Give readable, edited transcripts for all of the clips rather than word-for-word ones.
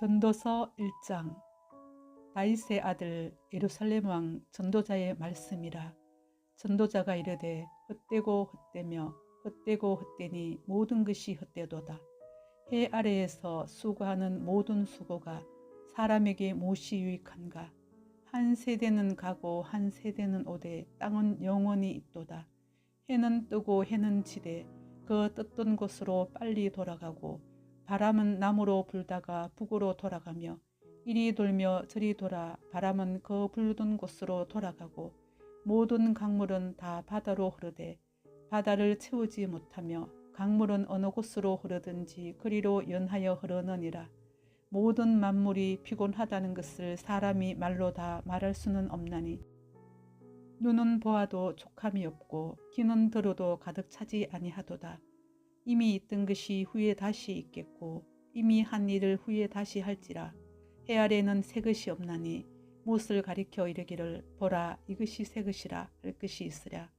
전도서 1장. 다윗의 아들 예루살렘 왕 전도자의 말씀이라. 전도자가 이르되 헛되고 헛되며 헛되고 헛되니 모든 것이 헛되도다. 해 아래에서 수고하는 모든 수고가 사람에게 무엇이 유익한가. 한 세대는 가고 한 세대는 오되 땅은 영원히 있도다. 해는 뜨고 해는 지되 그 떴던 곳으로 빨리 돌아가고 바람은 남으로 불다가 북으로 돌아가며 이리 돌며 저리 돌아 바람은 그 불던 곳으로 돌아가고 모든 강물은 다 바다로 흐르되 바다를 채우지 못하며 강물은 어느 곳으로 흐르든지 그리로 연하여 흐르느니라. 모든 만물이 피곤하다는 것을 사람이 말로 다 말할 수는 없나니 눈은 보아도 족함이 없고 귀는 들어도 가득 차지 아니하도다. 이미 있던 것이 후에 다시 있겠고 이미 한 일을 후에 다시 할지라. 해 아래는 새 것이 없나니 무엇을 가리켜 이르기를 보라 이것이 새 것이라 할 것이 있으랴.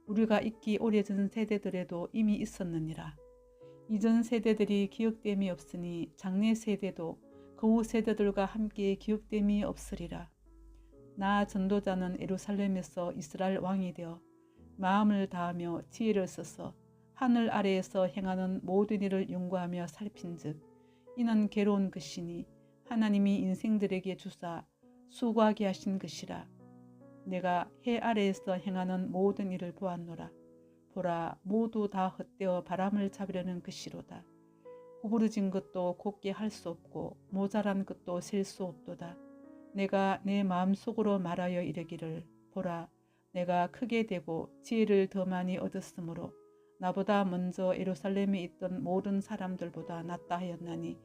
우리가 있기 오래전 세대들에도 이미 있었느니라. 이전 세대들이 기억됨이 없으니 장래 세대도 그 후 세대들과 함께 기억됨이 없으리라. 나 전도자는 예루살렘에서 이스라엘 왕이 되어 마음을 다하며 지혜를 써서 하늘 아래에서 행하는 모든 일을 연구하며 살핀즉 이는 괴로운 것이니 하나님이 인생들에게 주사 수고하게 하신 것이라. 내가 해 아래에서 행하는 모든 일을 보았노라. 보라 모두 다 헛되어 바람을 잡으려는 것이로다. 구부러진 것도 곧게 할 수 없고 모자란 것도 셀 수 없도다. 내가 내 마음속으로 말하여 이르기를 보라 내가 크게 되고 지혜를 더 많이 얻었으므로 나보다 먼저 예루살렘에 있던 모든 사람들보다 낫다 하였나니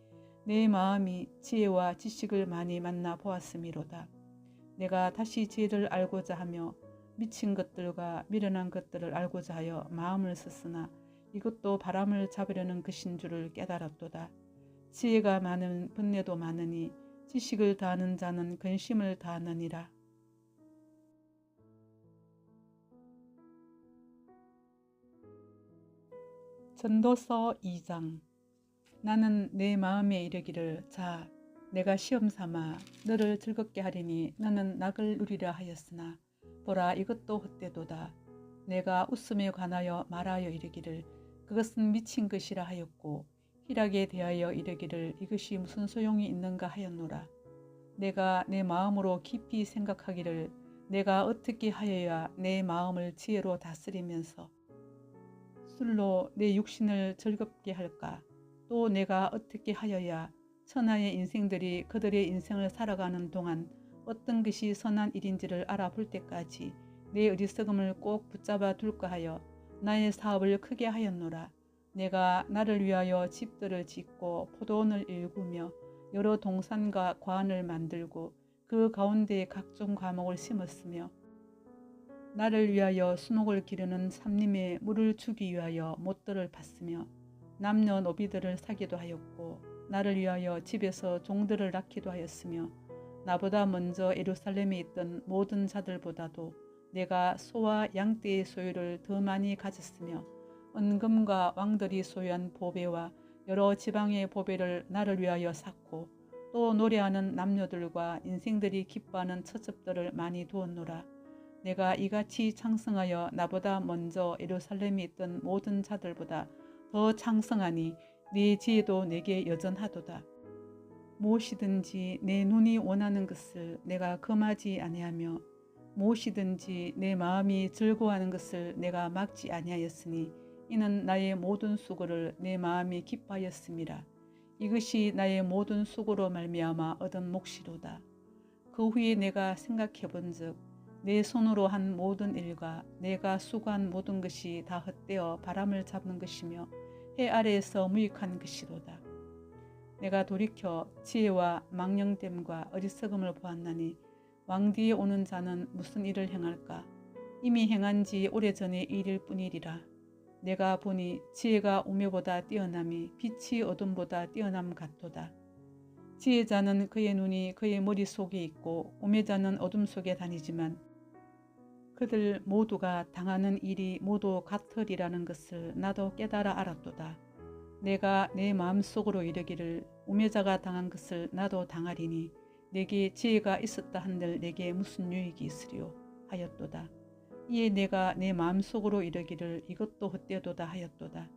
내 마음이 지혜와 지식을 많이 만나 보았음이로다. 내가 다시 지혜를 알고자 하며 미친 것들과 미련한 것들을 알고자 하여 마음을 썼으나 이것도 바람을 잡으려는 것인 줄을 깨달았도다. 지혜가 많은 번뇌도 많으니 지식을 다하는 자는 근심을 다하느니라. 전도서 2장. 나는 내 마음에 이르기를 자 내가 시험 삼아 너를 즐겁게 하리니 너는 낙을 누리라 하였으나 보라 이것도 헛되도다. 내가 웃음에 관하여 말하여 이르기를 그것은 미친 것이라 하였고 희락에 대하여 이르기를 이것이 무슨 소용이 있는가 하였노라. 내가 내 마음으로 깊이 생각하기를 내가 어떻게 하여야 내 마음을 지혜로 다스리면서 술로 내 육신을 즐겁게 할까? 또 내가 어떻게 하여야 천하의 인생들이 그들의 인생을 살아가는 동안 어떤 것이 선한 일인지를 알아볼 때까지 내 어리석음을 꼭 붙잡아 둘까 하여 나의 사업을 크게 하였노라. 내가 나를 위하여 집들을 짓고 포도원을 일구며 여러 동산과 관을 만들고 그 가운데 각종 과목을 심었으며 나를 위하여 수목을 기르는 삼림에 물을 주기 위하여 못들을 팠으며 남녀노비들을 사기도 하였고 나를 위하여 집에서 종들을 낳기도 하였으며 나보다 먼저 예루살렘에 있던 모든 자들보다도 내가 소와 양떼의 소유를 더 많이 가졌으며 은금과 왕들이 소유한 보배와 여러 지방의 보배를 나를 위하여 샀고 또 노래하는 남녀들과 인생들이 기뻐하는 처첩들을 많이 두었노라. 내가 이같이 창성하여 나보다 먼저 예루살렘에 있던 모든 자들보다 더 창성하니 네 지혜도 내게 여전하도다. 무엇이든지 내 눈이 원하는 것을 내가 금하지 아니하며 무엇이든지 내 마음이 즐거워하는 것을 내가 막지 아니하였으니 이는 나의 모든 수고를 내 마음이 기뻐하였음이라. 이것이 나의 모든 수고로 말미암아 얻은 몫이로다. 그 후에 내가 생각해 본즉 내 손으로 한 모든 일과 내가 수고한 모든 것이 다 헛되어 바람을 잡는 것이며 해 아래에서 무익한 것이로다. 내가 돌이켜 지혜와 망령됨과 어리석음을 보았나니 왕뒤에 오는 자는 무슨 일을 행할까? 이미 행한 지 오래전의 일일 뿐이리라. 내가 보니 지혜가 우매보다 뛰어남이 빛이 어둠보다 뛰어남 같도다. 지혜자는 그의 눈이 그의 머릿속에 있고 우매자는 어둠 속에 다니지만 그들 모두가 당하는 일이 모두 같으리라는 것을 나도 깨달아 알았도다. 내가 내 마음속으로 이르기를 우매자가 당한 것을 나도 당하리니 내게 지혜가 있었다 한들 내게 무슨 유익이 있으리요 하였도다. 이에 내가 내 마음속으로 이르기를 이것도 헛되도다 하였도다.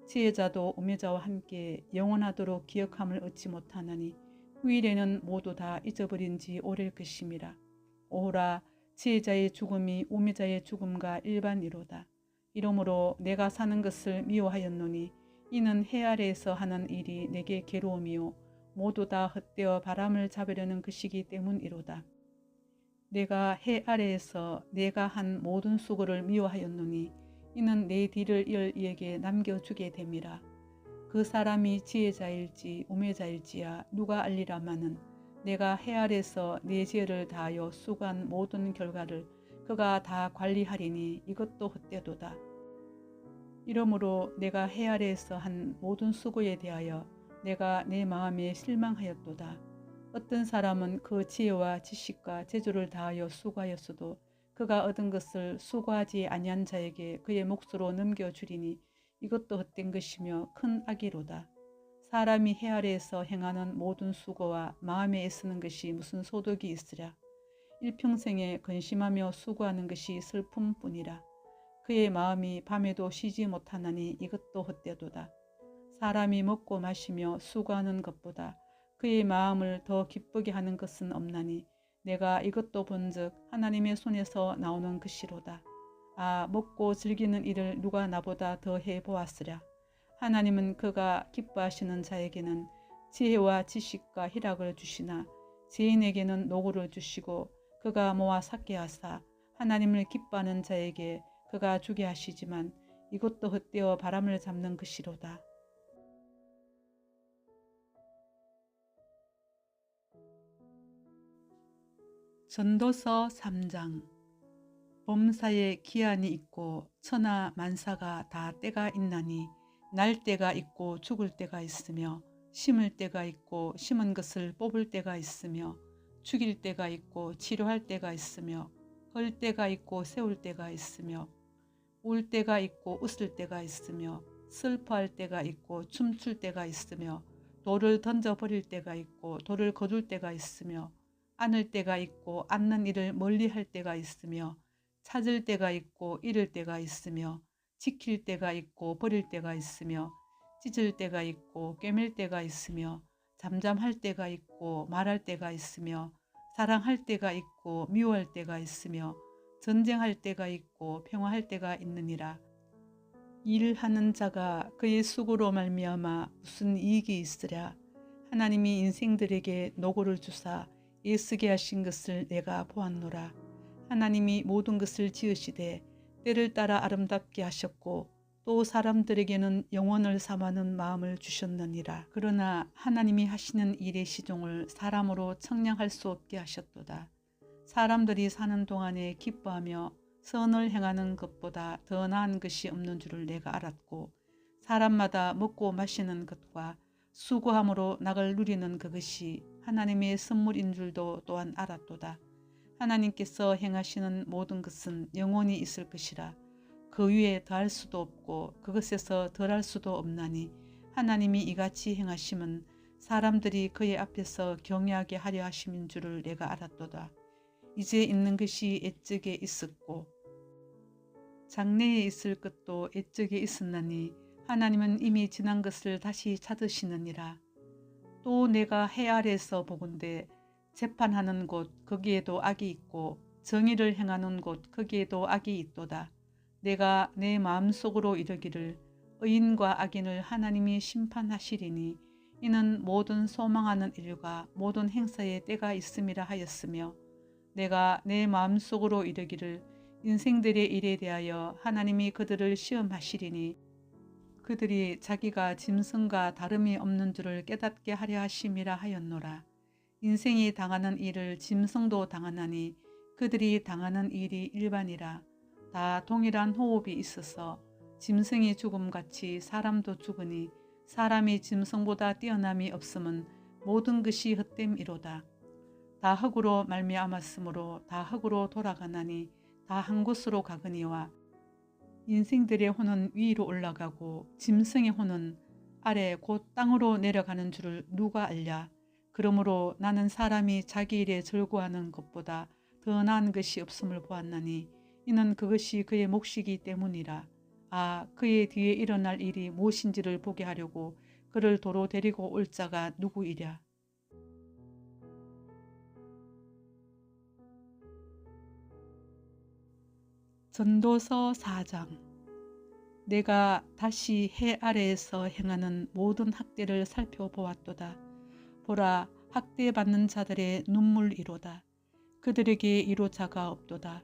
지혜자도 우매자와 함께 영원하도록 기억함을 얻지 못하나니 후일에는 모두 다 잊어버린 지 오래일 것임이라. 오호라, 지혜자의 죽음이 우매자의 죽음과 일반이로다. 이러므로 내가 사는 것을 미워하였노니 이는 해 아래에서 하는 일이 내게 괴로움이요 모두 다 헛되어 바람을 잡으려는 것이기 때문이로다. 내가 해 아래에서 내가 한 모든 수고를 미워하였노니 이는 내 뒤를 이을 이에게 남겨주게 됨이라. 그 사람이 지혜자일지 우매자일지야 누가 알리라마는 내가 해 아래에서 내 죄를 다하여 수고한 모든 결과를 그가 다 관리하리니 이것도 헛되도다. 이러므로 내가 해 아래에서 한 모든 수고에 대하여 내가 내 마음에 실망하였도다. 어떤 사람은 그 지혜와 지식과 재주를 다하여 수고하였어도 그가 얻은 것을 수고하지 아니한 자에게 그의 몫으로 넘겨주리니 이것도 헛된 것이며 큰 악이로다. 사람이 해 아래에서 행하는 모든 수고와 마음에 애쓰는 것이 무슨 소득이 있으랴. 일평생에 근심하며 수고하는 것이 슬픔뿐이라. 그의 마음이 밤에도 쉬지 못하나니 이것도 헛되도다. 사람이 먹고 마시며 수고하는 것보다 그의 마음을 더 기쁘게 하는 것은 없나니 내가 이것도 본즉 하나님의 손에서 나오는 것이로다. 아, 먹고 즐기는 일을 누가 나보다 더 해보았으랴. 하나님은 그가 기뻐하시는 자에게는 지혜와 지식과 희락을 주시나 죄인에게는 노고를 주시고 그가 모아 삭게 하사 하나님을 기뻐하는 자에게 그가 주게 하시지만 이것도 헛되어 바람을 잡는 것이로다. 전도서 3장. 범사에 기한이 있고 천하 만사가 다 때가 있나니 날 때가 있고 죽을 때가 있으며 심을 때가 있고 심은 것을 뽑을 때가 있으며 죽일 때가 있고 치료할 때가 있으며 걸 때가 있고 세울 때가 있으며 울 때가 있고 웃을 때가 있으며 슬퍼할 때가 있고 춤출 때가 있으며 돌을 던져버릴 때가 있고 돌을 거둘 때가 있으며 안을 때가 있고 안는 일을 멀리할 때가 있으며 찾을 때가 있고 잃을 때가 있으며 지킬 때가 있고 버릴 때가 있으며 찢을 때가 있고 꿰맬 때가 있으며 잠잠할 때가 있고 말할 때가 있으며 사랑할 때가 있고 미워할 때가 있으며 전쟁할 때가 있고 평화할 때가 있느니라. 일하는 자가 그의 수고로 말미암아 무슨 이익이 있으랴. 하나님이 인생들에게 노고를 주사 애쓰게 하신 것을 내가 보았노라. 하나님이 모든 것을 지으시되 때를 따라 아름답게 하셨고 또 사람들에게는 영원을 삼하는 마음을 주셨느니라. 그러나 하나님이 하시는 일의 시종을 사람으로 청량할 수 없게 하셨도다. 사람들이 사는 동안에 기뻐하며 선을 행하는 것보다 더 나은 것이 없는 줄을 내가 알았고 사람마다 먹고 마시는 것과 수고함으로 낙을 누리는 그것이 하나님의 선물인 줄도 또한 알았도다. 하나님께서 행하시는 모든 것은 영원히 있을 것이라. 그 위에 더할 수도 없고 그것에서 덜할 수도 없나니 하나님이 이같이 행하심은 사람들이 그의 앞에서 경외하게 하려 하심인 줄을 내가 알았도다. 이제 있는 것이 옛적에 있었고 장래에 있을 것도 옛적에 있었나니 하나님은 이미 지난 것을 다시 찾으시느니라. 또 내가 해 아래에서 보건대 재판하는 곳 거기에도 악이 있고 정의를 행하는 곳 거기에도 악이 있도다. 내가 내 마음속으로 이르기를 의인과 악인을 하나님이 심판하시리니 이는 모든 소망하는 일과 모든 행사에 때가 있음이라 하였으며 내가 내 마음속으로 이르기를 인생들의 일에 대하여 하나님이 그들을 시험하시리니 그들이 자기가 짐승과 다름이 없는 줄을 깨닫게 하려 하심이라 하였노라. 인생이 당하는 일을 짐승도 당하나니 그들이 당하는 일이 일반이라. 다 동일한 호흡이 있어서 짐승이 죽음같이 사람도 죽으니 사람이 짐승보다 뛰어남이 없음은 모든 것이 헛됨이로다. 다 흙으로 말미암았으므로 다 흙으로 돌아가나니 다 한 곳으로 가거니와 인생들의 혼은 위로 올라가고 짐승의 혼은 아래 곧 땅으로 내려가는 줄을 누가 알랴. 그러므로 나는 사람이 자기 일에 즐거워하는 것보다 더 나은 것이 없음을 보았나니 이는 그것이 그의 몫이기 때문이라. 아, 그의 뒤에 일어날 일이 무엇인지를 보게 하려고 그를 도로 데리고 올 자가 누구이랴. 전도서 4장. 내가 다시 해 아래에서 행하는 모든 학대를 살펴보았도다. 보라, 학대받는 자들의 눈물이로다. 그들에게 이로자가 없도다.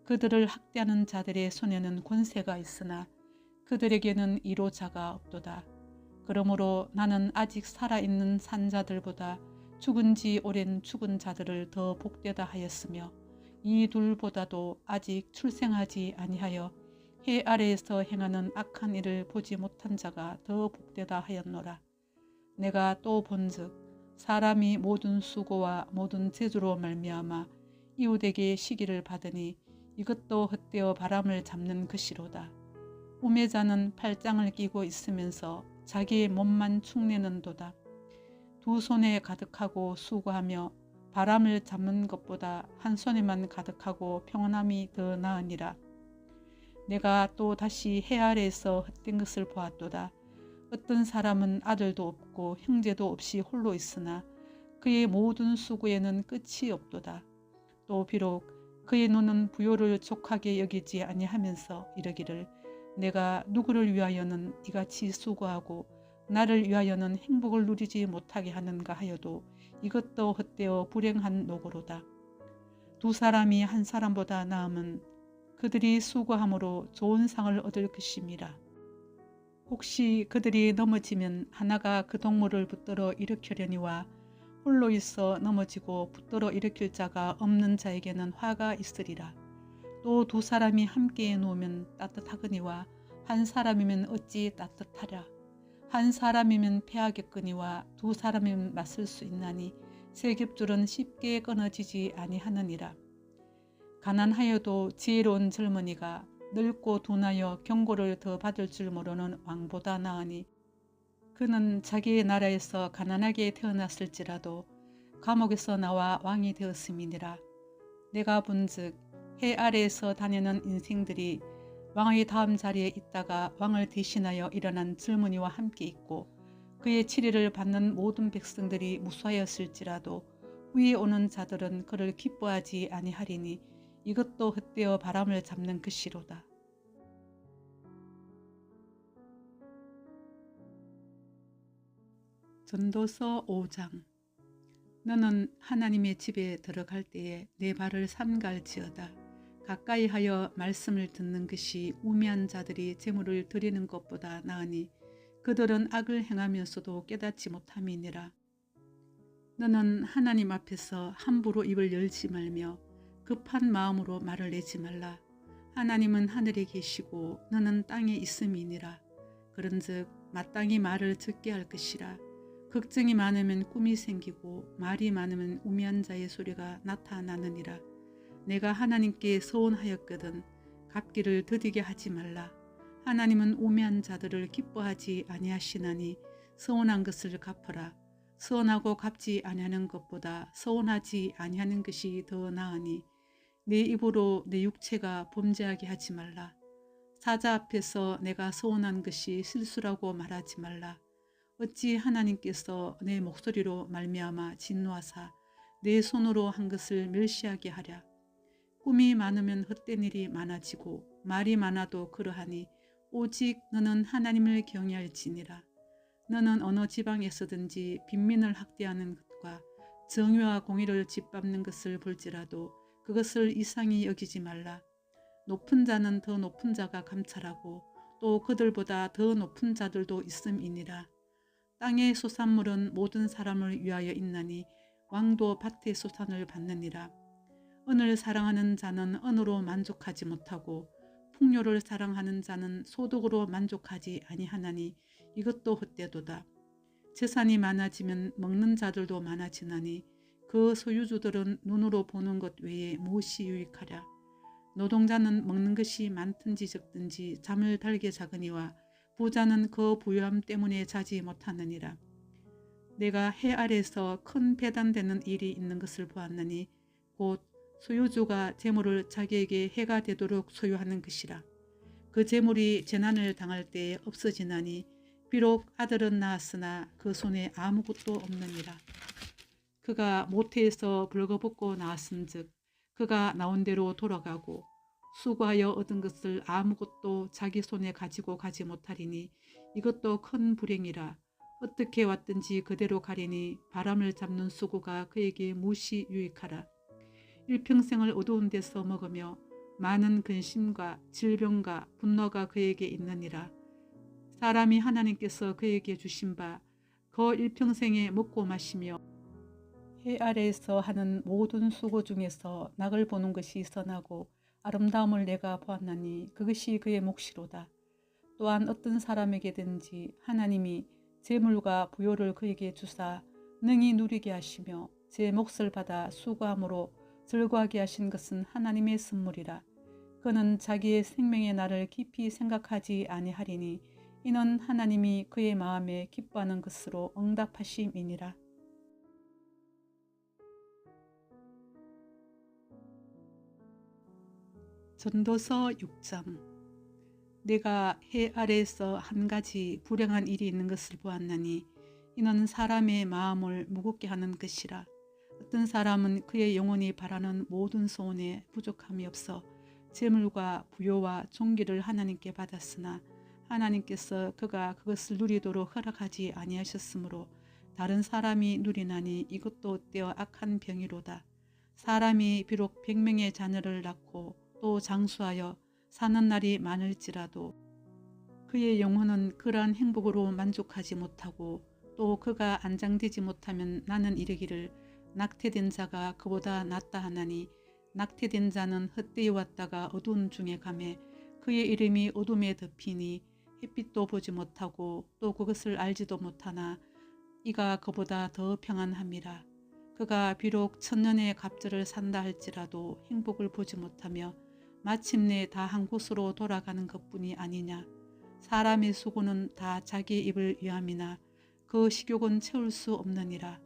그들을 학대하는 자들의 손에는 권세가 있으나 그들에게는 이로자가 없도다. 그러므로 나는 아직 살아있는 산자들보다 죽은 지 오랜 죽은 자들을 더 복되다 하였으며 이 둘보다도 아직 출생하지 아니하여 해 아래에서 행하는 악한 일을 보지 못한 자가 더 복되다 하였노라. 내가 또 본즉 사람이 모든 수고와 모든 재주로 말미암아 이웃에게 시기를 받으니 이것도 헛되어 바람을 잡는 것이로다. 우매자는 팔짱을 끼고 있으면서 자기의 몸만 축내는도다. 두 손에 가득하고 수고하며 바람을 잡는 것보다 한 손에만 가득하고 평안함이 더 나으니라. 내가 또 다시 해 아래에서 헛된 것을 보았도다. 어떤 사람은 아들도 없고 형제도 없이 홀로 있으나 그의 모든 수고에는 끝이 없도다. 또 비록 그의 눈은 부요를 족하게 여기지 아니하면서 이르기를 내가 누구를 위하여는 이같이 수고하고 나를 위하여는 행복을 누리지 못하게 하는가 하여도 이것도 헛되어 불행한 노고로다. 두 사람이 한 사람보다 나음은 그들이 수고함으로 좋은 상을 얻을 것임이라. 혹시 그들이 넘어지면 하나가 그 동물을 붙들어 일으키려니와 홀로 있어 넘어지고 붙들어 일으킬 자가 없는 자에게는 화가 있으리라. 또 두 사람이 함께 누우면 따뜻하거니와 한 사람이면 어찌 따뜻하랴. 한 사람이면 패하겠거니와 두 사람이면 맞설 수 있나니 세 겹줄은 쉽게 끊어지지 아니하느니라. 가난하여도 지혜로운 젊은이가 늙고 둔하여 경고를 더 받을 줄 모르는 왕보다 나으니 그는 자기의 나라에서 가난하게 태어났을지라도 감옥에서 나와 왕이 되었음이니라. 내가 본즉 해 아래에서 다니는 인생들이 왕의 다음 자리에 있다가 왕을 대신하여 일어난 젊은이와 함께 있고 그의 치리를 받는 모든 백성들이 무수하였을지라도 위에 오는 자들은 그를 기뻐하지 아니하리니 이것도 헛되어 바람을 잡는 것이로다. 전도서 5장. 너는 하나님의 집에 들어갈 때에 내 발을 삼갈지어다. 가까이 하여 말씀을 듣는 것이 우매한 자들이 재물을 드리는 것보다 나으니 그들은 악을 행하면서도 깨닫지 못함이니라. 너는 하나님 앞에서 함부로 입을 열지 말며 급한 마음으로 말을 내지 말라. 하나님은 하늘에 계시고 너는 땅에 있음이니라. 그런즉 마땅히 말을 적게 할 것이라. 걱정이 많으면 꿈이 생기고 말이 많으면 우매한 자의 소리가 나타나느니라. 내가 하나님께 서원하였거든 갚기를 더디게 하지 말라. 하나님은 우매한 자들을 기뻐하지 아니하시나니 서원한 것을 갚으라. 서원하고 갚지 아니하는 것보다 서원하지 아니하는 것이 더 나으니 내 입으로 내 육체가 범죄하게 하지 말라. 사자 앞에서 내가 서원한 것이 실수라고 말하지 말라. 어찌 하나님께서 내 목소리로 말미암아 진노하사 내 손으로 한 것을 멸시하게 하랴. 꿈이 많으면 헛된 일이 많아지고 말이 많아도 그러하니 오직 너는 하나님을 경외할지니라. 너는 어느 지방에서든지 빈민을 학대하는 것과 정의와 공의를 짓밟는 것을 볼지라도 그것을 이상히 여기지 말라. 높은 자는 더 높은 자가 감찰하고 또 그들보다 더 높은 자들도 있음이니라. 땅의 소산물은 모든 사람을 위하여 있나니 왕도 밭의 소산을 받느니라. 은을 사랑하는 자는 은으로 만족하지 못하고 풍요를 사랑하는 자는 소득으로 만족하지 아니하나니 이것도 헛되도다. 재산이 많아지면 먹는 자들도 많아지나니 그 소유주들은 눈으로 보는 것 외에 무엇이 유익하랴. 노동자는 먹는 것이 많든지 적든지 잠을 달게 자거니와 부자는 그 부유함 때문에 자지 못하느니라. 내가 해 아래서 큰 배단되는 일이 있는 것을 보았느니 곧 소유주가 재물을 자기에게 해가 되도록 소유하는 것이라. 그 재물이 재난을 당할 때에 없어지나니 비록 아들은 낳았으나 그 손에 아무것도 없느니라. 그가 모태에서 벌거벗고 나왔은즉 그가 나온 대로 돌아가고 수고하여 얻은 것을 아무것도 자기 손에 가지고 가지 못하리니 이것도 큰 불행이라. 어떻게 왔든지 그대로 가리니 바람을 잡는 수고가 그에게 무시 유익하라. 일평생을 어두운 데서 먹으며 많은 근심과 질병과 분노가 그에게 있느니라. 사람이 하나님께서 그에게 주신 바 그 일평생에 먹고 마시며 해 아래에서 하는 모든 수고 중에서 낙을 보는 것이 선하고 아름다움을 내가 보았나니 그것이 그의 몫이로다. 또한 어떤 사람에게든지 하나님이 재물과 부요를 그에게 주사 능히 누리게 하시며 제 몫을 받아 수고함으로 즐거워하게 하신 것은 하나님의 선물이라. 그는 자기의 생명의 날을 깊이 생각하지 아니하리니 이는 하나님이 그의 마음에 기뻐하는 것으로 응답하심이니라. 전도서 6장. 내가 해 아래에서 한 가지 불행한 일이 있는 것을 보았나니 이는 사람의 마음을 무겁게 하는 것이라. 어떤 사람은 그의 영혼이 바라는 모든 소원에 부족함이 없어 재물과 부요와 존귀를 하나님께 받았으나 하나님께서 그가 그것을 누리도록 허락하지 아니하셨으므로 다른 사람이 누리나니 이것도 헛되어 악한 병이로다. 사람이 비록 100명의 자녀를 낳고 또 장수하여 사는 날이 많을지라도 그의 영혼은 그러한 행복으로 만족하지 못하고 또 그가 안장되지 못하면 나는 이르기를 낙태된 자가 그보다 낫다 하나니 낙태된 자는 헛되이 왔다가 어두운 중에 가매 그의 이름이 어둠에 덮이니 햇빛도 보지 못하고 또 그것을 알지도 못하나 이가 그보다 더 평안함이라. 그가 비록 천년의 갑절을 산다 할지라도 행복을 보지 못하며 마침내 다 한 곳으로 돌아가는 것뿐이 아니냐. 사람의 수고는 다 자기 입을 위함이나 그 식욕은 채울 수 없느니라.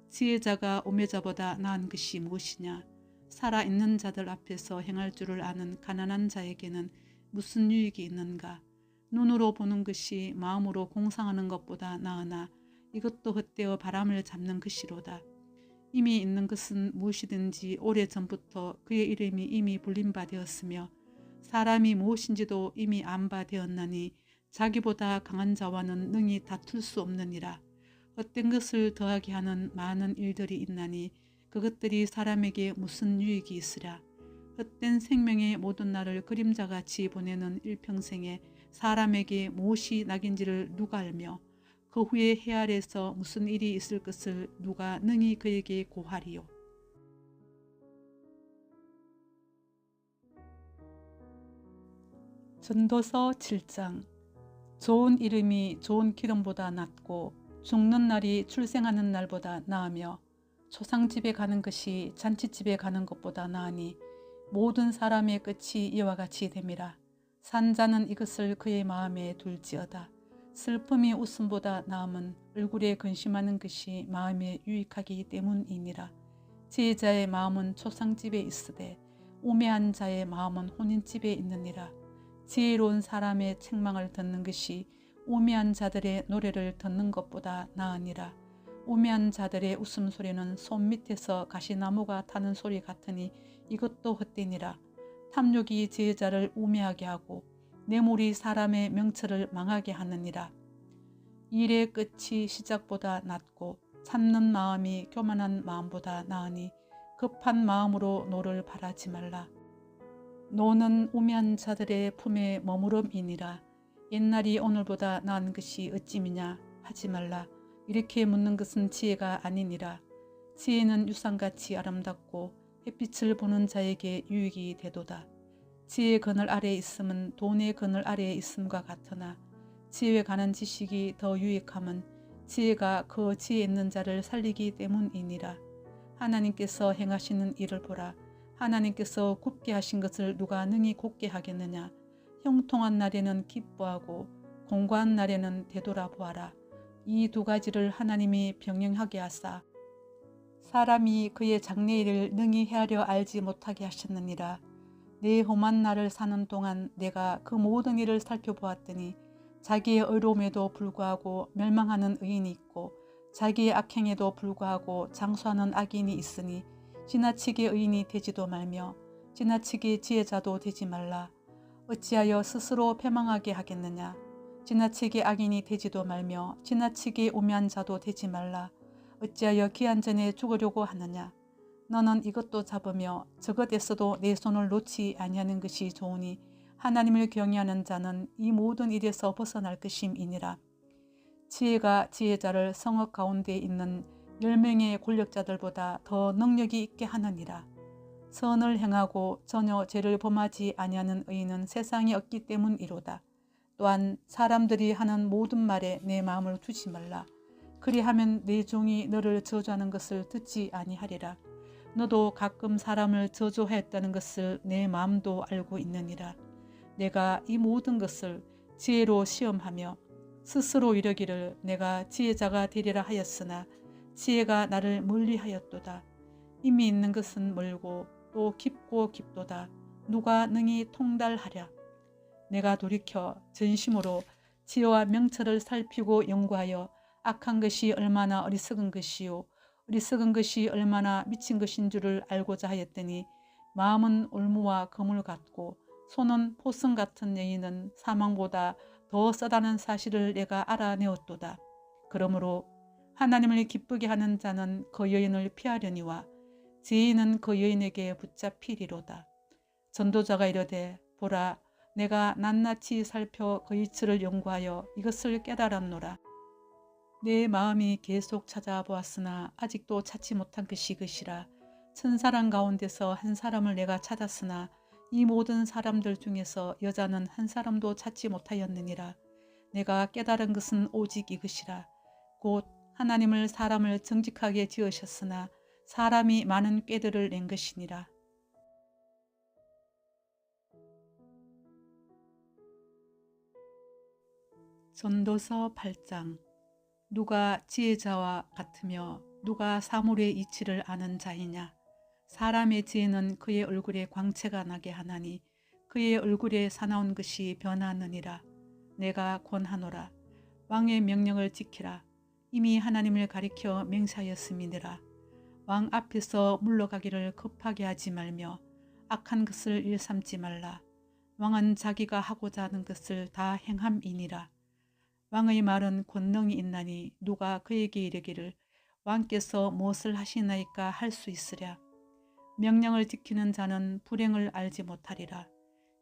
지혜자가 오매자보다 나은 것이 무엇이냐. 살아있는 자들 앞에서 행할 줄을 아는 가난한 자에게는 무슨 유익이 있는가. 눈으로 보는 것이 마음으로 공상하는 것보다 나으나 이것도 헛되어 바람을 잡는 것이로다. 이미 있는 것은 무엇이든지 오래전부터 그의 이름이 이미 불린 바 되었으며 사람이 무엇인지도 이미 안 바 되었나니 자기보다 강한 자와는 능히 다툴 수 없느니라. 헛된 것을 더하게 하는 많은 일들이 있나니 그것들이 사람에게 무슨 유익이 있으랴. 헛된 생명의 모든 날을 그림자같이 보내는 일평생에 사람에게 무엇이 낙인지를 누가 알며 그 후에 해 아래에서 무슨 일이 있을 것을 누가 능히 그에게 고하리요. 전도서 7장. 좋은 이름이 좋은 기름보다 낫고 죽는 날이 출생하는 날보다 나으며 초상집에 가는 것이 잔치집에 가는 것보다 나으니 모든 사람의 끝이 이와 같이 됨이라. 산자는 이것을 그의 마음에 둘지어다. 슬픔이 웃음보다 나음은 얼굴에 근심하는 것이 마음에 유익하기 때문이니라. 지혜자의 마음은 초상집에 있으되 우매한 자의 마음은 혼인집에 있느니라. 지혜로운 사람의 책망을 듣는 것이 우매한 자들의 노래를 듣는 것보다 나으니라. 우매한 자들의 웃음소리는 손 밑에서 가시나무가 타는 소리 같으니 이것도 헛되니라. 탐욕이 지혜자를 우매하게 하고 뇌물이 사람의 명철을 망하게 하느니라. 일의 끝이 시작보다 낫고 참는 마음이 교만한 마음보다 나으니 급한 마음으로 노를 바라지 말라. 노는 우매한 자들의 품에 머무름이니라. 옛날이 오늘보다 나은 것이 어찌미냐 하지 말라. 이렇게 묻는 것은 지혜가 아니니라. 지혜는 유산같이 아름답고 햇빛을 보는 자에게 유익이 되도다. 지혜의 그늘 아래에 있음은 돈의 그늘 아래에 있음과 같으나 지혜에 관한 지식이 더 유익함은 지혜가 그 지혜 있는 자를 살리기 때문이니라. 하나님께서 행하시는 일을 보라. 하나님께서 굽게 하신 것을 누가 능히 곱게 하겠느냐. 형통한 날에는 기뻐하고 공고한 날에는 되돌아보아라. 이 두 가지를 하나님이 병행하게 하사 사람이 그의 장래일을 능히 헤아려 알지 못하게 하셨느니라. 내 험한 날을 사는 동안 내가 그 모든 일을 살펴보았더니 자기의 의로움에도 불구하고 멸망하는 의인이 있고 자기의 악행에도 불구하고 장수하는 악인이 있으니 지나치게 의인이 되지도 말며 지나치게 지혜자도 되지 말라. 어찌하여 스스로 패망하게 하겠느냐. 지나치게 악인이 되지도 말며 지나치게 우매한 자도 되지 말라. 어찌하여 기한 전에 죽으려고 하느냐. 너는 이것도 잡으며 저것에서도 내 손을 놓지 아니하는 것이 좋으니 하나님을 경외하는 자는 이 모든 일에서 벗어날 것임이니라. 지혜가 지혜자를 성읍 가운데 있는 10명의 권력자들보다 더 능력이 있게 하느니라. 선을 행하고 전혀 죄를 범하지 아니하는 의인은 세상에 없기 때문이로다. 또한 사람들이 하는 모든 말에 내 마음을 두지 말라. 그리하면 내 종이 너를 저주하는 것을 듣지 아니하리라. 너도 가끔 사람을 저주하였다는 것을 내 마음도 알고 있느니라. 내가 이 모든 것을 지혜로 시험하며 스스로 이르기를 내가 지혜자가 되리라 하였으나 지혜가 나를 멀리하였도다. 이미 있는 것은 멀고 또 깊고 깊도다. 누가 능히 통달하랴. 내가 돌이켜 전심으로 지혜와 명철을 살피고 연구하여 악한 것이 얼마나 어리석은 것이요 어리석은 것이 얼마나 미친 것인 줄을 알고자 하였더니 마음은 올무와 거물 같고 손은 포성 같은 여인은 사망보다 더 쓰다는 사실을 내가 알아내었도다. 그러므로 하나님을 기쁘게 하는 자는 그 여인을 피하려니와 죄인은 그 여인에게 붙잡히리로다. 전도자가 이르되 보라 내가 낱낱이 살펴 그 이치를 연구하여 이것을 깨달았노라. 내 마음이 계속 찾아보았으나 아직도 찾지 못한 것이 이것이라. 천사람 가운데서 한 사람을 내가 찾았으나 이 모든 사람들 중에서 여자는 한 사람도 찾지 못하였느니라. 내가 깨달은 것은 오직 이것이라. 곧 하나님을 사람을 정직하게 지으셨으나 사람이 많은 꾀들을 낸 것이니라. 전도서 8장. 누가 지혜자와 같으며 누가 사물의 이치를 아는 자이냐. 사람의 지혜는 그의 얼굴에 광채가 나게 하나니 그의 얼굴에 사나운 것이 변하느니라. 내가 권하노라. 왕의 명령을 지키라. 이미 하나님을 가리켜 맹세하였음이니라. 왕 앞에서 물러가기를 급하게 하지 말며 악한 것을 일삼지 말라. 왕은 자기가 하고자 하는 것을 다 행함이니라. 왕의 말은 권능이 있나니 누가 그에게 이르기를 왕께서 무엇을 하시나이까 할 수 있으랴. 명령을 지키는 자는 불행을 알지 못하리라.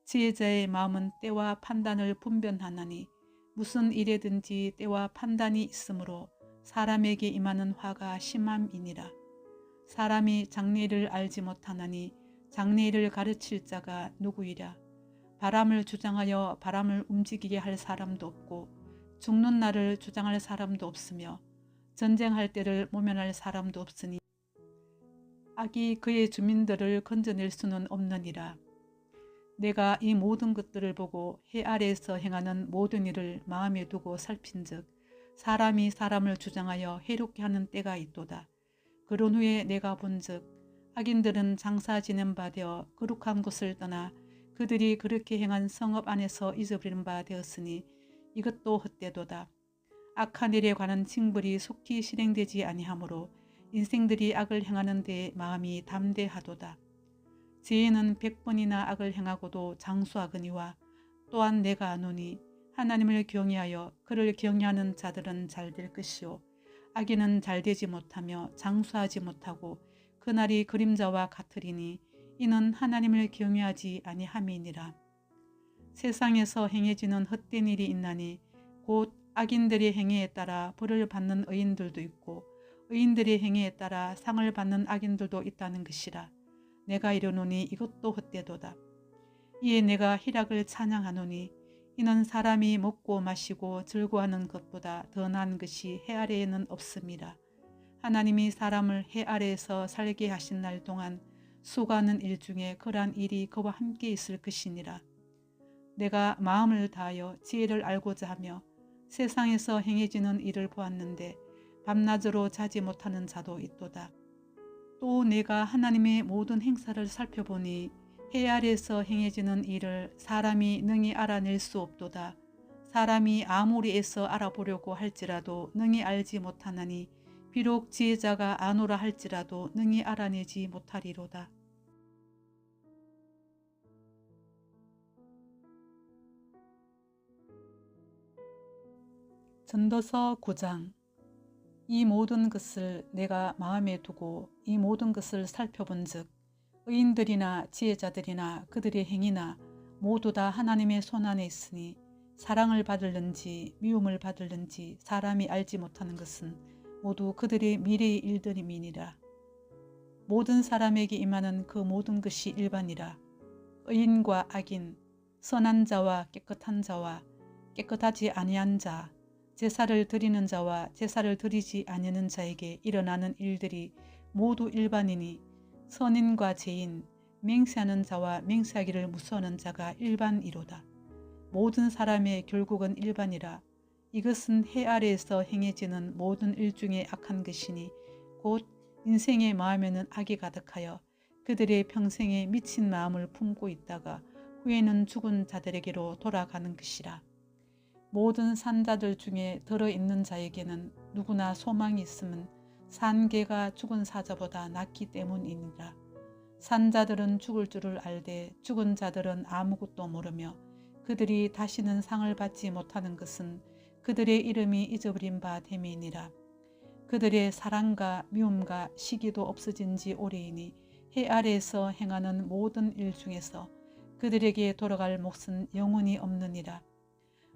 지혜자의 마음은 때와 판단을 분별하나니 무슨 일에든지 때와 판단이 있으므로 사람에게 임하는 화가 심함이니라. 사람이 장래일을 알지 못하나니 장래일을 가르칠 자가 누구이랴. 바람을 주장하여 바람을 움직이게 할 사람도 없고 죽는 날을 주장할 사람도 없으며 전쟁할 때를 모면할 사람도 없으니 악이 그의 주민들을 건져낼 수는 없느니라. 내가 이 모든 것들을 보고 해 아래에서 행하는 모든 일을 마음에 두고 살핀즉 사람이 사람을 주장하여 해롭게 하는 때가 있도다. 그런 후에 내가 본즉 악인들은 장사 지낸 바 되어 거룩한 곳을 떠나 그들이 그렇게 행한 성읍 안에서 잊어버린 바 되었으니 이것도 헛되도다. 악한 일에 관한 징벌이 속히 실행되지 아니하므로 인생들이 악을 행하는 데 마음이 담대하도다. 죄인은 100번이나 악을 행하고도 장수하거니와 또한 내가 아노니 하나님을 경외하여 그를 경외하는 자들은 잘 될 것이요 악인은 잘되지 못하며 장수하지 못하고 그날이 그림자와 같으리니 이는 하나님을 경외하지 아니함이니라. 세상에서 행해지는 헛된 일이 있나니 곧 악인들의 행위에 따라 벌을 받는 의인들도 있고 의인들의 행위에 따라 상을 받는 악인들도 있다는 것이라. 내가 이르노니 이것도 헛되도다. 이에 내가 희락을 찬양하노니 이는 사람이 먹고 마시고 즐거워하는 것보다 더 나은 것이 해 아래에는 없음이라. 하나님이 사람을 해 아래에서 살게 하신 날 동안 수고하는 일 중에 그러한 일이 그와 함께 있을 것이니라. 내가 마음을 다하여 지혜를 알고자 하며 세상에서 행해지는 일을 보았는데 밤낮으로 자지 못하는 자도 있도다. 또 내가 하나님의 모든 행사를 살펴보니 해 아래에서 행해지는 일을 사람이 능히 알아낼 수 없도다. 사람이 아무리 애써 알아보려고 할지라도 능히 알지 못하나니 비록 지혜자가 아노라 할지라도 능히 알아내지 못하리로다. 전도서 9장. 이 모든 것을 내가 마음에 두고 이 모든 것을 살펴본즉 의인들이나 지혜자들이나 그들의 행위나 모두 다 하나님의 손안에 있으니 사랑을 받을는지 미움을 받을는지 사람이 알지 못하는 것은 모두 그들의 미래의 일들임이니라. 모든 사람에게 임하는 그 모든 것이 일반이라. 의인과 악인, 선한 자와 깨끗한 자와 깨끗하지 아니한 자, 제사를 드리는 자와 제사를 드리지 아니하는 자에게 일어나는 일들이 모두 일반이니 선인과 죄인, 맹세하는 자와 맹세하기를 무서워하는 자가 일반이로다. 모든 사람의 결국은 일반이라. 이것은 해 아래에서 행해지는 모든 일 중에 악한 것이니 곧 인생의 마음에는 악이 가득하여 그들의 평생에 미친 마음을 품고 있다가 후에는 죽은 자들에게로 돌아가는 것이라. 모든 산자들 중에 들어있는 자에게는 누구나 소망이 있음은 산 개가 죽은 사자보다 낫기 때문이니라. 산자들은 죽을 줄을 알되 죽은 자들은 아무것도 모르며 그들이 다시는 상을 받지 못하는 것은 그들의 이름이 잊어버린 바 됨이니라. 그들의 사랑과 미움과 시기도 없어진 지 오래이니 해 아래에서 행하는 모든 일 중에서 그들에게 돌아갈 몫은 영원히 없느니라.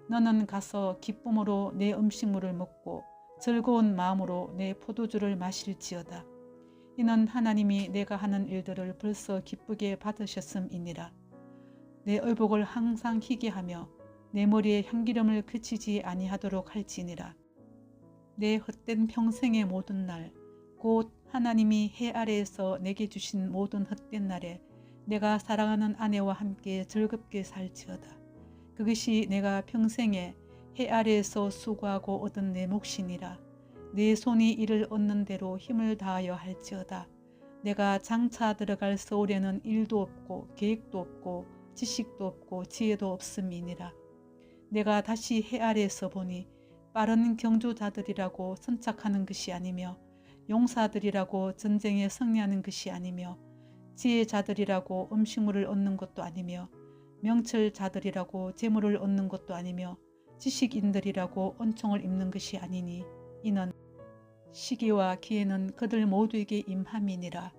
너는 가서 기쁨으로 내 음식물을 먹고 즐거운 마음으로 내 포도주를 마실지어다. 이는 하나님이 내가 하는 일들을 벌써 기쁘게 받으셨음이니라. 내 의복을 항상 희게 하며 내 머리에 향기름을 그치지 아니하도록 할지니라. 내 헛된 평생의 모든 날, 곧 하나님이 해 아래에서 내게 주신 모든 헛된 날에 내가 사랑하는 아내와 함께 즐겁게 살지어다. 그것이 내가 평생에 해 아래에서 수고하고 얻은 내 몫이니라. 내 손이 이를 얻는 대로 힘을 다하여 할지어다. 내가 장차 들어갈 서울에는 일도 없고 계획도 없고 지식도 없고 지혜도 없음이니라. 내가 다시 해 아래에서 보니 빠른 경주자들이라고 선착하는 것이 아니며 용사들이라고 전쟁에 승리하는 것이 아니며 지혜자들이라고 음식물을 얻는 것도 아니며 명철자들이라고 재물을 얻는 것도 아니며 지식인들이라고恩총을 입는 것이 아니니 이는 시기와 기회는 그들 모두에게 임함이니라.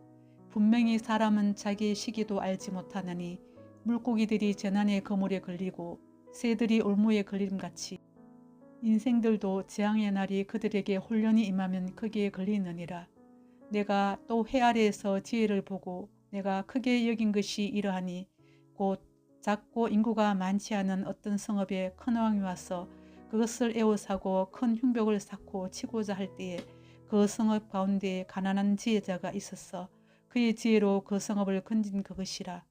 분명히 사람은 자기의 시기도 알지 못하느니 물고기들이 재난의 그물에 걸리고 새들이 올무에 걸림같이 인생들도 재앙의 날이 그들에게 홀련히 임하면 거기에 걸리느니라. 내가 또 해 아래에서 지혜를 보고 내가 크게 여긴 것이 이러하니 곧 작고 인구가 많지 않은 어떤 성읍에 큰 왕이 와서 그것을 에워싸고 큰 흉벽을 쌓고 치고자 할 때에 그 성읍 가운데에 가난한 지혜자가 있었어 그의 지혜로 그 성읍을 건진 그것이라.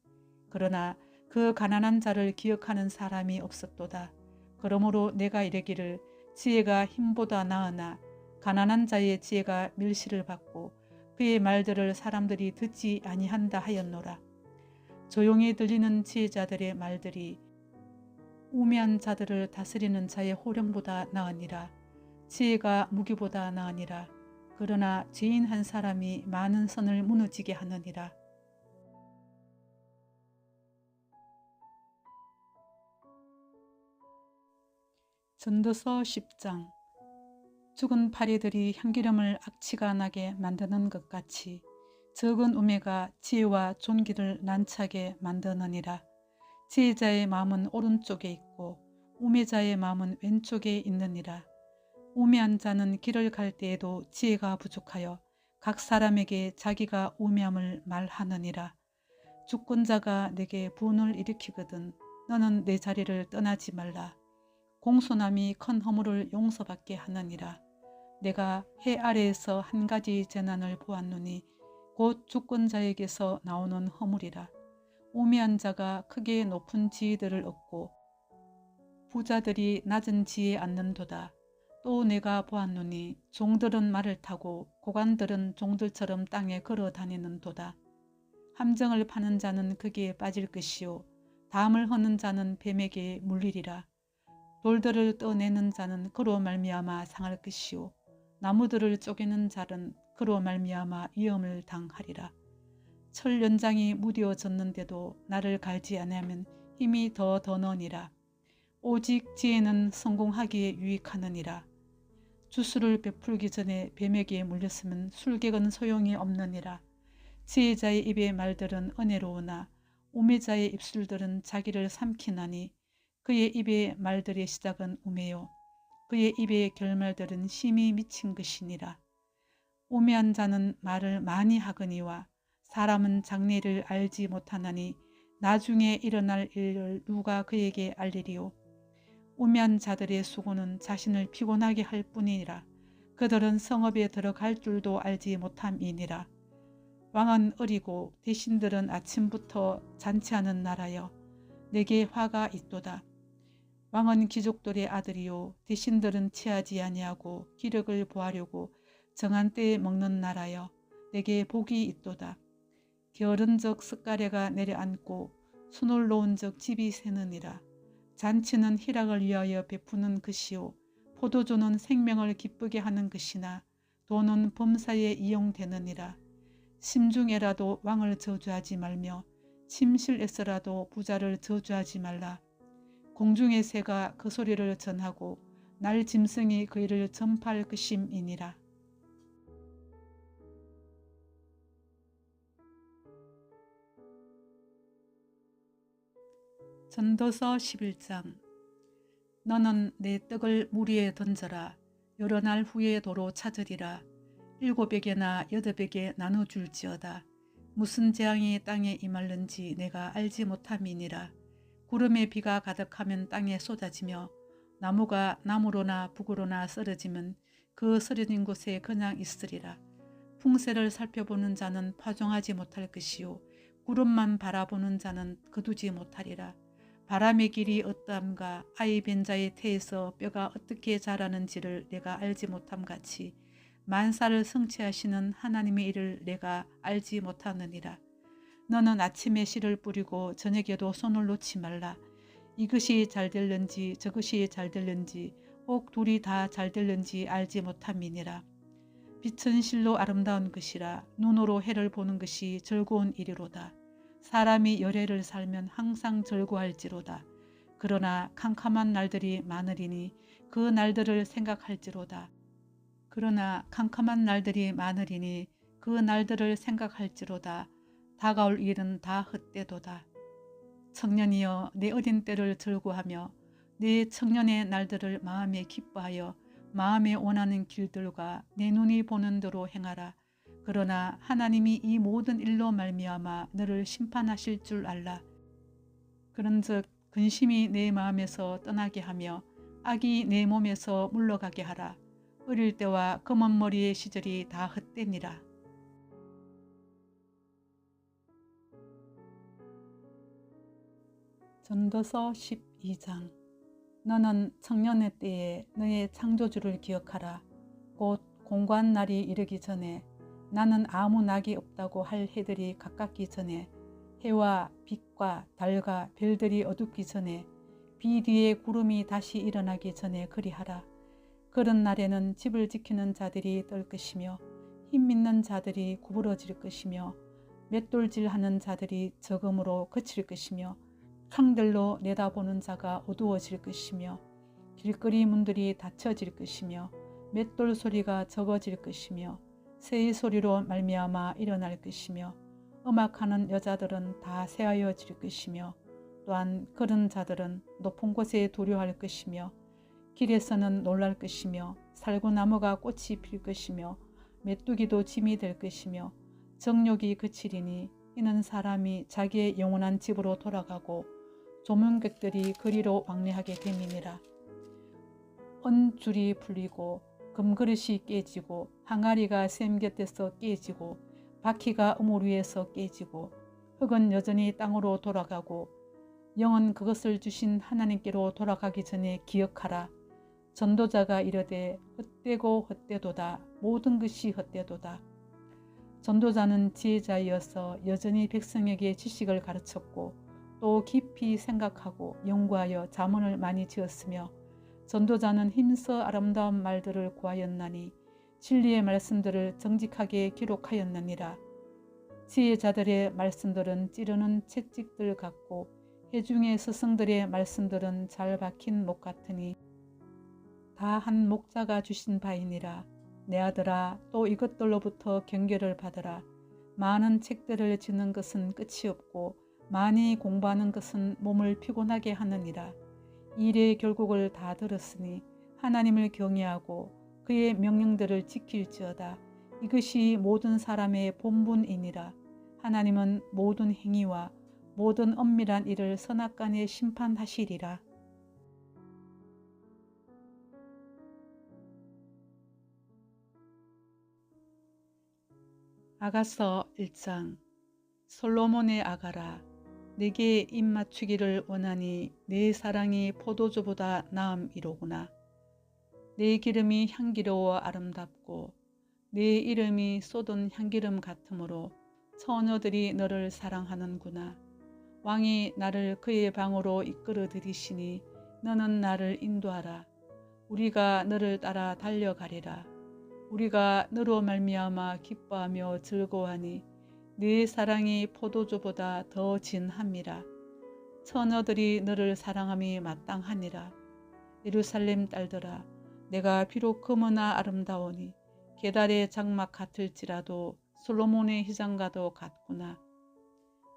그러나 그 가난한 자를 기억하는 사람이 없었도다. 그러므로 내가 이르기를 지혜가 힘보다 나으나 가난한 자의 지혜가 멸시를 받고 그의 말들을 사람들이 듣지 아니한다 하였노라. 조용히 들리는 지혜자들의 말들이 우매한 자들을 다스리는 자의 호령보다 나으니라. 지혜가 무기보다 나으니라. 그러나 죄인 한 사람이 많은 선을 무너지게 하느니라. 전도서 10장. 죽은 파리들이 향기름을 악취가 나게 만드는 것 같이 적은 우매가 지혜와 존귀를 난처하게 만드느니라. 지혜자의 마음은 오른쪽에 있고 우매자의 마음은 왼쪽에 있느니라. 우매한 자는 길을 갈 때에도 지혜가 부족하여 각 사람에게 자기가 우매함을 말하느니라. 주권자가 내게 분을 일으키거든 너는 내 자리를 떠나지 말라. 공손함이 큰 허물을 용서받게 하느니라. 내가 해 아래에서 한 가지 재난을 보았노니 곧 주권자에게서 나오는 허물이라. 우매한 자가 크게 높은 지위들을 얻고 부자들이 낮은 지에 앉는도다. 또 내가 보았노니 종들은 말을 타고 고관들은 종들처럼 땅에 걸어 다니는도다. 함정을 파는 자는 거기에 빠질 것이요 담을 허는 자는 뱀에게 물리리라. 돌들을 떠내는 자는 그로 말미암아 상할 것이요 나무들을 쪼개는 자는 그로 말미암아 위험을 당하리라. 철 연장이 무뎌졌는데도 나를 갈지 아니하면 힘이 더 너니라. 오직 지혜는 성공하기에 유익하느니라. 주술을 베풀기 전에 뱀에게 물렸으면 술객은 소용이 없느니라. 지혜자의 입의 말들은 은혜로우나 우매자의 입술들은 자기를 삼키나니 그의 입의 말들의 시작은 우매요 그의 입의 결말들은 심히 미친 것이니라. 우매한 자는 말을 많이 하거니와 사람은 장래를 알지 못하나니 나중에 일어날 일을 누가 그에게 알리리요. 우매한 자들의 수고는 자신을 피곤하게 할 뿐이니라. 그들은 성읍에 들어갈 줄도 알지 못함이니라. 왕은 어리고 대신들은 아침부터 잔치하는 나라여 내게 화가 있도다. 왕은 귀족들의 아들이요 대신들은 취하지 아니하고 기력을 보하려고 정한 때에 먹는 나라여 내게 복이 있도다. 게으른 적 습가래가 내려앉고 수놀 놓은 적 집이 새느니라. 잔치는 희락을 위하여 베푸는 것이요 포도주는 생명을 기쁘게 하는 것이나 돈은 범사에 이용되느니라. 심중에라도 왕을 저주하지 말며 침실에서라도 부자를 저주하지 말라. 공중의 새가 그 소리를 전하고 날 짐승이 그 일을 전파할 것임이니라. 전도서 11장. 너는 내 떡을 물 위에 던져라. 여러 날 후에 도로 찾으리라. 7에게나 8에게 나눠줄지어다. 무슨 재앙이 땅에 임할는지 내가 알지 못함이니라. 구름에 비가 가득하면 땅에 쏟아지며 나무가 나무로나 북으로나 쓰러지면 그 쓰러진 곳에 그냥 있으리라. 풍세를 살펴보는 자는 파종하지 못할 것이요 구름만 바라보는 자는 거두지 못하리라. 바람의 길이 어떠함과 아이 벤 자의 태에서 뼈가 어떻게 자라는지를 내가 알지 못함같이 만사를 성취하시는 하나님의 일을 내가 알지 못하느니라. 너는 아침에 씨를 뿌리고 저녁에도 손을 놓지 말라. 이것이 잘 될는지 저것이 잘 될는지 혹 둘이 다 잘 될는지 알지 못함이니라. 빛은 실로 아름다운 것이라. 눈으로 해를 보는 것이 즐거운 일이로다. 사람이 열해를 살면 항상 즐거워할지로다. 그러나 캄캄한 날들이 많으리니 그 날들을 생각할지로다. 다가올 일은 다 헛되도다. 청년이여 내 어린 때를 즐거워하며 내 청년의 날들을 마음에 기뻐하여 마음에 원하는 길들과 내 눈이 보는 대로 행하라. 그러나 하나님이 이 모든 일로 말미암아 너를 심판하실 줄 알라. 그런즉 근심이 내 마음에서 떠나게 하며 악이 내 몸에서 물러가게 하라. 어릴 때와 검은 머리의 시절이 다 헛되니라. 전도서 12장. 너는 청년의 때에 너의 창조주를 기억하라. 곧 공고한 날이 이르기 전에 나는 아무 낙이 없다고 할 해들이 가깝기 전에 해와 빛과 달과 별들이 어둡기 전에 비 뒤에 구름이 다시 일어나기 전에 그리하라. 그런 날에는 집을 지키는 자들이 떨 것이며 힘 있는 자들이 구부러질 것이며 맷돌질하는 자들이 적음으로 그칠 것이며 창들로 내다보는 자가 어두워질 것이며 길거리 문들이 닫혀질 것이며 맷돌 소리가 적어질 것이며 새의 소리로 말미암아 일어날 것이며 음악하는 여자들은 다 새하여질 것이며 또한 그런 자들은 높은 곳에 도료할 것이며 길에서는 놀랄 것이며 살구나무가 꽃이 필 것이며 메뚜기도 짐이 될 것이며 정욕이 그치리니 이는 사람이 자기의 영원한 집으로 돌아가고 조문객들이 그리로 왕래하게 됨이니라. 은줄이 풀리고 금그릇이 깨지고 항아리가 샘 곁에서 깨지고 바퀴가 우물 위에서 깨지고 흙은 여전히 땅으로 돌아가고 영은 그것을 주신 하나님께로 돌아가기 전에 기억하라. 전도자가 이르되 헛되고 헛되도다. 모든 것이 헛되도다. 전도자는 지혜자이어서 여전히 백성에게 지식을 가르쳤고 또 깊이 생각하고 연구하여 자문을 많이 지었으며 전도자는 힘써 아름다운 말들을 구하였나니 진리의 말씀들을 정직하게 기록하였느니라. 지혜자들의 말씀들은 찌르는 채찍들 같고 회중의 스승들의 말씀들은 잘 박힌 목 같으니 다 한 목자가 주신 바이니라. 내 아들아, 또 이것들로부터 경계를 받으라. 많은 책들을 짓는 것은 끝이 없고 많이 공부하는 것은 몸을 피곤하게 하느니라. 일의 결국을 다 들었으니 하나님을 경외하고 그의 명령들을 지킬지어다. 이것이 모든 사람의 본분이니라. 하나님은 모든 행위와 모든 엄밀한 일을 선악간에 심판하시리라. 아가서 1장. 솔로몬의 아가라, 내게 입맞추기를 원하니 내 사랑이 포도주보다 나음이로구나. 내 기름이 향기로워 아름답고 내 이름이 쏟은 향기름 같으므로 처녀들이 너를 사랑하는구나. 왕이 나를 그의 방으로 이끌어 들이시니 너는 나를 인도하라. 우리가 너를 따라 달려가리라. 우리가 너로 말미암아 기뻐하며 즐거워하니 네 사랑이 포도주보다 더 진함이라. 처녀들이 너를 사랑함이 마땅하니라. 예루살렘 딸들아, 내가 비록 금으나 아름다우니 게달의 장막 같을지라도 솔로몬의 희장과도 같구나.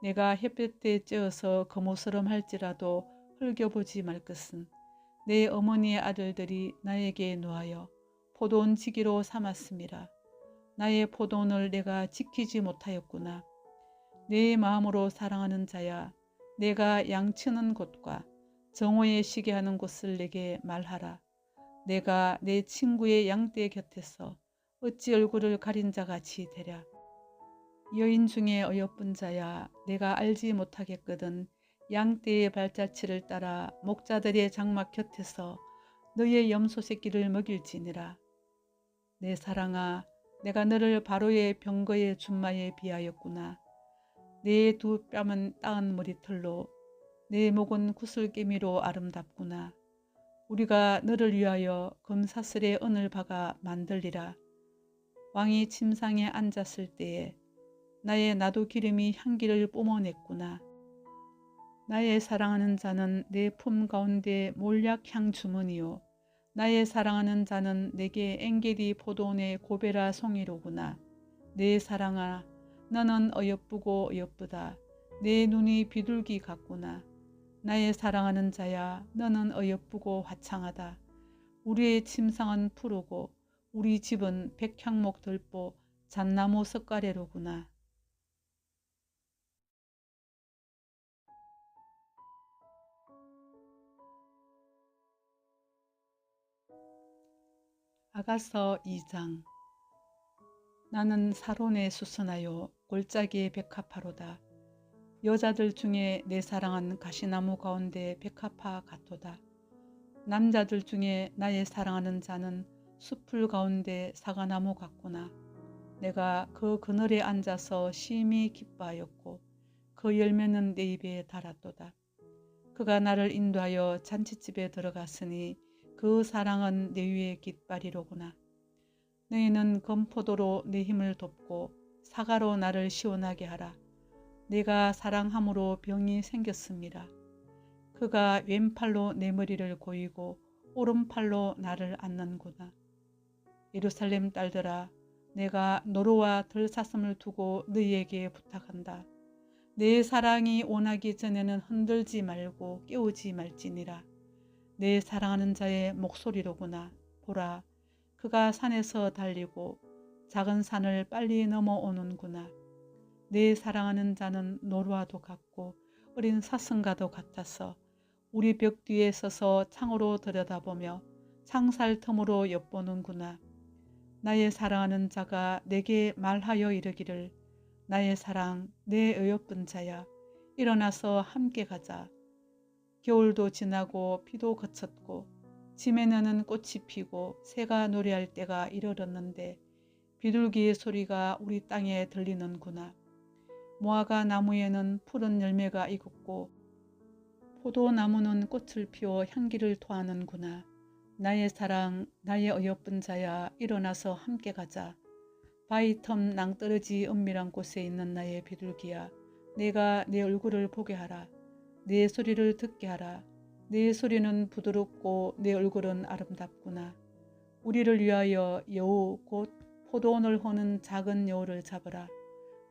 내가 햇볕에 쬐어서 거무스름 할지라도 흘겨보지 말 것은 내 어머니의 아들들이 나에게 노하여 포도원 지기로 삼았음이라. 나의 포도원을 내가 지키지 못하였구나. 내 마음으로 사랑하는 자야, 내가 양치는 곳과 정오에 쉬게 하는 곳을 내게 말하라. 내가 내 친구의 양떼 곁에서 어찌 얼굴을 가린 자같이 되랴. 여인 중에 어여쁜 자야, 내가 알지 못하겠거든 양떼의 발자취를 따라 목자들의 장막 곁에서 너의 염소 새끼를 먹일지니라. 내 사랑아, 내가 너를 바로의 병거의 준마에 비하였구나. 내 두 뺨은 따은 머리털로 내 목은 구슬개미로 아름답구나. 우리가 너를 위하여 금사슬에 은을 박아 만들리라. 왕이 침상에 앉았을 때에 나의 나도 기름이 향기를 뿜어냈구나. 나의 사랑하는 자는 내 품 가운데 몰약향 주머니요. 나의 사랑하는 자는 내게 엥게디 포도원의 고베라 송이로구나. 내 사랑아, 너는 어여쁘고 어여쁘다. 내 눈이 비둘기 같구나. 나의 사랑하는 자야, 너는 어여쁘고 화창하다. 우리의 침상은 푸르고 우리 집은 백향목 들보 잣나무 석가래로구나. 아가서 2장. 나는 사론에 수선하여 골짜기에 백합화로다. 여자들 중에 내 사랑한 가시나무 가운데 백합화 같도다. 남자들 중에 나의 사랑하는 자는 숲풀 가운데 사과나무 같구나. 내가 그 그늘에 앉아서 심히 기뻐하였고 그 열매는 내 입에 달았도다. 그가 나를 인도하여 잔치집에 들어갔으니 그 사랑은 내 위의 깃발이로구나. 너희는 검포도로 내 힘을 돕고 사과로 나를 시원하게 하라. 내가 사랑함으로 병이 생겼습니다. 그가 왼팔로 내 머리를 고이고 오른팔로 나를 안는구나. 예루살렘 딸들아, 내가 노루와 들사슴을 두고 너희에게 부탁한다. 내 사랑이 원하기 전에는 흔들지 말고 깨우지 말지니라. 내 사랑하는 자의 목소리로구나. 보라, 그가 산에서 달리고 작은 산을 빨리 넘어오는구나. 내 사랑하는 자는 노루와도 같고 어린 사슴과도 같아서 우리 벽 뒤에 서서 창으로 들여다보며 창살 틈으로 엿보는구나. 나의 사랑하는 자가 내게 말하여 이르기를 나의 사랑, 내 어여쁜 자야, 일어나서 함께 가자. 겨울도 지나고 비도 그쳤고 짐에는 꽃이 피고 새가 노래할 때가 이르렀는데 비둘기의 소리가 우리 땅에 들리는구나. 무화과 나무에는 푸른 열매가 익었고 포도나무는 꽃을 피워 향기를 토하는구나. 나의 사랑, 나의 어여쁜 자야, 일어나서 함께 가자. 바위 텀 낭떠러지 은밀한 곳에 있는 나의 비둘기야, 내가 내 얼굴을 보게 하라. 내 소리를 듣게 하라. 내 소리는 부드럽고 내 얼굴은 아름답구나. 우리를 위하여 여우 곧 포도원을 허는 작은 여우를 잡으라.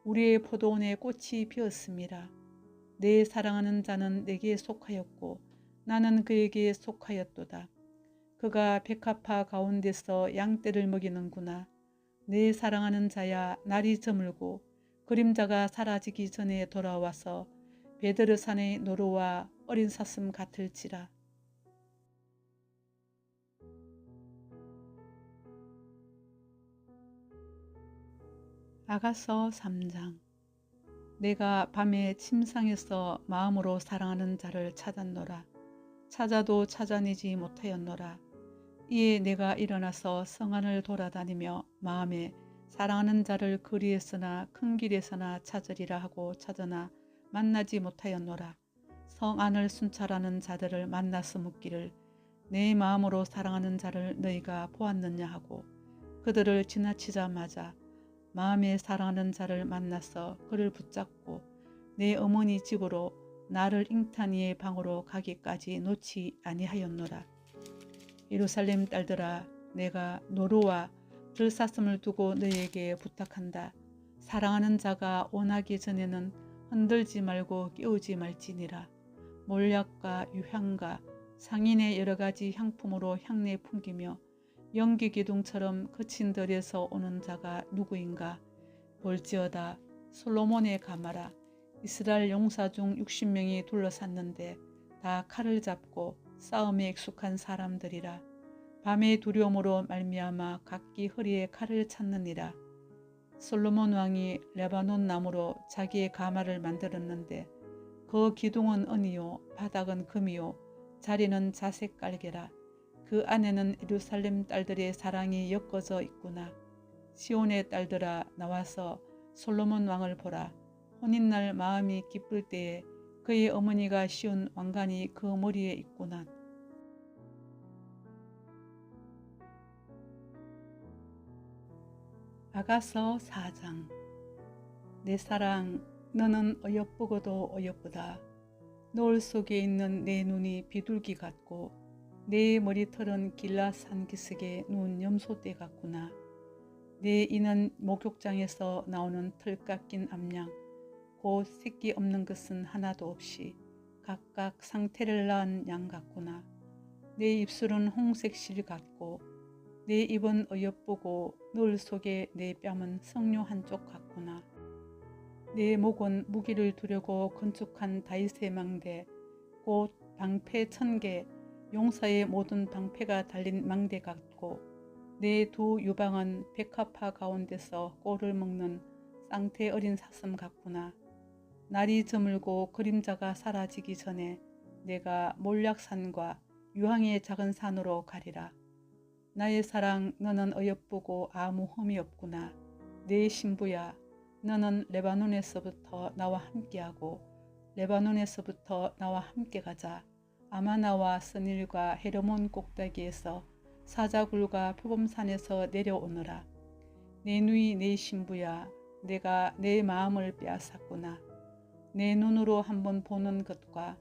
우리의 포도원에 꽃이 피었습니다. 내 사랑하는 자는 내게 속하였고 나는 그에게 속하였도다. 그가 백합화 가운데서 양떼를 먹이는구나. 내 사랑하는 자야, 날이 저물고 그림자가 사라지기 전에 돌아와서 베드르산의 노루와 어린 사슴 같을지라. 아가서 3장. 내가 밤에 침상에서 마음으로 사랑하는 자를 찾았노라. 찾아도 찾아내지 못하였노라. 이에 내가 일어나서 성안을 돌아다니며 마음에 사랑하는 자를 거리에서나 큰 길에서나 찾으리라 하고 찾으나 만나지 못하였노라. 성안을 순찰하는 자들을 만나서 묻기를 내 마음으로 사랑하는 자를 너희가 보았느냐 하고 그들을 지나치자마자 마음에 사랑하는 자를 만나서 그를 붙잡고 내 어머니 집으로 나를 잉타니의 방으로 가기까지 놓지 아니하였노라. 예루살렘 딸들아, 내가 노루와 들사슴을 두고 너희에게 부탁한다. 사랑하는 자가 원하기 전에는 흔들지 말고 깨우지 말지니라. 몰약과 유향과 상인의 여러 가지 향품으로 향내 풍기며 연기 기둥처럼 거친 들에서 오는 자가 누구인가? 볼지어다 솔로몬의 가마라. 이스라엘 용사 중 60명이 둘러쌌는데 다 칼을 잡고 싸움에 익숙한 사람들이라. 밤의 두려움으로 말미암아 각기 허리에 칼을 찾느니라. 솔로몬 왕이 레바논 나무로 자기의 가마를 만들었는데 그 기둥은 은이요 바닥은 금이요 자리는 자색 깔개라. 그 안에는 예루살렘 딸들의 사랑이 엮어져 있구나. 시온의 딸들아, 나와서 솔로몬 왕을 보라. 혼인날 마음이 기쁠 때에 그의 어머니가 씌운 왕관이 그 머리에 있구나. 아가서 4장. 내 사랑, 너는 어여쁘고도 어여쁘다. 노을 속에 있는 내 눈이 비둘기 같고 내 머리털은 길라 산기슭에 누운 염소떼 같구나. 내 이는 목욕장에서 나오는 털 깎인 암양, 곧 새끼 없는 것은 하나도 없이 각각 상태를 낳은 양 같구나. 내 입술은 홍색 실 같고 내 입은 어여쁘고 노을 속에 내 뺨은 석류 한쪽 같구나. 내 목은 무기를 두려고 건축한 다윗의 망대, 곧 방패 1000개, 용사의 모든 방패가 달린 망대 같고 내 두 유방은 백합화 가운데서 꼴을 먹는 쌍태 어린 사슴 같구나. 날이 저물고 그림자가 사라지기 전에 내가 몰약산과 유황의 작은 산으로 가리라. 나의 사랑, 너는 어여쁘고 아무 흠이 없구나. 내 신부야, 너는 레바논에서부터 나와 함께하고 레바논에서부터 나와 함께 가자. 아마나와 스닐과 헤르몬 꼭대기에서 사자굴과 표범산에서 내려오너라. 내 누이 내 신부야, 내가 내 마음을 빼앗았구나. 내 눈으로 한번 보는 것과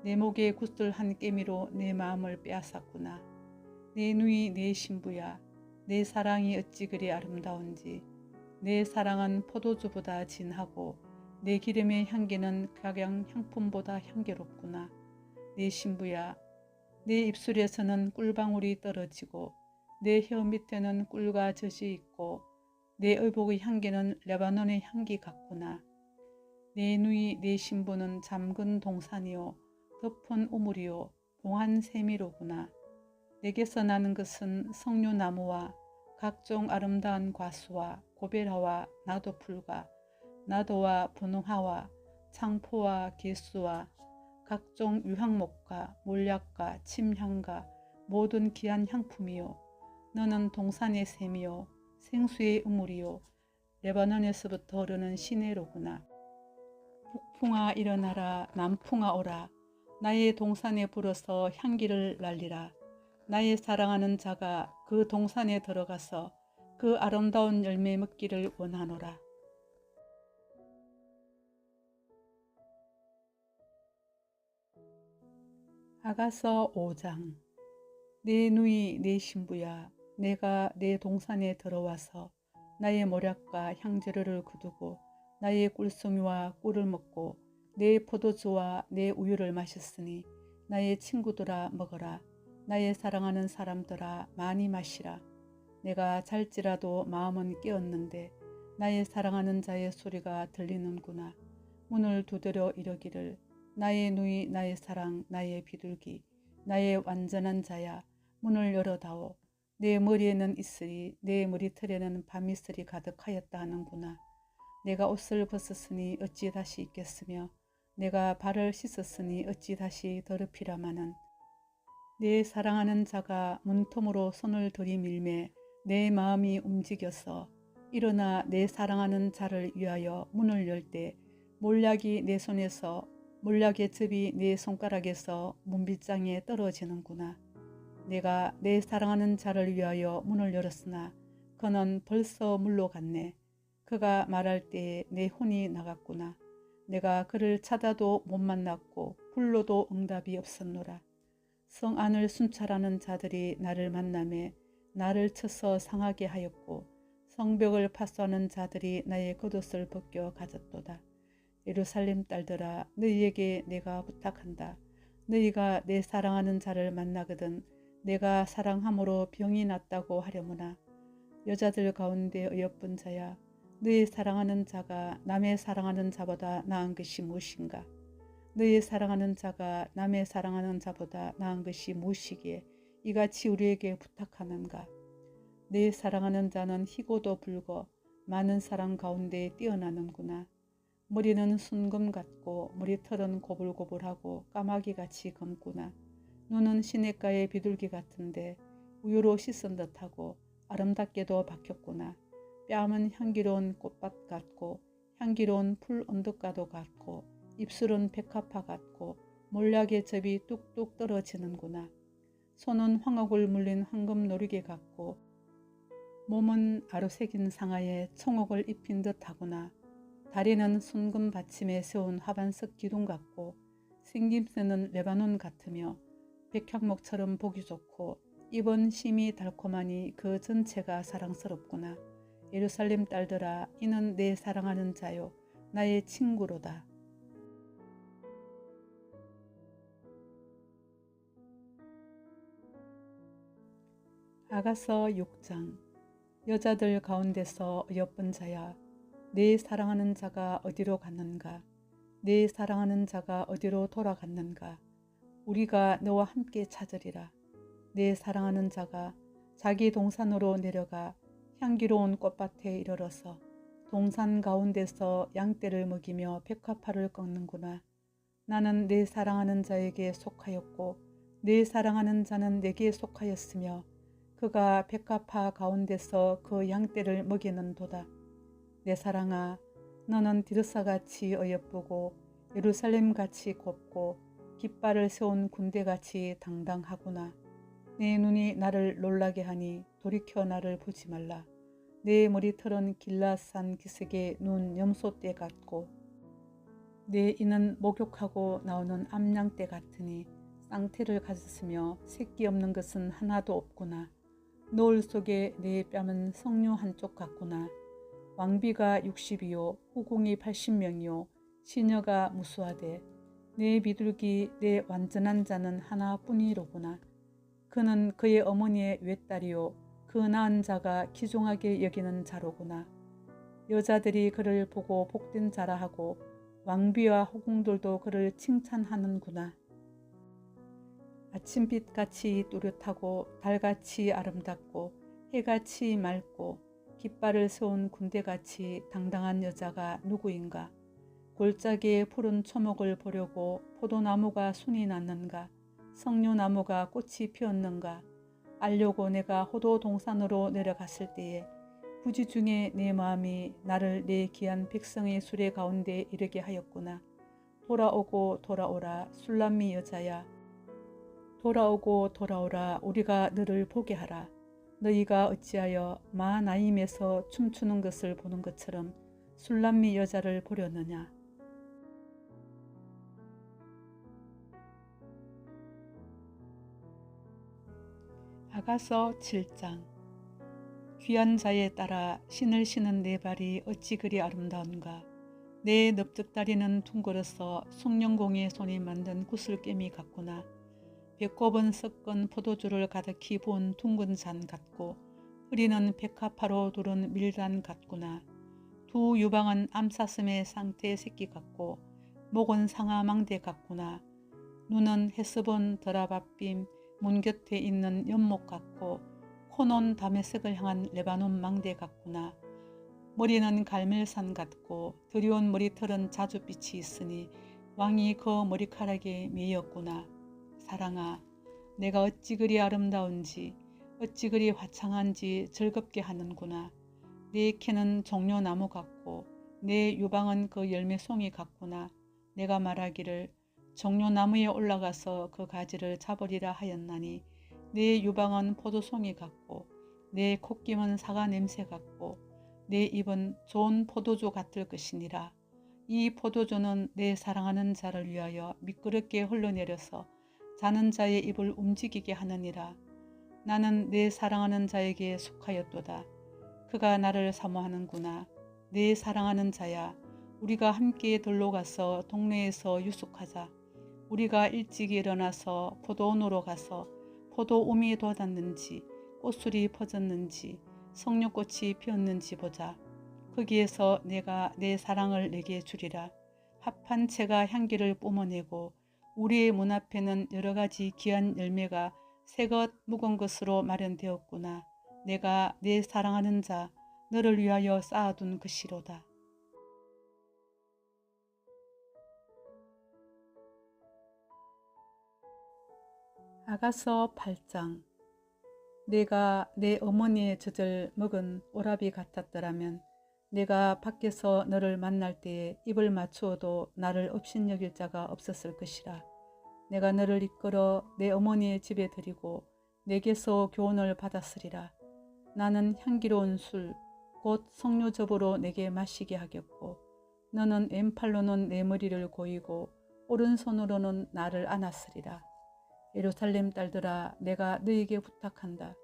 내 목에 굿을 한 깨미로 내 마음을 빼앗았구나. 내 누이 내 신부야, 내 사랑이 어찌 그리 아름다운지. 내 사랑은 포도주보다 진하고 내 기름의 향기는 각양 향품보다 향기롭구나. 내 신부야, 내 입술에서는 꿀방울이 떨어지고 내 혀 밑에는 꿀과 젖이 있고 내 의복의 향기는 레바논의 향기 같구나. 내 누이 내 신부는 잠근 동산이요 덮은 우물이요 봉한 세미로구나. 내게서 나는 것은 석류나무와 각종 아름다운 과수와 고벨하와 나도풀과 나도와 분홍하와 창포와 개수와 각종 유향목과 몰약과 침향과 모든 귀한 향품이요 너는 동산의 샘이요 생수의 우물이요 레바논에서부터 흐르는 시내로구나. 북풍아 일어나라 남풍아 오라 나의 동산에 불어서 향기를 날리라. 나의 사랑하는 자가 그 동산에 들어가서 그 아름다운 열매 먹기를 원하노라. 아가서 5장. 내 누이 내 신부야 내가 내 동산에 들어와서 나의 모략과 향재료를 거두고 나의 꿀송이와 꿀을 먹고 내 포도주와 내 우유를 마셨으니 나의 친구들아 먹어라. 나의 사랑하는 사람들아 많이 마시라. 내가 잘지라도 마음은 깨었는데 나의 사랑하는 자의 소리가 들리는구나. 문을 두드려 이르기를 나의 누이 나의 사랑 나의 비둘기 나의 완전한 자야 문을 열어다오. 내 머리에는 이슬이 내 머리털에는 밤이슬이 가득하였다 하는구나. 내가 옷을 벗었으니 어찌 다시 입겠으며 내가 발을 씻었으니 어찌 다시 더럽히라마는 내 사랑하는 자가 문틈으로 손을 들이밀매 내 마음이 움직여서 일어나 내 사랑하는 자를 위하여 문을 열 때 몰약이 내 손에서 몰약의 즙이 내 손가락에서 문빗장에 떨어지는구나. 내가 내 사랑하는 자를 위하여 문을 열었으나 그는 벌써 물러갔네. 그가 말할 때에 내 혼이 나갔구나. 내가 그를 찾아도 못 만났고 불러도 응답이 없었노라. 성 안을 순찰하는 자들이 나를 만나매 나를 쳐서 상하게 하였고 성벽을 파수하는 자들이 나의 겉옷을 벗겨 가졌도다. 예루살렘 딸들아 너희에게 내가 부탁한다. 너희가 내 사랑하는 자를 만나거든 내가 사랑함으로 병이 낫다고 하려무나. 여자들 가운데 어여쁜 자야 너희 사랑하는 자가 남의 사랑하는 자보다 나은 것이 무엇인가. 너희 사랑하는 자가 남의 사랑하는 자보다 나은 것이 무엇이기에 이같이 우리에게 부탁하는가. 내 사랑하는 자는 희고도 붉어 많은 사람 가운데 뛰어나는구나. 머리는 순금 같고 머리털은 고불고불하고 까마귀같이 검구나. 눈은 시냇가의 비둘기 같은데 우유로 씻은 듯하고 아름답게도 박혔구나. 뺨은 향기로운 꽃밭 같고 향기로운 풀 언덕가도 같고 입술은 백합화 같고 몰약의 즙이 뚝뚝 떨어지는구나. 손은 황옥을 물린 황금 노리개 같고 몸은 아로새긴 상아에 청옥을 입힌 듯하구나. 다리는 순금 받침에 세운 화반석 기둥 같고 생김새는 레바논 같으며 백향목처럼 보기 좋고 입은 심이 달콤하니 그 전체가 사랑스럽구나. 예루살렘 딸들아 이는 내 사랑하는 자요 나의 친구로다. 아가서 6장. 여자들 가운데서 어여쁜 자야 내 사랑하는 자가 어디로 갔는가. 내 사랑하는 자가 어디로 돌아갔는가. 우리가 너와 함께 찾으리라. 내 사랑하는 자가 자기 동산으로 내려가 향기로운 꽃밭에 이르러서 동산 가운데서 양떼를 먹이며 백합화를 꺾는구나. 나는 내 사랑하는 자에게 속하였고 내 사랑하는 자는 내게 속하였으며 그가 백합화 가운데서 그 양떼를 먹이는도다. 내 사랑아 너는 디르사같이 어여쁘고 예루살렘같이 곱고 깃발을 세운 군대같이 당당하구나. 내 눈이 나를 놀라게 하니 돌이켜 나를 보지 말라. 내 머리털은 길라산 기슭의 눈 염소떼 같고 내 이는 목욕하고 나오는 암양떼 같으니 쌍태를 가졌으며 새끼 없는 것은 하나도 없구나. 노을 속에 내 뺨은 석류 한쪽 같구나. 왕비가 60이요 후궁이 80명이요 시녀가 무수하되 내 비둘기 내 완전한 자는 하나뿐이로구나. 그는 그의 어머니의 외딸이요 그 낳은 자가 귀중하게 여기는 자로구나. 여자들이 그를 보고 복된 자라 하고 왕비와 후궁들도 그를 칭찬하는구나. 아침빛같이 뚜렷하고 달같이 아름답고 해같이 맑고 깃발을 세운 군대같이 당당한 여자가 누구인가. 골짜기의 푸른 초목을 보려고 포도나무가 순이 났는가, 석류나무가 꽃이 피었는가 알려고 내가 호도 동산으로 내려갔을 때에 부지 중에 내 마음이 나를 내 귀한 백성의 수레 가운데 이르게 하였구나. 돌아오고 돌아오라 술람미 여자야. 돌아오고 돌아오라 우리가 너를 보게 하라. 너희가 어찌하여 마나임에서 춤추는 것을 보는 것처럼 술람미 여자를 보려느냐. 아가서 7장. 귀한 자에 따라 신을 신은 내 발이 어찌 그리 아름다운가. 내 넓적다리는 둥그러서 숭늉공의 손이 만든 구슬깨미 같구나. 배꼽은 섞은 포도주를 가득히 부은 둥근 잔 같고 허리는 백합화로 두른 밀단 같구나. 두 유방은 암사슴의 쌍태 새끼 같고 목은 상아 망대 같구나. 눈은 헤스본 드라밥빔 문 곁에 있는 연못 같고 코는 다메섹을 향한 레바논 망대 같구나. 머리는 갈멜산 같고 드리운 머리털은 자줏빛이 있으니 왕이 그 머리카락에 매였구나. 사랑아, 내가 어찌 그리 아름다운지 어찌 그리 화창한지 즐겁게 하는구나. 내 캐는 종려나무 같고 내 유방은 그 열매송이 같구나. 내가 말하기를 종려나무에 올라가서 그 가지를 잡으리라 하였나니 내 유방은 포도송이 같고 내 콧김은 사과 냄새 같고 내 입은 좋은 포도주 같을 것이니라. 이 포도주는 내 사랑하는 자를 위하여 미끄럽게 흘러내려서 자는 자의 입을 움직이게 하느니라. 나는 내 사랑하는 자에게 속하였도다. 그가 나를 사모하는구나. 내 사랑하는 자야, 우리가 함께 들로 가서 동네에서 유숙하자. 우리가 일찍 일어나서 포도원으로 가서 포도움이 돋았는지 꽃술이 퍼졌는지 석류꽃이 피었는지 보자. 거기에서 내가 내 사랑을 내게 주리라. 합한 채가 향기를 뿜어내고 우리의 문 앞에는 여러 가지 귀한 열매가 새것 묵은 것으로 마련되었구나. 내가 내 사랑하는 자 너를 위하여 쌓아둔 것이로다. 아가서 8장. 내가 내 어머니의 젖을 먹은 오라비 같았더라면 내가 밖에서 너를 만날 때에 입을 맞추어도 나를 업신여길 자가 없었을 것이라. 내가 너를 이끌어 내 어머니의 집에 들이고 내게서 교훈을 받았으리라. 나는 향기로운 술, 곧 석류즙으로 내게 마시게 하겠고 너는 왼팔로는 내 머리를 고이고 오른손으로는 나를 안았으리라. 예루살렘 딸들아, 내가 너에게 부탁한다.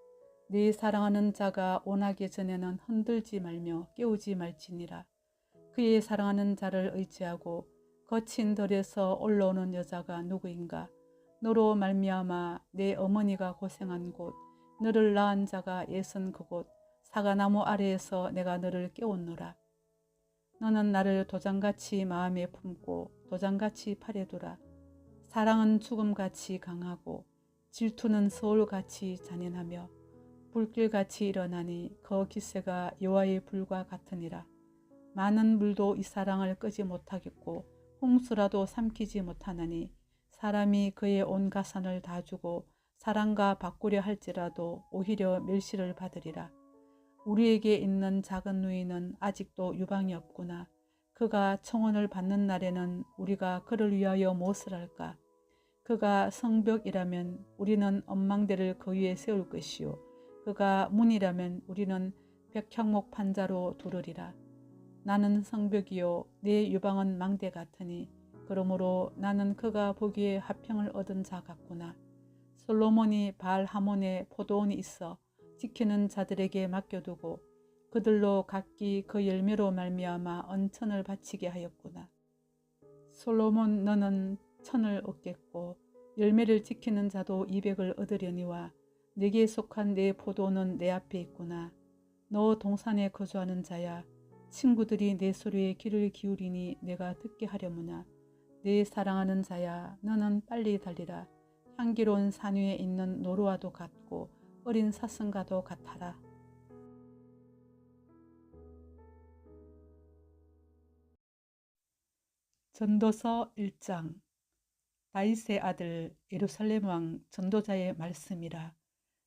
네 사랑하는 자가 오나기 전에는 흔들지 말며 깨우지 말지니라. 그의 사랑하는 자를 의지하고 거친 들에서 올라오는 여자가 누구인가. 너로 말미암아 내 어머니가 고생한 곳, 너를 낳은 자가 애선 그곳 사과나무 아래에서 내가 너를 깨웠노라. 너는 나를 도장같이 마음에 품고 도장같이 팔에 두라. 사랑은 죽음같이 강하고 질투는 서울같이 잔인하며 불길같이 일어나니 그 기세가 여호와의 불과 같으니라. 많은 물도 이 사랑을 끄지 못하겠고 홍수라도 삼키지 못하나니 사람이 그의 온 가산을 다 주고 사랑과 바꾸려 할지라도 오히려 멸시를 받으리라. 우리에게 있는 작은 누이는 아직도 유방이 없구나. 그가 청혼을 받는 날에는 우리가 그를 위하여 무엇을 할까? 그가 성벽이라면 우리는 언망대를 그 위에 세울 것이요 그가 문이라면 우리는 백향목 판자로 두르리라. 나는 성벽이요 내 유방은 망대 같으니 그러므로 나는 그가 보기에 화평을 얻은 자 같구나. 솔로몬이 바알하몬에 포도원이 있어 지키는 자들에게 맡겨두고 그들로 각기 그 열매로 말미암아 언천을 바치게 하였구나. 솔로몬 너는 천을 얻겠고 열매를 지키는 자도 200을 얻으려니와 내게 속한 내 포도는 내 앞에 있구나. 너 동산에 거주하는 자야. 친구들이 내 소리에 귀를 기울이니 내가 듣게 하려무나. 내 사랑하는 자야, 너는 빨리 달리라. 향기로운 산 위에 있는 노루와도 같고 어린 사슴과도 같아라. 전도서 1장. 다윗의 아들 예루살렘 왕 전도자의 말씀이라.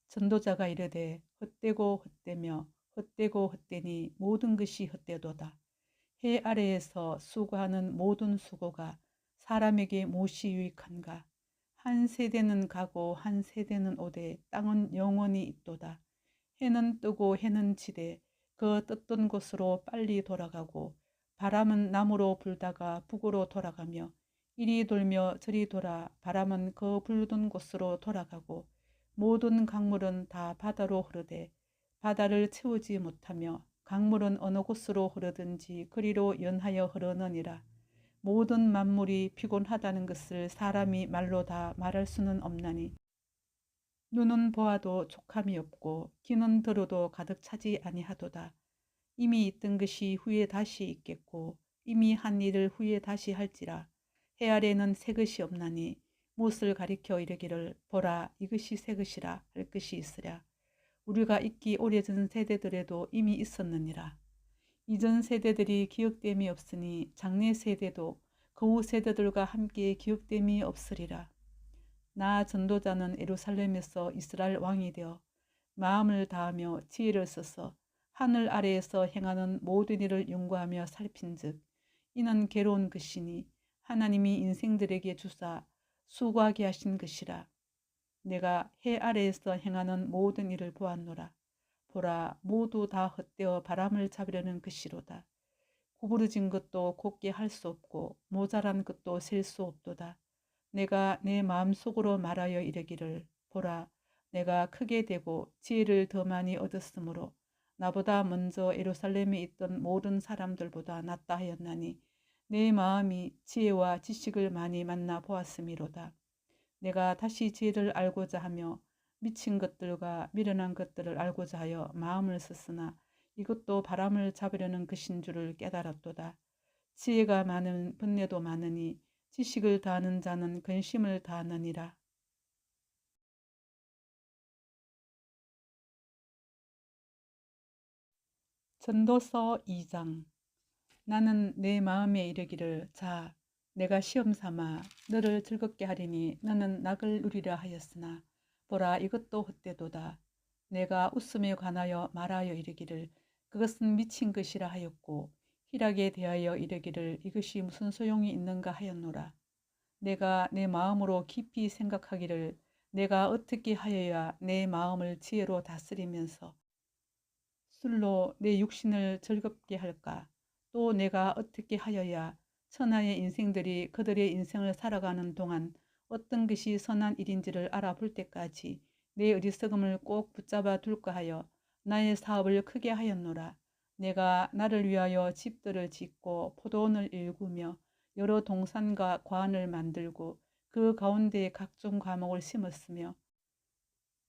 전도자가 이르되 헛되고 헛되며 헛되고 헛되니 모든 것이 헛되도다. 해 아래에서 수고하는 모든 수고가 사람에게 무엇이 유익한가. 한 세대는 가고 한 세대는 오되 땅은 영원히 있도다. 해는 뜨고 해는 지되 그 떴던 곳으로 빨리 돌아가고 바람은 남으로 불다가 북으로 돌아가며 이리 돌며 저리 돌아 바람은 그 불던 곳으로 돌아가고 모든 강물은 다 바다로 흐르되 바다를 채우지 못하며 강물은 어느 곳으로 흐르든지 그리로 연하여 흐르느니라. 모든 만물이 피곤하다는 것을 사람이 말로 다 말할 수는 없나니 눈은 보아도 족함이 없고 귀는 들어도 가득 차지 아니하도다. 이미 있던 것이 후에 다시 있겠고 이미 한 일을 후에 다시 할지라. 해 아래는 새 것이 없나니 못을 가리켜 이르기를 보라 이것이 새 것이라 할 것이 있으랴. 우리가 있기 오래전 세대들에도 이미 있었느니라. 이전 세대들이 기억됨이 없으니 장래 세대도 그 후 세대들과 함께 기억됨이 없으리라. 나 전도자는 예루살렘에서 이스라엘 왕이 되어 마음을 다하며 지혜를 써서 하늘 아래에서 행하는 모든 일을 연구하며 살핀즉 이는 괴로운 것이니 하나님이 인생들에게 주사 수고하게 하신 것이라. 내가 해 아래에서 행하는 모든 일을 보았노라. 보라 모두 다 헛되어 바람을 잡으려는 것이로다. 구부러진 것도 곱게 할 수 없고 모자란 것도 셀 수 없도다. 내가 내 마음속으로 말하여 이르기를 보라 내가 크게 되고 지혜를 더 많이 얻었으므로 나보다 먼저 예루살렘에 있던 모든 사람들보다 낫다 하였나니 내 마음이 지혜와 지식을 많이 만나 보았음이로다. 내가 다시 지혜를 알고자 하며 미친 것들과 미련한 것들을 알고자 하여 마음을 썼으나 이것도 바람을 잡으려는 것인 줄을 깨달았도다. 지혜가 많은 번뇌도 많으니 지식을 다하는 자는 근심을 다하느니라. 전도서 2장. 나는 내 마음에 이르기를 자 내가 시험 삼아 너를 즐겁게 하리니 너는 낙을 누리라 하였으나 보라 이것도 헛되도다. 내가 웃음에 관하여 말하여 이르기를 그것은 미친 것이라 하였고 희락에 대하여 이르기를 이것이 무슨 소용이 있는가 하였노라. 내가 내 마음으로 깊이 생각하기를 내가 어떻게 하여야 내 마음을 지혜로 다스리면서 술로 내 육신을 즐겁게 할까? 또 내가 어떻게 하여야 천하의 인생들이 그들의 인생을 살아가는 동안 어떤 것이 선한 일인지를 알아볼 때까지 내 어리석음을 꼭 붙잡아 둘까 하여 나의 사업을 크게 하였노라. 내가 나를 위하여 집들을 짓고 포도원을 일구며 여러 동산과 관을 만들고 그 가운데 각종 과목을 심었으며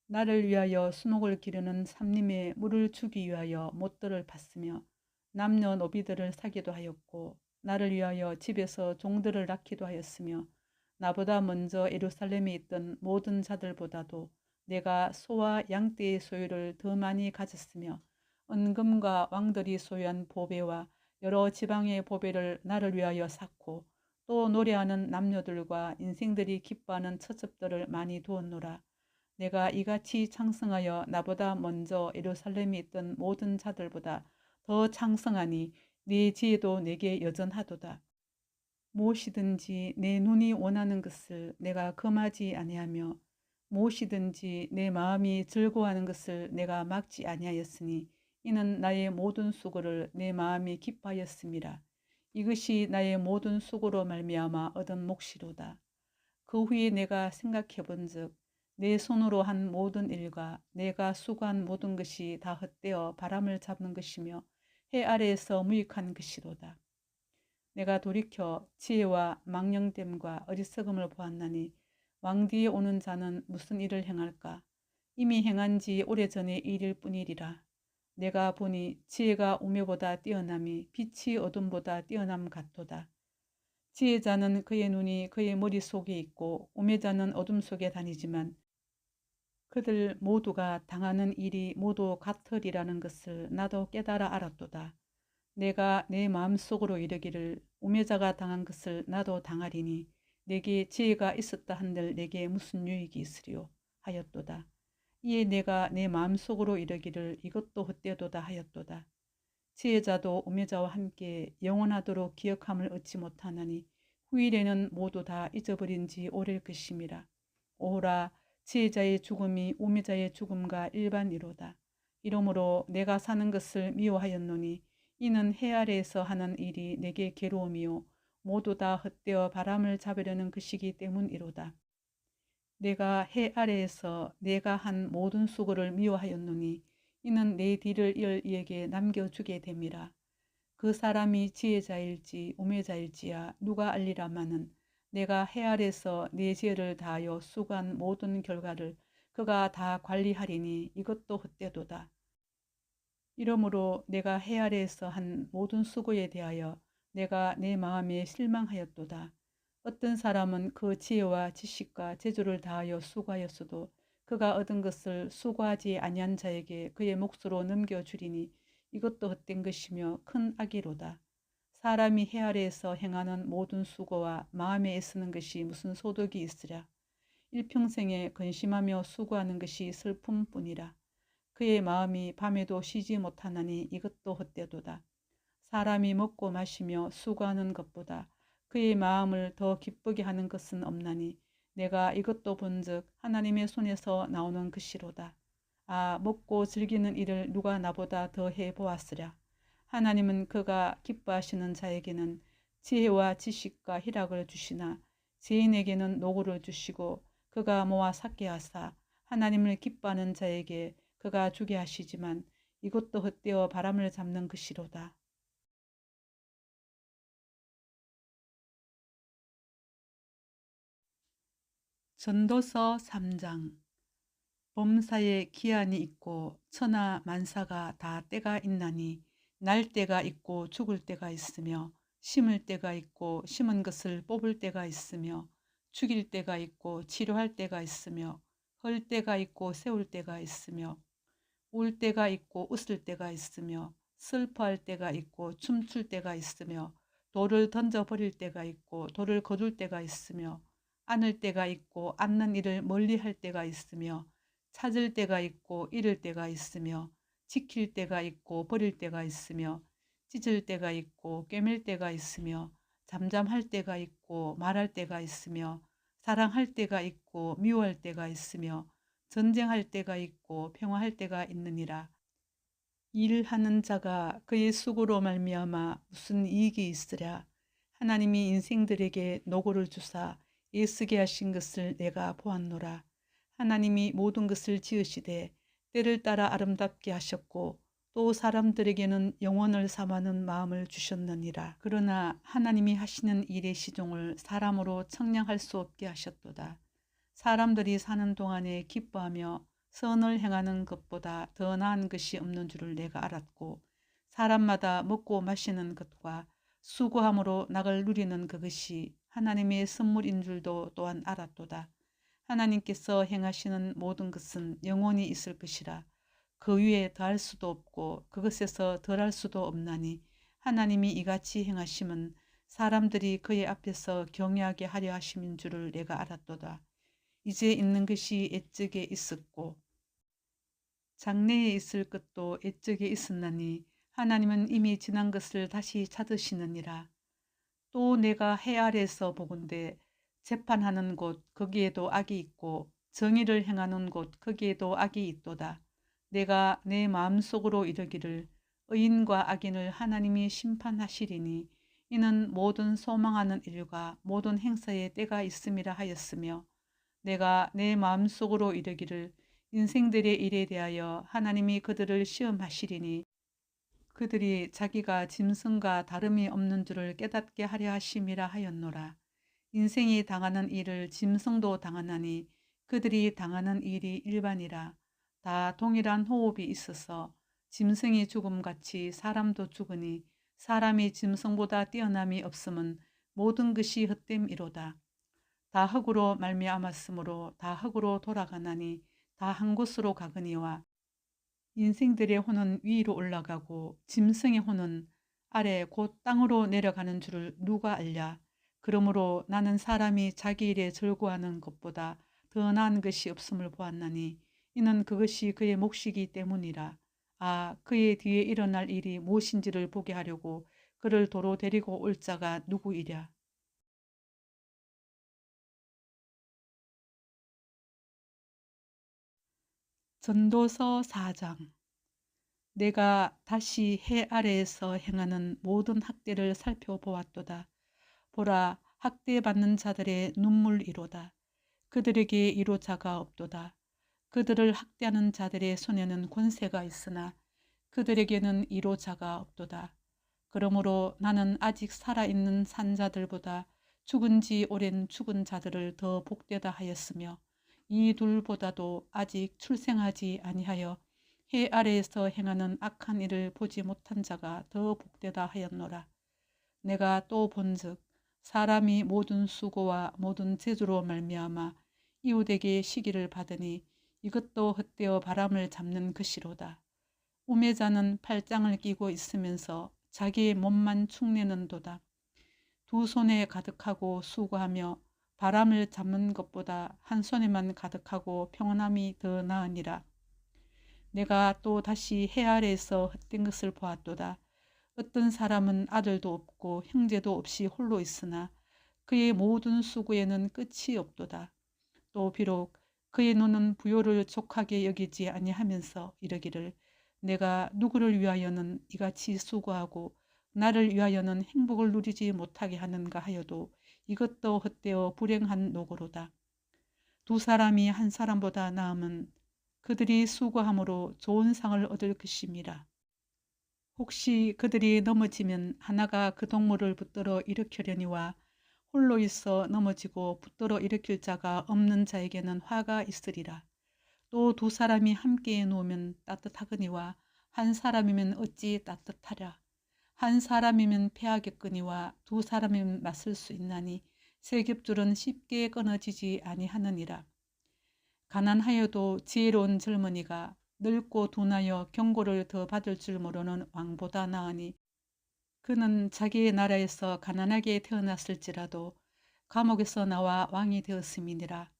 나를 위하여 수목을 기르는 삼림에 물을 주기 위하여 못들을 팠으며 남녀노비들을 사기도 하였고 나를 위하여 집에서 종들을 낳기도 하였으며 나보다 먼저 예루살렘에 있던 모든 자들보다도 내가 소와 양떼의 소유를 더 많이 가졌으며 은금과 왕들이 소유한 보배와 여러 지방의 보배를 나를 위하여 샀고 또 노래하는 남녀들과 인생들이 기뻐하는 처첩들을 많이 두었노라. 내가 이같이 창성하여 나보다 먼저 예루살렘에 있던 모든 자들보다 더 창성하니 네 지혜도 내게 여전하도다. 무엇이든지 내 눈이 원하는 것을 내가 금하지 아니하며 무엇이든지 내 마음이 즐거워하는 것을 내가 막지 아니하였으니 이는 나의 모든 수고를 내 마음이 기뻐하였음이라. 이것이 나의 모든 수고로 말미암아 얻은 몫이로다. 그 후에 내가 생각해 본즉 내 손으로 한 모든 일과 내가 수고한 모든 것이 다 헛되어 바람을 잡는 것이며 해 아래에서 무익한 것이로다. 내가 돌이켜 지혜와 망령됨과 어리석음을 보았나니 왕 뒤에 오는 자는 무슨 일을 행할까? 이미 행한 지 오래전의 일일 뿐이리라. 내가 보니 지혜가 우매보다 뛰어남이 빛이 어둠보다 뛰어남 같도다. 지혜자는 그의 눈이 그의 머릿속에 있고 우매자는 어둠 속에 다니지만 그들 모두가 당하는 일이 모두 같으리라는 것을 나도 깨달아 알았도다. 내가 내 마음속으로 이르기를 우매자가 당한 것을 나도 당하리니 내게 지혜가 있었다 한들 내게 무슨 유익이 있으리요 하였도다. 이에 내가 내 마음속으로 이르기를 이것도 헛되도다 하였도다. 지혜자도 우매자와 함께 영원하도록 기억함을 얻지 못하나니 후일에는 모두 다 잊어버린 지 오래일 것임이라. 오호라, 지혜자의 죽음이 우매자의 죽음과 일반이로다. 이러므로 내가 사는 것을 미워하였노니 이는 해 아래에서 하는 일이 내게 괴로움이요 모두 다 헛되어 바람을 잡으려는 것이기 때문이로다. 내가 해 아래에서 내가 한 모든 수고를 미워하였노니 이는 내 뒤를 이을 이에게 남겨주게 됨이라. 그 사람이 지혜자일지 우매자일지야 누가 알리라마는 내가 해 아래에서 내 죄를 다하여 수고한 모든 결과를 그가 다 관리하리니 이것도 헛되도다. 이러므로 내가 해 아래에서 한 모든 수고에 대하여 내가 내 마음에 실망하였도다. 어떤 사람은 그 지혜와 지식과 재주를 다하여 수고하였어도 그가 얻은 것을 수고하지 아니한 자에게 그의 몫으로 넘겨주리니 이것도 헛된 것이며 큰 악이로다. 사람이 해 아래에서 행하는 모든 수고와 마음에 애쓰는 것이 무슨 소득이 있으랴. 일평생에 근심하며 수고하는 것이 슬픔뿐이라. 그의 마음이 밤에도 쉬지 못하나니 이것도 헛되도다. 사람이 먹고 마시며 수고하는 것보다 그의 마음을 더 기쁘게 하는 것은 없나니 내가 이것도 본즉 하나님의 손에서 나오는 것이로다. 아, 먹고 즐기는 일을 누가 나보다 더 해보았으랴. 하나님은 그가 기뻐하시는 자에게는 지혜와 지식과 희락을 주시나 죄인에게는 노고를 주시고 그가 모아 삭게 하사 하나님을 기뻐하는 자에게 그가 주게 하시지만 이것도 헛되어 바람을 잡는 것이로다. 전도서 3장. 범사에 기한이 있고 천하 만사가 다 때가 있나니 날 때가 있고 죽을 때가 있으며 심을 때가 있고 심은 것을 뽑을 때가 있으며 죽일 때가 있고 치료할 때가 있으며 헐 때가 있고 세울 때가 있으며 울 때가 있고 웃을 때가 있으며 슬퍼할 때가 있고 춤출 때가 있으며 돌을 던져버릴 때가 있고 돌을 거둘 때가 있으며 안을 때가 있고 안는 일을 멀리할 때가 있으며 찾을 때가 있고 잃을 때가 있으며 지킬 때가 있고 버릴 때가 있으며 찢을 때가 있고 꿰맬 때가 있으며 잠잠할 때가 있고 말할 때가 있으며 사랑할 때가 있고 미워할 때가 있으며 전쟁할 때가 있고 평화할 때가 있느니라. 일하는 자가 그의 수고로 말미암아 무슨 이익이 있으랴. 하나님이 인생들에게 노고를 주사 애쓰게 하신 것을 내가 보았노라. 하나님이 모든 것을 지으시되 때를 따라 아름답게 하셨고 또 사람들에게는 영원을 삼하는 마음을 주셨느니라. 그러나 하나님이 하시는 일의 시종을 사람으로 청량할 수 없게 하셨도다. 사람들이 사는 동안에 기뻐하며 선을 행하는 것보다 더 나은 것이 없는 줄을 내가 알았고 사람마다 먹고 마시는 것과 수고함으로 낙을 누리는 그것이 하나님의 선물인 줄도 또한 알았도다. 하나님께서 행하시는 모든 것은 영원히 있을 것이라. 그 위에 더할 수도 없고 그것에서 덜할 수도 없나니 하나님이 이같이 행하심은 사람들이 그의 앞에서 경외하게 하려 하심인 줄을 내가 알았도다. 이제 있는 것이 옛적에 있었고 장래에 있을 것도 옛적에 있었나니 하나님은 이미 지난 것을 다시 찾으시느니라. 또 내가 해 아래에서 보건대 재판하는 곳 거기에도 악이 있고 정의를 행하는 곳 거기에도 악이 있도다. 내가 내 마음속으로 이르기를 의인과 악인을 하나님이 심판하시리니 이는 모든 소망하는 일과 모든 행사에 때가 있음이라 하였으며 내가 내 마음속으로 이르기를 인생들의 일에 대하여 하나님이 그들을 시험하시리니 그들이 자기가 짐승과 다름이 없는 줄을 깨닫게 하려 하심이라 하였노라. 인생이 당하는 일을 짐승도 당하나니 그들이 당하는 일이 일반이라. 다 동일한 호흡이 있어서 짐승이 죽음같이 사람도 죽으니 사람이 짐승보다 뛰어남이 없음은 모든 것이 헛됨이로다. 다 흙으로 말미암았으므로 다 흙으로 돌아가나니 다 한 곳으로 가거니와 인생들의 혼은 위로 올라가고 짐승의 혼은 아래 곧 땅으로 내려가는 줄을 누가 알랴. 그러므로 나는 사람이 자기 일에 즐거워하는 것보다 더 나은 것이 없음을 보았나니 이는 그것이 그의 몫이기 때문이라. 아, 그의 뒤에 일어날 일이 무엇인지를 보게 하려고 그를 도로 데리고 올 자가 누구이랴. 전도서 4장. 내가 다시 해 아래에서 행하는 모든 학대를 살펴보았도다. 보라, 학대받는 자들의 눈물이로다. 그들에게 이로자가 없도다. 그들을 학대하는 자들의 손에는 권세가 있으나 그들에게는 이로자가 없도다. 그러므로 나는 아직 살아있는 산자들보다 죽은 지 오랜 죽은 자들을 더 복되다 하였으며 이 둘보다도 아직 출생하지 아니하여 해 아래에서 행하는 악한 일을 보지 못한 자가 더 복되다 하였노라. 내가 또 본즉 사람이 모든 수고와 모든 재주로 말미암아 이웃에게 시기를 받으니 이것도 헛되어 바람을 잡는 것이로다. 우매자는 팔짱을 끼고 있으면서 자기의 몸만 축내는도다. 두 손에 가득하고 수고하며 바람을 잡는 것보다 한 손에만 가득하고 평안함이 더 나으니라. 내가 또 다시 해 아래에서 헛된 것을 보았도다. 어떤 사람은 아들도 없고 형제도 없이 홀로 있으나 그의 모든 수고에는 끝이 없도다. 또 비록 그의 눈은 부요를 족하게 여기지 아니하면서 이르기를 내가 누구를 위하여는 이같이 수고하고 나를 위하여는 행복을 누리지 못하게 하는가 하여도 이것도 헛되어 불행한 노고로다. 두 사람이 한 사람보다 나음은 그들이 수고함으로 좋은 상을 얻을 것임이라. 혹시 그들이 넘어지면 하나가 그 동물을 붙들어 일으키려니와 홀로 있어 넘어지고 붙들어 일으킬 자가 없는 자에게는 화가 있으리라. 또 두 사람이 함께 누우면 따뜻하거니와 한 사람이면 어찌 따뜻하랴. 한 사람이면 패하겠거니와 두 사람이면 맞설 수 있나니 세 겹줄은 쉽게 끊어지지 아니하느니라. 가난하여도 지혜로운 젊은이가 늙고 둔하여 경고를 더 받을 줄 모르는 왕보다 나으니 그는 자기의 나라에서 가난하게 태어났을지라도 감옥에서 나와 왕이 되었음이니라.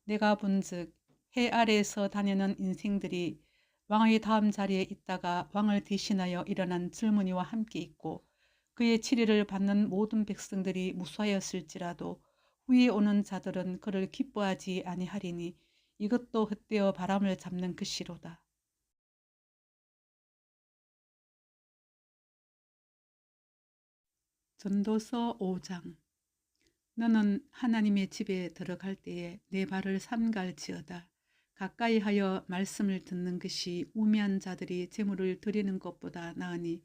내가 본즉 해 아래에서 다니는 인생들이 왕의 다음 자리에 있다가 왕을 대신하여 일어난 젊은이와 함께 있고 그의 치리를 받는 모든 백성들이 무수하였을지라도 후에 오는 자들은 그를 기뻐하지 아니하리니 이것도 헛되어 바람을 잡는 것이로다. 전도서 5장. 너는 하나님의 집에 들어갈 때에 내 발을 삼갈지어다. 가까이 하여 말씀을 듣는 것이 우매한 자들이 재물을 드리는 것보다 나으니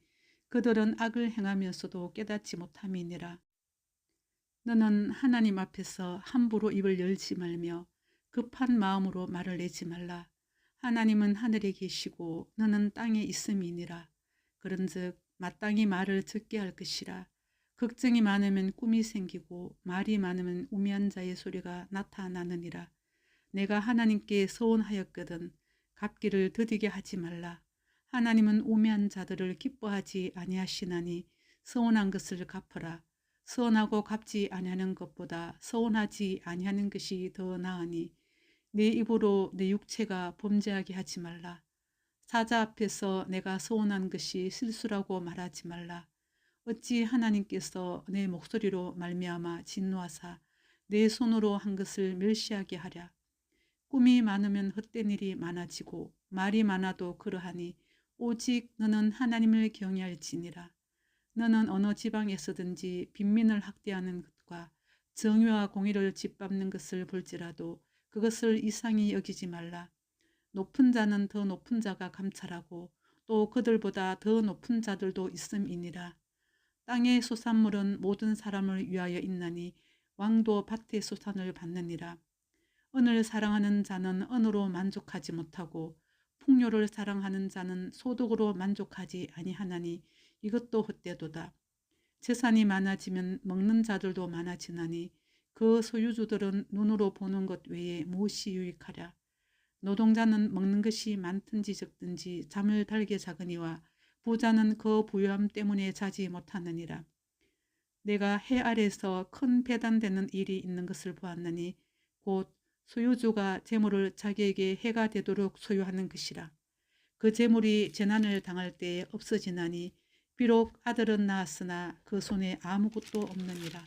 그들은 악을 행하면서도 깨닫지 못함이니라. 너는 하나님 앞에서 함부로 입을 열지 말며 급한 마음으로 말을 내지 말라. 하나님은 하늘에 계시고 너는 땅에 있음이니라. 그런즉 마땅히 말을 적게 할 것이라. 걱정이 많으면 꿈이 생기고 말이 많으면 우매한 자의 소리가 나타나느니라. 내가 하나님께 서원하였거든 갚기를 더디게 하지 말라. 하나님은 우매한 자들을 기뻐하지 아니하시나니 서원한 것을 갚으라. 서원하고 갚지 아니하는 것보다 서원하지 아니하는 것이 더 나으니 내 입으로 내 육체가 범죄하게 하지 말라. 사자 앞에서 내가 서원한 것이 실수라고 말하지 말라. 어찌 하나님께서 내 목소리로 말미암아 진노하사 내 손으로 한 것을 멸시하게 하랴. 꿈이 많으면 헛된 일이 많아지고 말이 많아도 그러하니 오직 너는 하나님을 경외할지니라. 너는 어느 지방에서든지 빈민을 학대하는 것과 정의와 공의를 짓밟는 것을 볼지라도 그것을 이상히 여기지 말라. 높은 자는 더 높은 자가 감찰하고 또 그들보다 더 높은 자들도 있음이니라. 땅의 소산물은 모든 사람을 위하여 있나니 왕도 밭의 소산을 받느니라. 은을 사랑하는 자는 은으로 만족하지 못하고 풍요를 사랑하는 자는 소득으로 만족하지 아니하나니 이것도 헛되도다. 재산이 많아지면 먹는 자들도 많아지나니 그 소유주들은 눈으로 보는 것 외에 무엇이 유익하랴. 노동자는 먹는 것이 많든지 적든지 잠을 달게 자거니와 부자는 그 부유함 때문에 자지 못하느니라. 내가 해 아래서 큰 배단되는 일이 있는 것을 보았느니 곧 소유주가 재물을 자기에게 해가 되도록 소유하는 것이라. 그 재물이 재난을 당할 때에 없어지나니 비록 아들은 낳았으나 그 손에 아무것도 없느니라.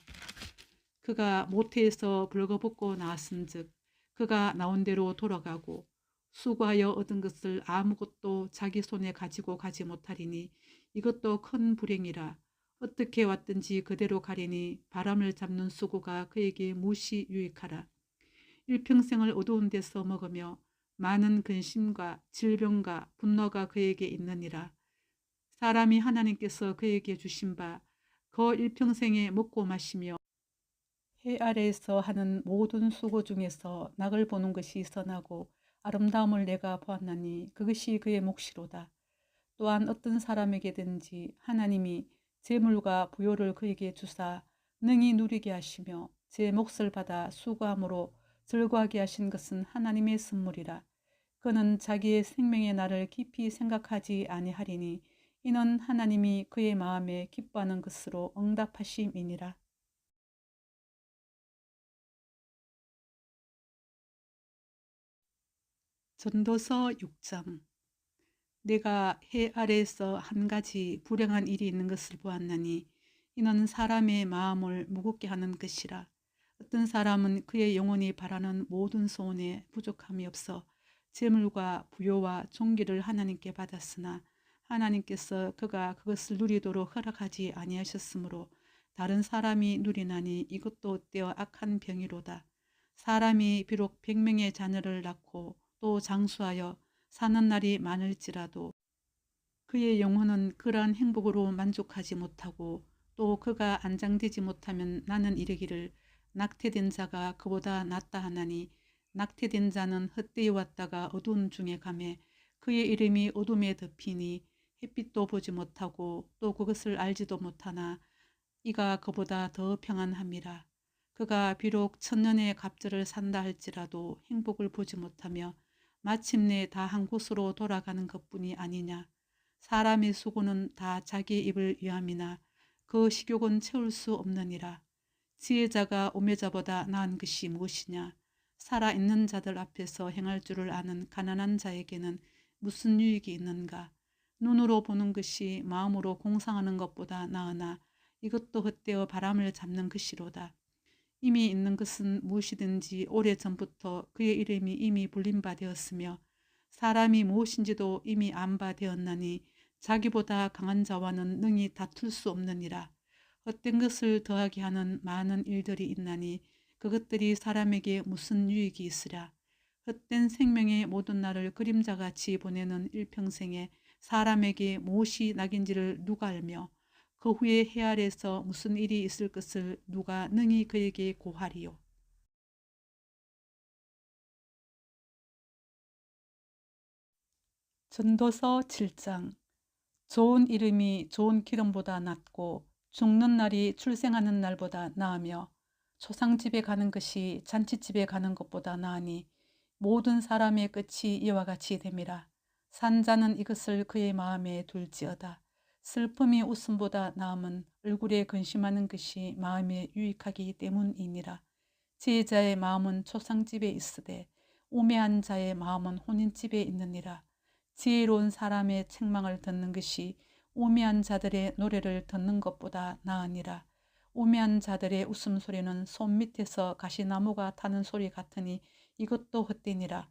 그가 모태에서 벌거벗고 나왔은즉 그가 나온 대로 돌아가고 수고하여 얻은 것을 아무것도 자기 손에 가지고 가지 못하리니 이것도 큰 불행이라. 어떻게 왔든지 그대로 가리니 바람을 잡는 수고가 그에게 무시 유익하라. 일평생을 어두운 데서 먹으며 많은 근심과 질병과 분노가 그에게 있느니라. 사람이 하나님께서 그에게 주신 바 그 일평생에 먹고 마시며 해 아래에서 하는 모든 수고 중에서 낙을 보는 것이 선하고 아름다움을 내가 보았나니 그것이 그의 몫이로다. 또한 어떤 사람에게든지 하나님이 재물과 부요를 그에게 주사 능히 누리게 하시며 제 몫을 받아 수고함으로 즐거워하게 하신 것은 하나님의 선물이라. 그는 자기의 생명의 날을 깊이 생각하지 아니하리니 이는 하나님이 그의 마음에 기뻐하는 것으로 응답하심이니라. 전도서 6장. 내가 해 아래에서 한 가지 불행한 일이 있는 것을 보았나니 이는 사람의 마음을 무겁게 하는 것이라. 어떤 사람은 그의 영혼이 바라는 모든 소원에 부족함이 없어 재물과 부요와 존귀를 하나님께 받았으나 하나님께서 그가 그것을 누리도록 허락하지 아니하셨으므로 다른 사람이 누리나니 이것도 엇되어 악한 병이로다. 사람이 비록 100명의 자녀를 낳고 또 장수하여 사는 날이 많을지라도 그의 영혼은 그러한 행복으로 만족하지 못하고 또 그가 안장되지 못하면 나는 이르기를 낙태된 자가 그보다 낫다 하나니 낙태된 자는 헛되이 왔다가 어두운 중에 가매 그의 이름이 어둠에 덮이니 햇빛도 보지 못하고 또 그것을 알지도 못하나 이가 그보다 더 평안함이라. 그가 비록 천년의 갑절을 산다 할지라도 행복을 보지 못하며 마침내 다 한 곳으로 돌아가는 것뿐이 아니냐. 사람의 수고는 다 자기의 입을 위함이나 그 식욕은 채울 수 없느니라. 지혜자가 오매자보다 나은 것이 무엇이냐. 살아있는 자들 앞에서 행할 줄을 아는 가난한 자에게는 무슨 유익이 있는가. 눈으로 보는 것이 마음으로 공상하는 것보다 나으나 이것도 헛되어 바람을 잡는 것이로다. 이미 있는 것은 무엇이든지 오래전부터 그의 이름이 이미 불린 바 되었으며 사람이 무엇인지도 이미 안 바 되었나니 자기보다 강한 자와는 능히 다툴 수 없느니라. 헛된 것을 더하게 하는 많은 일들이 있나니 그것들이 사람에게 무슨 유익이 있으랴. 헛된 생명의 모든 날을 그림자같이 보내는 일평생에 사람에게 무엇이 낙인지를 누가 알며 그 후에 해 아래에서 무슨 일이 있을 것을 누가 능히 그에게 고하리요. 전도서 7장. 좋은 이름이 좋은 기름보다 낫고 죽는 날이 출생하는 날보다 나으며 초상집에 가는 것이 잔치집에 가는 것보다 나으니 모든 사람의 끝이 이와 같이 됨이라. 산자는 이것을 그의 마음에 둘지어다. 슬픔이 웃음보다 나음은 얼굴에 근심하는 것이 마음에 유익하기 때문이니라. 지혜자의 마음은 초상집에 있으되 우매한 자의 마음은 혼인집에 있느니라. 지혜로운 사람의 책망을 듣는 것이 우매한 자들의 노래를 듣는 것보다 나으니라. 우매한 자들의 웃음소리는 손 밑에서 가시나무가 타는 소리 같으니 이것도 헛되니라.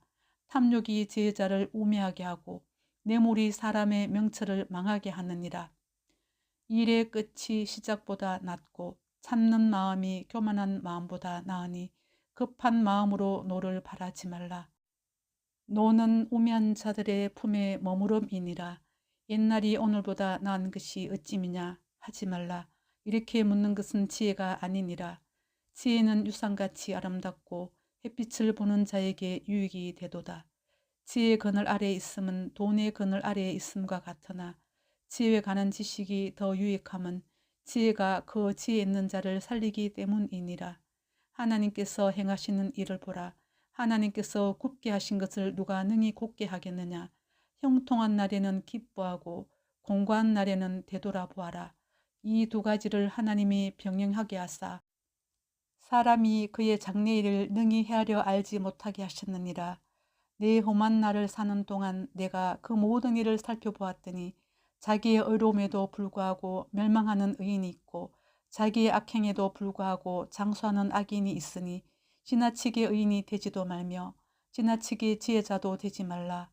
탐욕이 지혜자를 우매하게 하고 뇌물이 사람의 명철을 망하게 하느니라. 일의 끝이 시작보다 낫고 참는 마음이 교만한 마음보다 나으니 급한 마음으로 노를 바라지 말라. 노는 우매한 자들의 품에 머무름이니라. 옛날이 오늘보다 나은 것이 어찌미냐 하지 말라. 이렇게 묻는 것은 지혜가 아니니라. 지혜는 유산같이 아름답고 햇빛을 보는 자에게 유익이 되도다. 지혜의 그늘 아래에 있음은 돈의 그늘 아래에 있음과 같으나 지혜에 관한 지식이 더 유익함은 지혜가 그 지혜 있는 자를 살리기 때문이니라. 하나님께서 행하시는 일을 보라. 하나님께서 굽게 하신 것을 누가 능히 곱게 하겠느냐. 형통한 날에는 기뻐하고 공고한 날에는 되돌아보아라. 이 두 가지를 하나님이 병행하게 하사 사람이 그의 장래일을 능히 헤아려 알지 못하게 하셨느니라. 내 험한 날을 사는 동안 내가 그 모든 일을 살펴보았더니 자기의 의로움에도 불구하고 멸망하는 의인이 있고 자기의 악행에도 불구하고 장수하는 악인이 있으니 지나치게 의인이 되지도 말며 지나치게 지혜자도 되지 말라.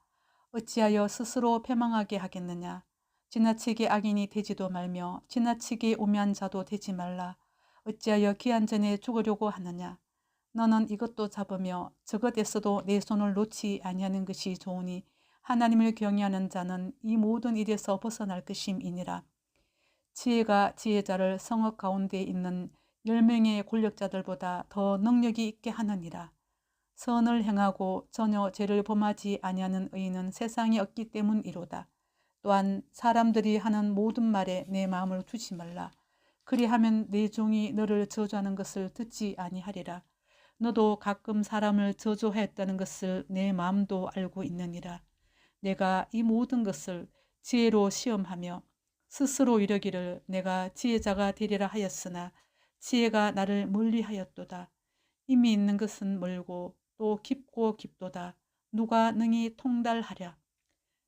어찌하여 스스로 패망하게 하겠느냐. 지나치게 악인이 되지도 말며 지나치게 우매한 자도 되지 말라. 어찌하여 기한 전에 죽으려고 하느냐. 너는 이것도 잡으며 저것에서도 내 손을 놓지 아니하는 것이 좋으니 하나님을 경외하는 자는 이 모든 일에서 벗어날 것임이니라. 지혜가 지혜자를 성읍 가운데 있는 10명의 권력자들보다 더 능력이 있게 하느니라. 선을 행하고 전혀 죄를 범하지 아니하는 의인은 세상에 없기 때문이로다. 또한 사람들이 하는 모든 말에 내 마음을 두지 말라. 그리하면 내 종이 너를 저주하는 것을 듣지 아니하리라. 너도 가끔 사람을 저주하였다는 것을 내 마음도 알고 있느니라. 내가 이 모든 것을 지혜로 시험하며 스스로 이르기를 내가 지혜자가 되리라 하였으나 지혜가 나를 멀리하였도다. 이미 있는 것은 멀고 또 깊고 깊도다. 누가 능히 통달하랴.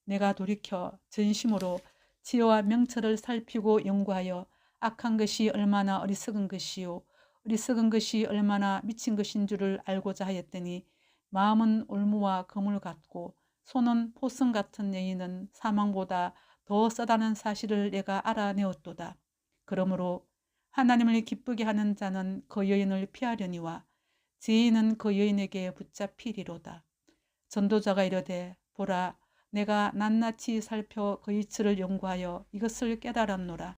내가 돌이켜 전심으로 지혜와 명철을 살피고 연구하여 악한 것이 얼마나 어리석은 것이요 어리석은 것이 얼마나 미친 것인 줄을 알고자 하였더니 마음은 올무와 거물 같고 손은 포성 같은 여인은 사망보다 더 쓰다는 사실을 내가 알아내었도다. 그러므로 하나님을 기쁘게 하는 자는 그 여인을 피하려니와 죄인은 그 여인에게 붙잡히리로다. 전도자가 이르되 보라 내가 낱낱이 살펴 그 이치를 연구하여 이것을 깨달았노라.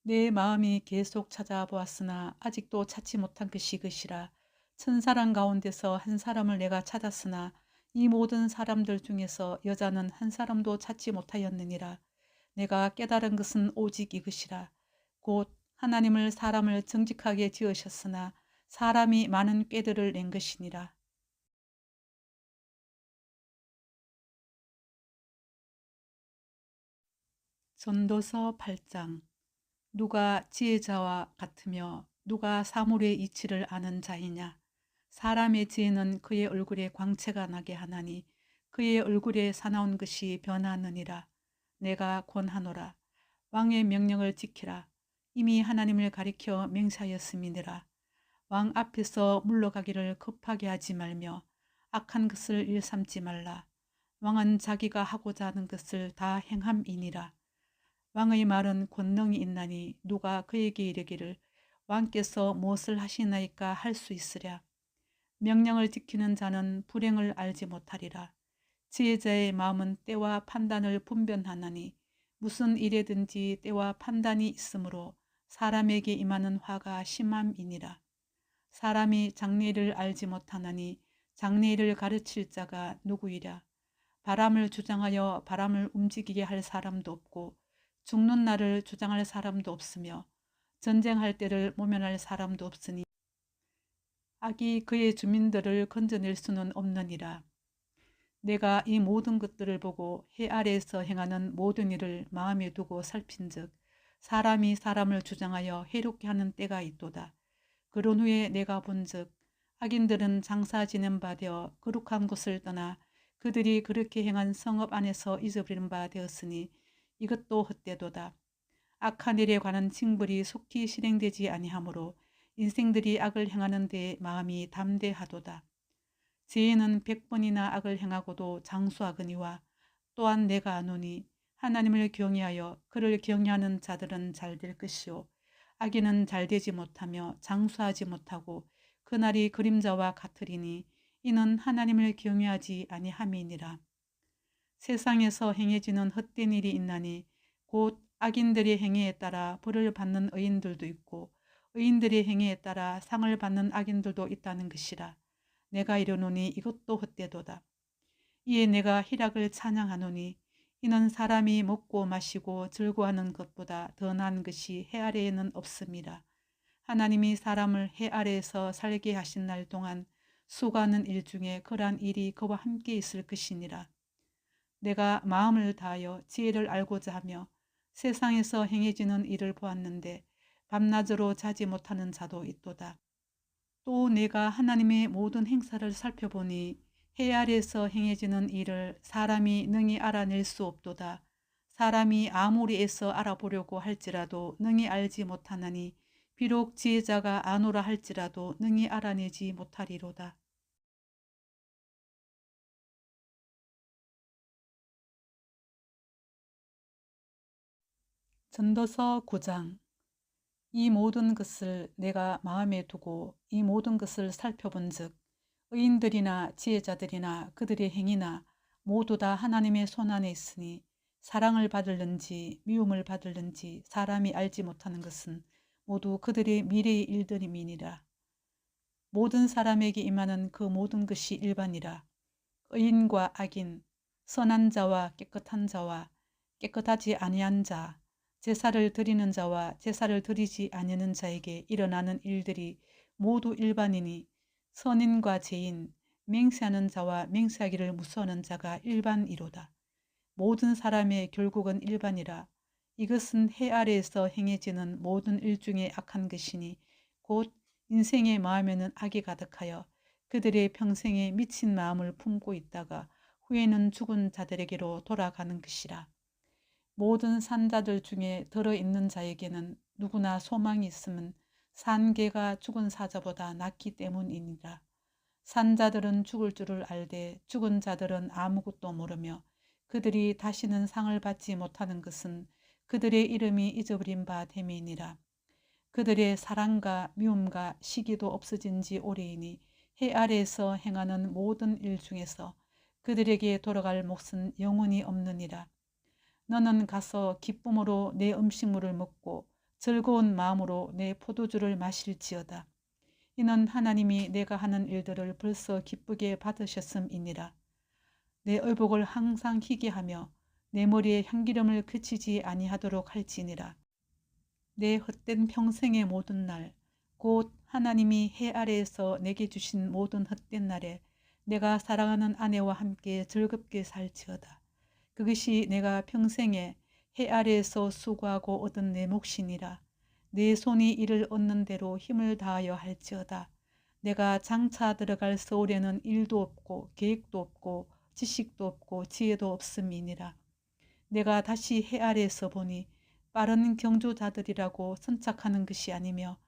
내 마음이 계속 찾아보았으나 아직도 찾지 못한 것이 이것이라. 천사람 가운데서 한 사람을 내가 찾았으나 이 모든 사람들 중에서 여자는 한 사람도 찾지 못하였느니라. 내가 깨달은 것은 오직 이것이라. 곧 하나님을 사람을 정직하게 지으셨으나 사람이 많은 꾀들을 낸 것이니라. 전도서 8장. 누가 지혜자와 같으며 누가 사물의 이치를 아는 자이냐. 사람의 지혜는 그의 얼굴에 광채가 나게 하나니 그의 얼굴에 사나운 것이 변하느니라. 내가 권하노라. 왕의 명령을 지키라. 이미 하나님을 가리켜 맹세하였음이니라. 왕 앞에서 물러가기를 급하게 하지 말며 악한 것을 일삼지 말라. 왕은 자기가 하고자 하는 것을 다 행함이니라. 왕의 말은 권능이 있나니 누가 그에게 이르기를 왕께서 무엇을 하시나이까 할 수 있으랴. 명령을 지키는 자는 불행을 알지 못하리라. 지혜자의 마음은 때와 판단을 분별하나니 무슨 일에든지 때와 판단이 있으므로 사람에게 임하는 화가 심함이니라. 사람이 장래일을 알지 못하나니 장래일을 가르칠 자가 누구이랴. 바람을 주장하여 바람을 움직이게 할 사람도 없고 죽는 날을 주장할 사람도 없으며 전쟁할 때를 모면할 사람도 없으니 악이 그의 주민들을 건져낼 수는 없느니라. 내가 이 모든 것들을 보고 해 아래에서 행하는 모든 일을 마음에 두고 살핀즉 사람이 사람을 주장하여 해롭게 하는 때가 있도다. 그런 후에 내가 본즉 악인들은 장사 지낸 바 되어 거룩한 곳을 떠나 그들이 그렇게 행한 성읍 안에서 잊어버린 바 되었으니 이것도 헛되도다. 악한 일에 관한 징벌이 속히 실행되지 아니하므로 인생들이 악을 행하는 데 마음이 담대하도다. 죄인은 100번이나 악을 행하고도 장수하거니와 또한 내가 아노니 하나님을 경외하여 그를 경외하는 자들은 잘 될 것이요 악인은 잘 되지 못하며 장수하지 못하고 그날이 그림자와 같으리니 이는 하나님을 경외하지 아니함이니라. 세상에서 행해지는 헛된 일이 있나니 곧 악인들의 행위에 따라 벌을 받는 의인들도 있고 의인들의 행위에 따라 상을 받는 악인들도 있다는 것이라. 내가 이르노니 이것도 헛되도다. 이에 내가 희락을 찬양하노니 이는 사람이 먹고 마시고 즐거워하는 것보다 더 나은 것이 해 아래에는 없습니다. 하나님이 사람을 해 아래에서 살게 하신 날 동안 수고하는 일 중에 그러한 일이 그와 함께 있을 것이니라. 내가 마음을 다하여 지혜를 알고자 하며 세상에서 행해지는 일을 보았는데 밤낮으로 자지 못하는 자도 있도다. 또 내가 하나님의 모든 행사를 살펴보니 해 아래에서 행해지는 일을 사람이 능히 알아낼 수 없도다. 사람이 아무리 애써 알아보려고 할지라도 능히 알지 못하나니 비록 지혜자가 아노라 할지라도 능히 알아내지 못하리로다. 전도서 9장. 이 모든 것을 내가 마음에 두고 이 모든 것을 살펴본즉 의인들이나 지혜자들이나 그들의 행위나 모두 다 하나님의 손안에 있으니 사랑을 받을는지 미움을 받을는지 사람이 알지 못하는 것은 모두 그들의 미래의 일들임이니라. 모든 사람에게 임하는 그 모든 것이 일반이라. 의인과 악인, 선한 자와 깨끗한 자와 깨끗하지 아니한 자, 제사를 드리는 자와 제사를 드리지 아니하는 자에게 일어나는 일들이 모두 일반이니 선인과 죄인, 맹세하는 자와 맹세하기를 무서워하는 자가 일반이로다. 모든 사람의 결국은 일반이라. 이것은 해 아래에서 행해지는 모든 일 중에 악한 것이니 곧 인생의 마음에는 악이 가득하여 그들의 평생에 미친 마음을 품고 있다가 후에는 죽은 자들에게로 돌아가는 것이라. 모든 산자들 중에 들어있는 자에게는 누구나 소망이 있음은 산개가 죽은 사자보다 낫기 때문이니라. 산자들은 죽을 줄을 알되 죽은 자들은 아무것도 모르며 그들이 다시는 상을 받지 못하는 것은 그들의 이름이 잊어버린 바 됨이니라. 그들의 사랑과 미움과 시기도 없어진 지 오래이니 해 아래에서 행하는 모든 일 중에서 그들에게 돌아갈 몫은 영원히 없느니라. 너는 가서 기쁨으로 내 음식물을 먹고 즐거운 마음으로 내 포도주를 마실지어다. 이는 하나님이 내가 하는 일들을 벌써 기쁘게 받으셨음이니라. 내 의복을 항상 희게 하며 내 머리에 향기름을 그치지 아니하도록 할지니라. 내 헛된 평생의 모든 날, 곧 하나님이 해 아래에서 내게 주신 모든 헛된 날에 내가 사랑하는 아내와 함께 즐겁게 살지어다. 그것이 내가 평생에 해 아래에서 수고하고 얻은 내 몫이니라. 내 손이 이를 얻는 대로 힘을 다하여 할지어다. 내가 장차 들어갈 서울에는 일도 없고 계획도 없고 지식도 없고 지혜도 없음이니라. 내가 다시 해 아래에서 보니 빠른 경주자들이라고 선착하는 것이 아니며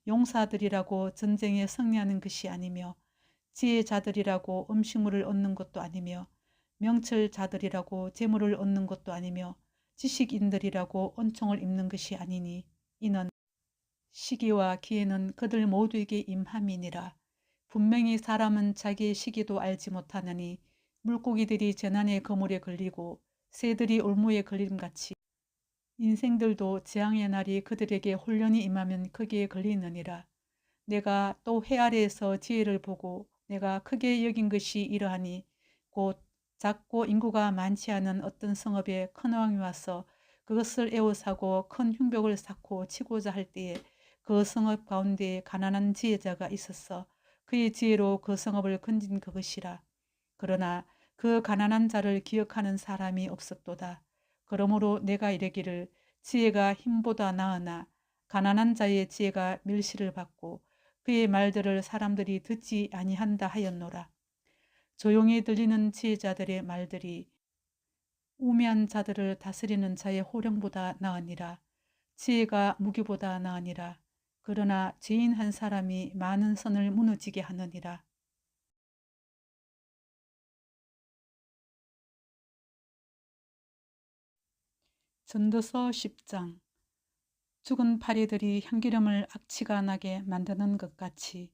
용사들이라고 전쟁에 승리하는 것이 아니며 지혜자들이라고 음식물을 얻는 것도 아니며 명철자들이라고 재물을 얻는 것도 아니며 지식인들이라고恩총을 입는 것이 아니니 이는 시기와 기회는 그들 모두에게 임함이니라. 분명히 사람은 자기의 시기도 알지 못하느니 물고기들이 재난의 그물에 걸리고 새들이 올무에 걸림같이 인생들도 재앙의 날이 그들에게 홀연히 임하면 거기에 걸리느니라. 내가 또 해 아래에서 지혜를 보고 내가 크게 여긴 것이 이러하니 곧 작고 인구가 많지 않은 어떤 성읍에 큰 왕이 와서 그것을 에워싸고 큰 흉벽을 쌓고 치고자 할 때에 그 성읍 가운데에 가난한 지혜자가 있었어 그의 지혜로 그 성읍을 건진 그것이라. 그러나 그 가난한 자를 기억하는 사람이 없었도다. 그러므로 내가 이르기를 지혜가 힘보다 나으나 가난한 자의 지혜가 멸시를 받고 그의 말들을 사람들이 듣지 아니한다 하였노라. 조용히 들리는 지혜자들의 말들이 우매한 자들을 다스리는 자의 호령보다 나으니라. 지혜가 무기보다 나으니라. 그러나 죄인 한 사람이 많은 선을 무너지게 하느니라. 전도서 10장. 죽은 파리들이 향기름을 악취가 나게 만드는 것 같이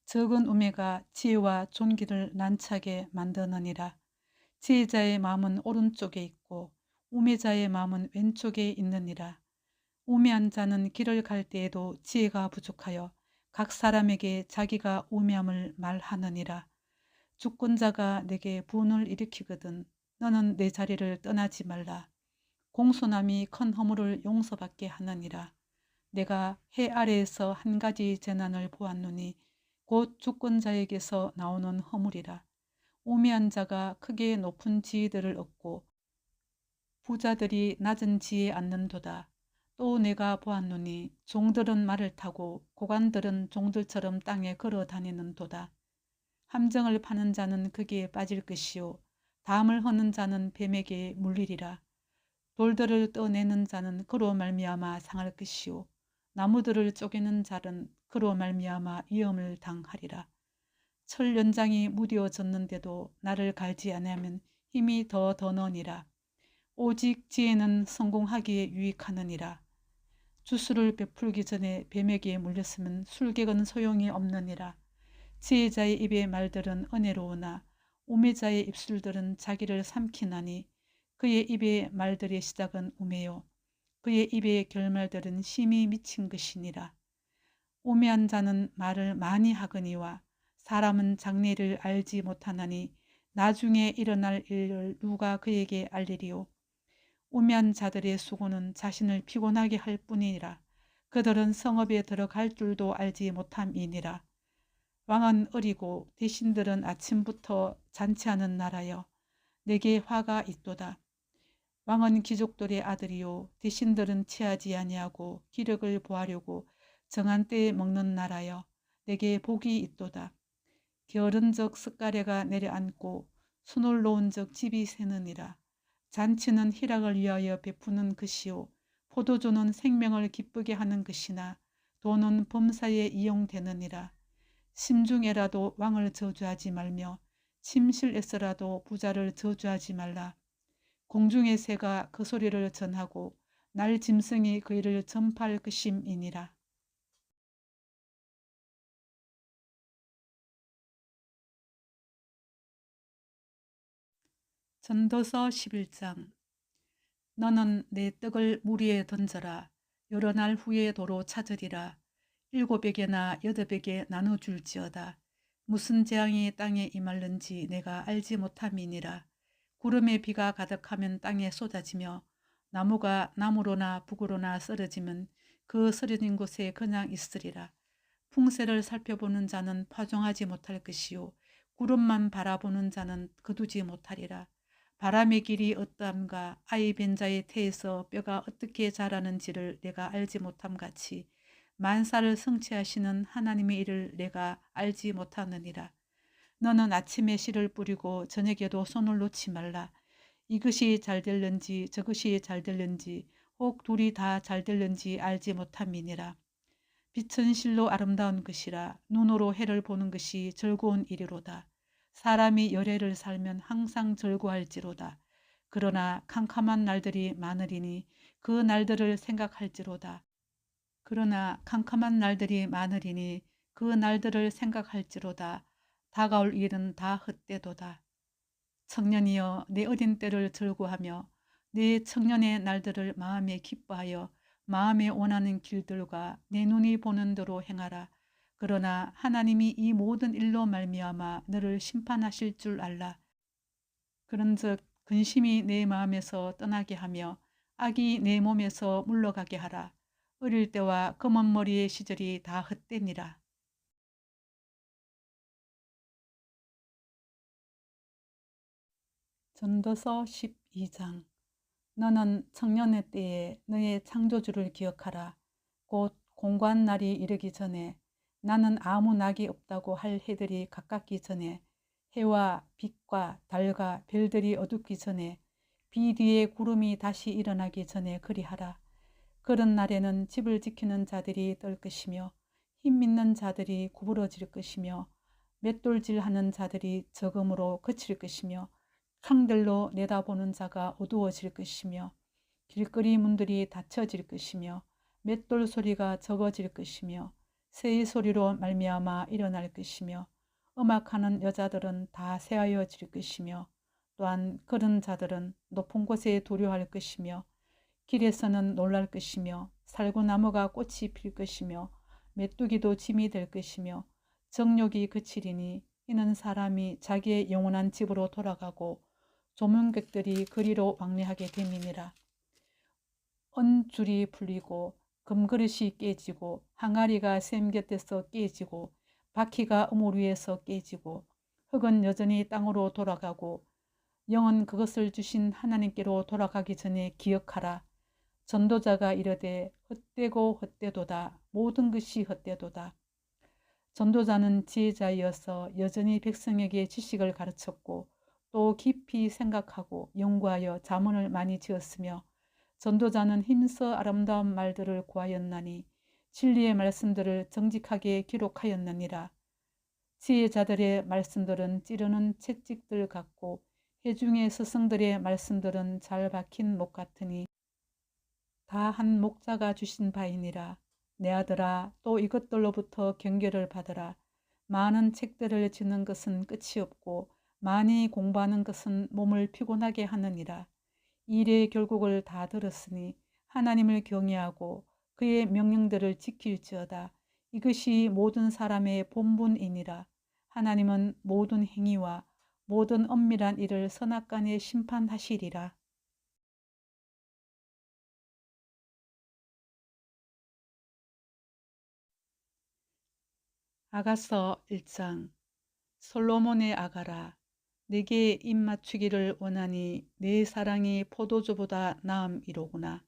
적은 우매가 지혜와 존귀를 난처하게 만드느니라. 지혜자의 마음은 오른쪽에 있고 우매자의 마음은 왼쪽에 있느니라. 우매한 자는 길을 갈 때에도 지혜가 부족하여 각 사람에게 자기가 우매함을 말하느니라. 주권자가 내게 분을 일으키거든 너는 내 자리를 떠나지 말라. 공손함이 큰 허물을 용서받게 하느니라. 내가 해 아래에서 한 가지 재난을 보았노니 곧 주권자에게서 나오는 허물이라. 우매한 자가 크게 높은 지위들을 얻고 부자들이 낮은 지에 앉는도다. 또 내가 보았노니 종들은 말을 타고 고관들은 종들처럼 땅에 걸어 다니는도다. 함정을 파는 자는 거기에 빠질 것이요 담을 허는 자는 뱀에게 물리리라. 돌들을 떠내는 자는 그로 말미암아 상할 것이요 나무들을 쪼개는 자는 그로 말미암아 위험을 당하리라. 철 연장이 무뎌졌는데도 나를 갈지 아니하면 힘이 더 너니라. 오직 지혜는 성공하기에 유익하느니라. 주술을 베풀기 전에 뱀에게 물렸으면 술객은 소용이 없느니라. 지혜자의 입의 말들은 은혜로우나 우매자의 입술들은 자기를 삼키나니 그의 입의 말들의 시작은 우매요 그의 입의 결말들은 심히 미친 것이니라. 우매한 자는 말을 많이 하거니와 사람은 장래를 알지 못하나니 나중에 일어날 일을 누가 그에게 알리리요. 우매한 자들의 수고는 자신을 피곤하게 할 뿐이니라. 그들은 성읍에 들어갈 줄도 알지 못함이니라. 왕은 어리고 대신들은 아침부터 잔치하는 나라여 내게 화가 있도다. 왕은 귀족들의 아들이요 대신들은 취하지 아니하고 기력을 보하려고 정한 때에 먹는 나라여 내게 복이 있도다. 게으른 적 숟가래가 내려앉고 손을 놓은 적 집이 새느니라. 잔치는 희락을 위하여 베푸는 것이요 포도주는 생명을 기쁘게 하는 것이나 돈은 범사에 이용되느니라. 심중에라도 왕을 저주하지 말며 침실에서라도 부자를 저주하지 말라. 공중의 새가 그 소리를 전하고 날 짐승이 그 일을 전파할 것임이니라. 전도서 11장. 너는 내 떡을 물 위에 던져라. 여러 날 후에 도로 찾으리라. 7에게나 8에게 나눠줄지어다. 무슨 재앙이 땅에 임할는지 내가 알지 못함이니라. 구름에 비가 가득하면 땅에 쏟아지며 나무가 나무로나 북으로나 쓰러지면 그 쓰러진 곳에 그냥 있으리라. 풍세를 살펴보는 자는 파종하지 못할 것이요 구름만 바라보는 자는 거두지 못하리라. 바람의 길이 어떠함과 아이 벤 자의 태에서 뼈가 어떻게 자라는지를 내가 알지 못함같이 만사를 성취하시는 하나님의 일을 내가 알지 못하느니라. 너는 아침에 씨를 뿌리고 저녁에도 손을 놓지 말라. 이것이 잘 될는지 저것이 잘 될는지 혹 둘이 다 잘 될는지 알지 못함이니라. 빛은 실로 아름다운 것이라. 눈으로 해를 보는 것이 즐거운 일이로다. 사람이 열해를 살면 항상 즐거할지로다. 그러나 캄캄한 날들이 많으리니 그 날들을 생각할지로다. 그 날들을 생각할지로다. 다가올 일은 다 헛되도다. 청년이여 내 어린 때를 즐거하며 내 청년의 날들을 마음에 기뻐하여 마음에 원하는 길들과 내 눈이 보는 대로 행하라. 그러나 하나님이 이 모든 일로 말미암아 너를 심판하실 줄 알라. 그런즉 근심이 내 마음에서 떠나게 하며 악이 내 몸에서 물러가게 하라. 어릴 때와 검은 머리의 시절이 다 헛되니라. 전도서 12장. 너는 청년의 때에 너의 창조주를 기억하라. 곧 공고한 날이 이르기 전에 나는 아무 낙이 없다고 할 해들이 가깝기 전에 해와 빛과 달과 별들이 어둡기 전에 비 뒤에 구름이 다시 일어나기 전에 그리하라. 그런 날에는 집을 지키는 자들이 떨 것이며 힘 있는 자들이 구부러질 것이며 맷돌질하는 자들이 적음으로 그칠 것이며 창들로 내다보는 자가 어두워질 것이며 길거리 문들이 닫혀질 것이며 맷돌 소리가 적어질 것이며 새의 소리로 말미암아 일어날 것이며 음악하는 여자들은 다 새하여질 것이며 또한 그런 자들은 높은 곳에 도료할 것이며 길에서는 놀랄 것이며 살구나무가 꽃이 필 것이며 메뚜기도 짐이 될 것이며 정욕이 그치리니 이는 사람이 자기의 영원한 집으로 돌아가고 조문객들이 그리로 왕래하게 됨이니라. 은줄이 풀리고 금그릇이 깨지고 항아리가 샘 곁에서 깨지고 바퀴가 우물 위에서 깨지고 흙은 여전히 땅으로 돌아가고 영은 그것을 주신 하나님께로 돌아가기 전에 기억하라. 전도자가 이르되 헛되고 헛되도다. 모든 것이 헛되도다. 전도자는 지혜자이어서 여전히 백성에게 지식을 가르쳤고 또 깊이 생각하고 연구하여 자문을 많이 지었으며 전도자는 힘써 아름다운 말들을 구하였나니 진리의 말씀들을 정직하게 기록하였느니라. 지혜자들의 말씀들은 찌르는 채찍들 같고 회중의 스승들의 말씀들은 잘 박힌 목 같으니 다 한 목자가 주신 바이니라. 내 아들아, 또 이것들로부터 경계를 받으라. 많은 책들을 지는 것은 끝이 없고 많이 공부하는 것은 몸을 피곤하게 하느니라. 일의 결국을 다 들었으니 하나님을 경외하고 그의 명령들을 지킬지어다. 이것이 모든 사람의 본분이니라. 하나님은 모든 행위와 모든 엄밀한 일을 선악간에 심판하시리라. 아가서 1장. 솔로몬의 아가라, 내게 입맞추기를 원하니 내 사랑이 포도주보다 나음이로구나.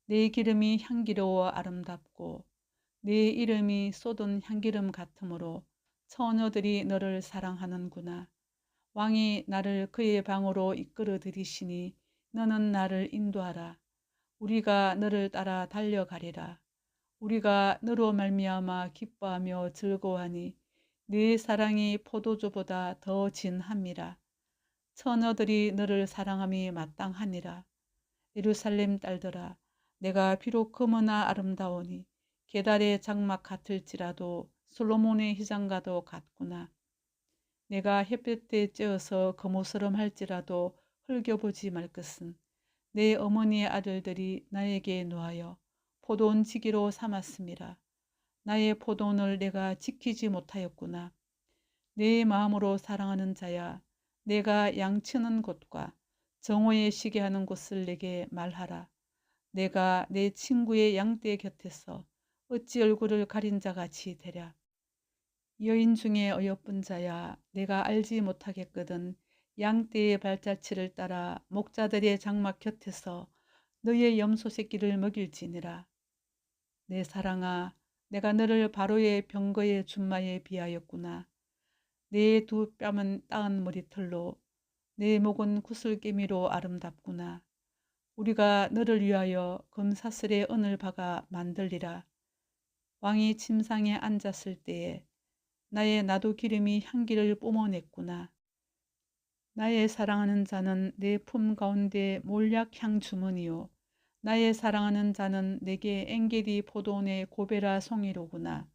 내 기름이 향기로워 아름답고 내 이름이 쏟은 향기름 같으므로 처녀들이 너를 사랑하는구나. 왕이 나를 그의 방으로 이끌어 들이시니 너는 나를 인도하라. 우리가 너를 따라 달려가리라. 우리가 너로 말미암아 기뻐하며 즐거워하니 네 사랑이 포도주보다 더 진함이라. 처녀들이 너를 사랑함이 마땅하니라. 예루살렘 딸들아, 내가 비록 금은아 아름다우니 게달의 장막 같을지라도 솔로몬의 희장과도 같구나. 내가 햇볕에 쬐어서 거무스름 할지라도 흘겨보지 말 것은 내 어머니의 아들들이 나에게 노하여 포도원 지기로 삼았음이라. 나의 포도원을 내가 지키지 못하였구나. 내 마음으로 사랑하는 자야, 내가 양치는 곳과 정오에 쉬게 하는 곳을 내게 말하라. 내가 내 친구의 양떼 곁에서 어찌 얼굴을 가린 자같이 되랴. 여인 중에 어여쁜 자야, 내가 알지 못하겠거든 양떼의 발자취를 따라 목자들의 장막 곁에서 너의 염소 새끼를 먹일지니라. 내 사랑아, 내가 너를 바로의 병거의 준마에 비하였구나. 내 두 뺨은 따은 머리털로 내 목은 구슬개미로 아름답구나. 우리가 너를 위하여 금사슬에 은을 박아 만들리라. 왕이 침상에 앉았을 때에 나의 나도 기름이 향기를 뿜어냈구나. 나의 사랑하는 자는 내 품 가운데 몰약향 주머니요. 나의 사랑하는 자는 내게 엥게디 포도원의 고베라 송이로구나.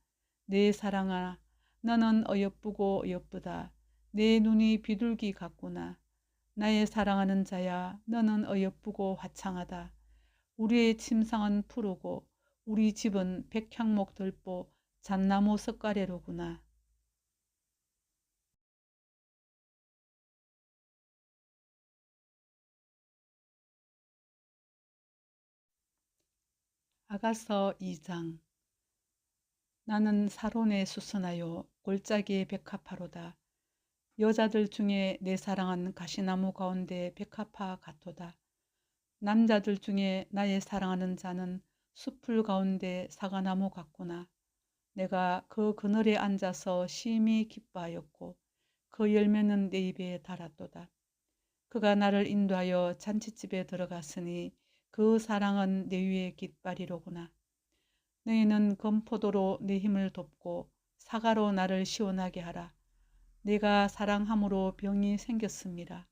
내 사랑아, 너는 어여쁘고 어여쁘다. 내 눈이 비둘기 같구나. 나의 사랑하는 자야, 너는 어여쁘고 화창하다. 우리의 침상은 푸르고 우리 집은 백향목 들보 잣나무 석가래로구나. 아가서 2장. 나는 사론에 수선하여 골짜기에 백합화로다. 여자들 중에 내 사랑은 가시나무 가운데 백합화 같도다. 남자들 중에 나의 사랑하는 자는 숲풀 가운데 사과나무 같구나. 내가 그 그늘에 앉아서 심히 기뻐하였고 그 열매는 내 입에 달았도다. 그가 나를 인도하여 잔치집에 들어갔으니 그 사랑은 내 위에 깃발이로구나. 너희는 건포도로 내 힘을 돕고 사과로 나를 시원하게 하라. 내가 사랑함으로 병이 생겼습니다.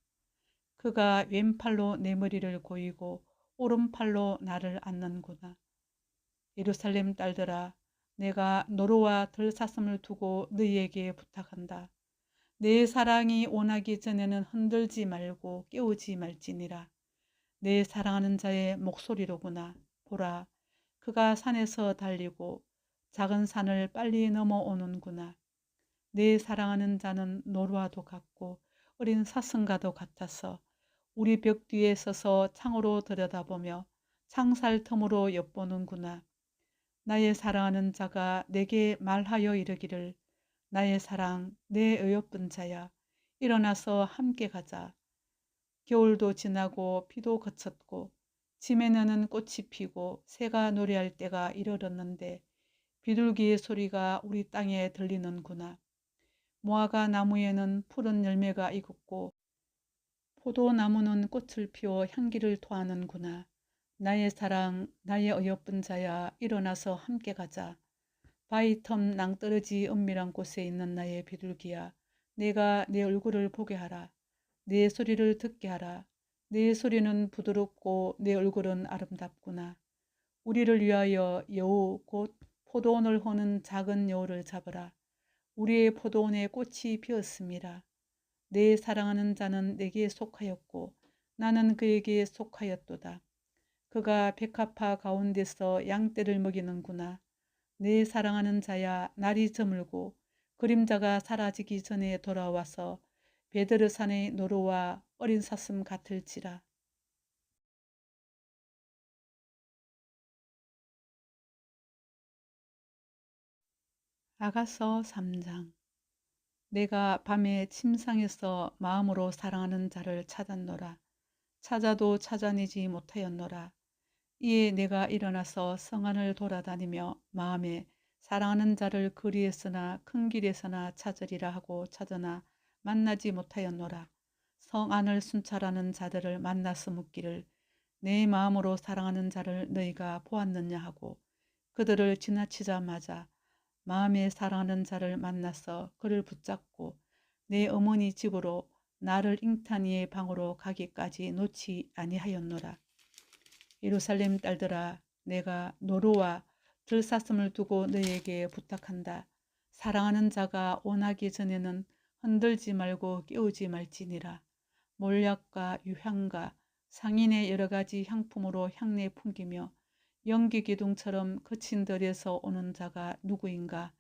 그가 왼팔로 내 머리를 고이고 오른팔로 나를 안는구나. 예루살렘 딸들아, 내가 노루와 들사슴을 두고 너희에게 부탁한다. 내 사랑이 원하기 전에는 흔들지 말고 깨우지 말지니라. 내 사랑하는 자의 목소리로구나. 보라, 그가 산에서 달리고 작은 산을 빨리 넘어오는구나. 내 사랑하는 자는 노루와도 같고 어린 사슴과도 같아서 우리 벽 뒤에 서서 창으로 들여다보며 창살 틈으로 엿보는구나. 나의 사랑하는 자가 내게 말하여 이르기를 나의 사랑, 내 어여쁜 자야, 일어나서 함께 가자. 겨울도 지나고 비도 그쳤고 지면에는 꽃이 피고 새가 노래할 때가 이르렀는데 비둘기의 소리가 우리 땅에 들리는구나. 무화과 나무에는 푸른 열매가 익었고 포도나무는 꽃을 피워 향기를 토하는구나. 나의 사랑, 나의 어여쁜 자야, 일어나서 함께 가자. 바위 텀 낭떠러지 은밀한 곳에 있는 나의 비둘기야, 내가 내 얼굴을 보게 하라. 내 소리를 듣게 하라. 내 소리는 부드럽고 내 얼굴은 아름답구나. 우리를 위하여 여우 곧 포도원을 허는 작은 여우를 잡으라. 우리의 포도원에 꽃이 피었습니다. 내 사랑하는 자는 내게 속하였고 나는 그에게 속하였도다. 그가 백합화 가운데서 양떼를 먹이는구나. 내 사랑하는 자야, 날이 저물고 그림자가 사라지기 전에 돌아와서 베드르산의 노루와 어린 사슴 같을지라. 아가서 3장. 내가 밤에 침상에서 마음으로 사랑하는 자를 찾았노라. 찾아도 찾아내지 못하였노라. 이에 내가 일어나서 성 안을 돌아다니며 마음에 사랑하는 자를 거리에서나 큰 길에서나 찾으리라 하고 찾으나 만나지 못하였노라. 성 안을 순찰하는 자들을 만나서 묻기를 내 마음으로 사랑하는 자를 너희가 보았느냐 하고 그들을 지나치자마자 마음에 사랑하는 자를 만나서 그를 붙잡고 내 어머니 집으로 나를 잉타니의 방으로 가기까지 놓지 아니하였노라. 예루살렘 딸들아, 내가 노루와 들사슴을 두고 너희에게 부탁한다. 사랑하는 자가 원하기 전에는 흔들지 말고 깨우지 말지니라. 몰약과 유향과 상인의 여러 가지 향품으로 향내 풍기며 연기 기둥처럼 거친 들에서 오는 자가 누구인가?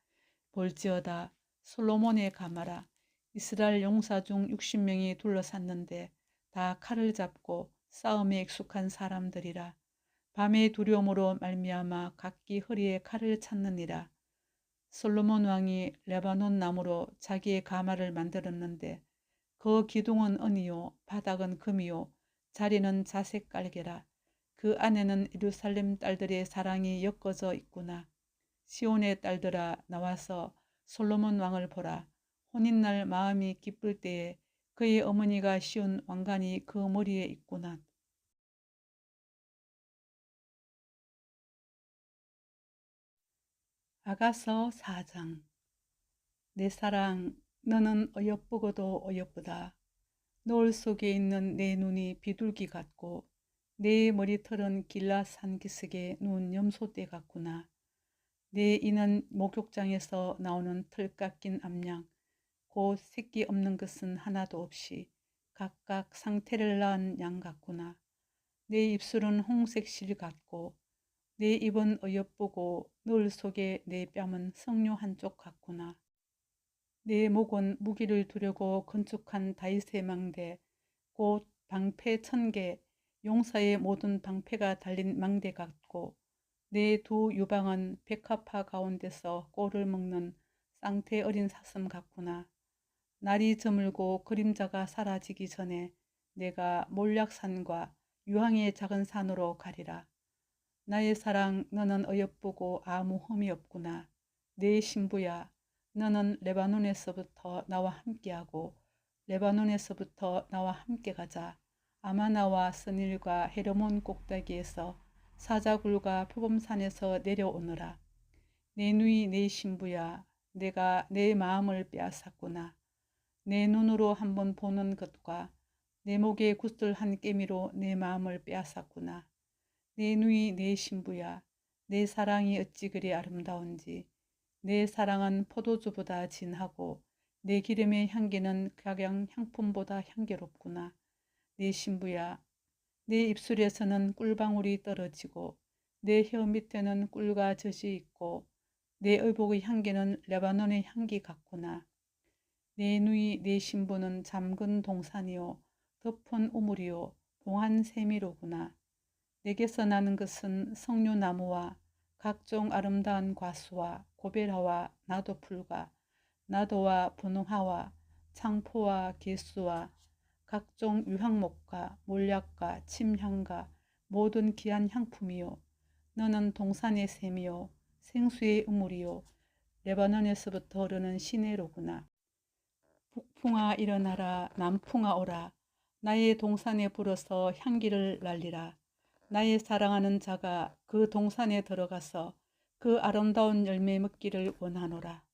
볼지어다 솔로몬의 가마라. 이스라엘 용사 중 60명이 둘러쌌는데 다 칼을 잡고 싸움에 익숙한 사람들이라. 밤의 두려움으로 말미암아 각기 허리에 칼을 찾느니라. 솔로몬 왕이 레바논 나무로 자기의 가마를 만들었는데 그 기둥은 은이요 바닥은 금이요 자리는 자색 깔개라. 그 안에는 예루살렘 딸들의 사랑이 엮어져 있구나. 시온의 딸들아, 나와서 솔로몬 왕을 보라. 혼인날 마음이 기쁠 때에 그의 어머니가 씌운 왕관이 그 머리에 있구나. 아가서 4장. 내 사랑, 너는 어여쁘고도 어여쁘다. 노을 속에 있는 내 눈이 비둘기 같고 내 머리털은 길라 산기슭에 누운 염소떼 같구나. 내 이는 목욕장에서 나오는 털 깎인 암양, 곧 새끼 없는 것은 하나도 없이 각각 상태를 낳은 양 같구나. 내 입술은 홍색 실 같고 내 입은 어여쁘고 노을 속에 내 뺨은 석류 한쪽 같구나. 내 목은 무기를 두려고 건축한 다윗의 망대, 곧 방패 1000개, 용사의 모든 방패가 달린 망대 같고 내 두 유방은 백합화 가운데서 꼴을 먹는 쌍태 어린 사슴 같구나. 날이 저물고 그림자가 사라지기 전에 내가 몰약산과 유황의 작은 산으로 가리라. 나의 사랑, 너는 어여쁘고 아무 흠이 없구나. 내 신부야, 너는 레바논에서부터 나와 함께하고 레바논에서부터 나와 함께 가자. 아마나와 스닐과 헤르몬 꼭대기에서 사자굴과 표범산에서 내려오너라. 내 누이 내 신부야, 내가 내 마음을 빼앗았구나. 내 눈으로 한번 보는 것과 내 목에 굿을 한 깨미로 내 마음을 빼앗았구나. 내 누이 내 신부야, 내 사랑이 어찌 그리 아름다운지. 내 사랑은 포도주보다 진하고 내 기름의 향기는 각양 향품보다 향기롭구나. 내 신부야, 내 입술에서는 꿀방울이 떨어지고 내 혀 밑에는 꿀과 젖이 있고 내 의복의 향기는 레바논의 향기 같구나. 내 누이 내 신부는 잠근 동산이요 덮은 우물이요 봉한 세미로구나. 내게서 나는 것은 석류나무와 각종 아름다운 과수와 고벨하와 나도풀과 나도와 분홍하와 창포와 개수와 각종 유향목과 몰약과 침향과 모든 귀한 향품이요 너는 동산의 샘이요 생수의 우물이요 레바논에서부터 흐르는 시내로구나. 북풍아 일어나라 남풍아 오라 나의 동산에 불어서 향기를 날리라. 나의 사랑하는 자가 그 동산에 들어가서 그 아름다운 열매 먹기를 원하노라.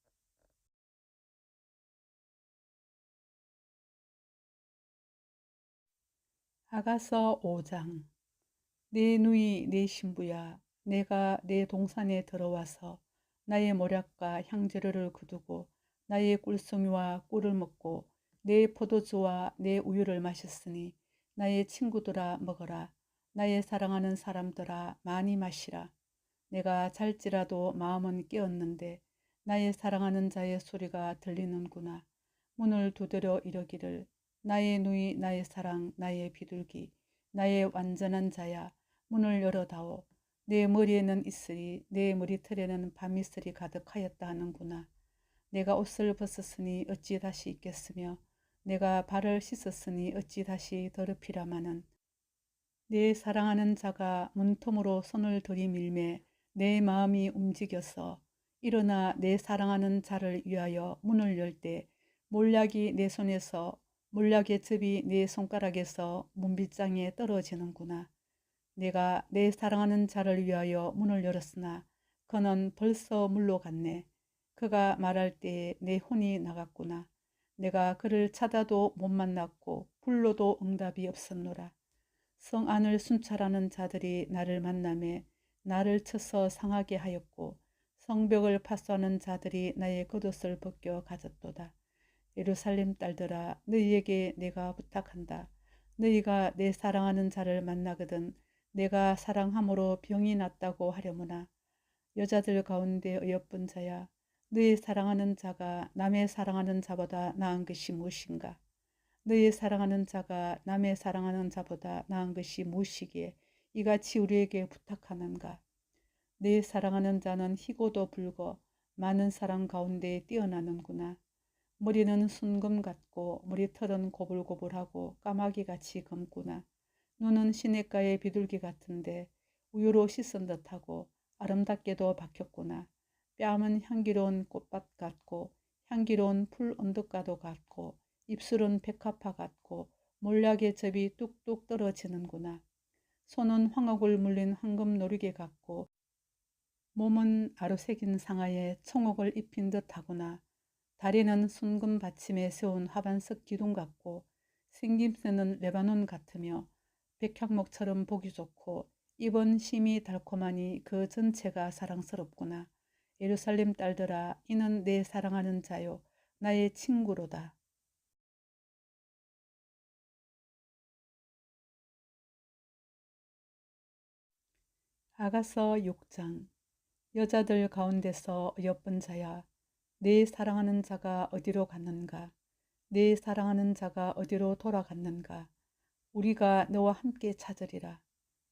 아가서 5장. 내 누이 내 신부야 내가 내 동산에 들어와서 나의 모략과 향재료를 거두고 나의 꿀송이와 꿀을 먹고 내 포도주와 내 우유를 마셨으니 나의 친구들아 먹어라. 나의 사랑하는 사람들아 많이 마시라. 내가 잘지라도 마음은 깨었는데 나의 사랑하는 자의 소리가 들리는구나. 문을 두드려 이르기를 나의 누이 나의 사랑 나의 비둘기 나의 완전한 자야 문을 열어다오. 내 머리에는 이슬이 내 머리털에는 밤이슬이 가득하였다 하는구나. 내가 옷을 벗었으니 어찌 다시 입겠으며 내가 발을 씻었으니 어찌 다시 더럽히라마는 내 사랑하는 자가 문틈으로 손을 들이밀매 내 마음이 움직여서 일어나 내 사랑하는 자를 위하여 문을 열 때 몰약이 내 손에서 몰약의 즙이 내 손가락에서 문빗장에 떨어지는구나. 내가 내 사랑하는 자를 위하여 문을 열었으나 그는 벌써 물러갔네. 그가 말할 때에 내 혼이 나갔구나. 내가 그를 찾아도 못 만났고 불러도 응답이 없었노라. 성 안을 순찰하는 자들이 나를 만나매 나를 쳐서 상하게 하였고 성벽을 파수하는 자들이 나의 겉옷을 벗겨 가졌도다. 예루살렘 딸들아 너희에게 내가 부탁한다. 너희가 내 사랑하는 자를 만나거든 내가 사랑함으로 병이 낫다고 하려무나. 여자들 가운데 어여쁜 자야 너희 사랑하는 자가 남의 사랑하는 자보다 나은 것이 무엇인가. 너희 사랑하는 자가 남의 사랑하는 자보다 나은 것이 무엇이기에 이같이 우리에게 부탁하는가. 내 사랑하는 자는 희고도 붉어 많은 사람 가운데 뛰어나는구나. 머리는 순금 같고 머리털은 고불고불하고 까마귀같이 검구나. 눈은 시냇가의 비둘기 같은데 우유로 씻은 듯하고 아름답게도 박혔구나. 뺨은 향기로운 꽃밭 같고 향기로운 풀 언덕가도 같고 입술은 백합화 같고 몰약의 즙이 뚝뚝 떨어지는구나. 손은 황옥을 물린 황금 노리개 같고 몸은 아로새긴 상아에 청옥을 입힌 듯하구나. 다리는 순금 받침에 세운 화반석 기둥 같고 생김새는 레바논 같으며 백향목처럼 보기 좋고 입은 심이 달콤하니 그 전체가 사랑스럽구나. 예루살렘 딸들아 이는 내 사랑하는 자요 나의 친구로다. 아가서 6장. 여자들 가운데서 어여쁜 자야 내 사랑하는 자가 어디로 갔는가. 내 사랑하는 자가 어디로 돌아갔는가. 우리가 너와 함께 찾으리라.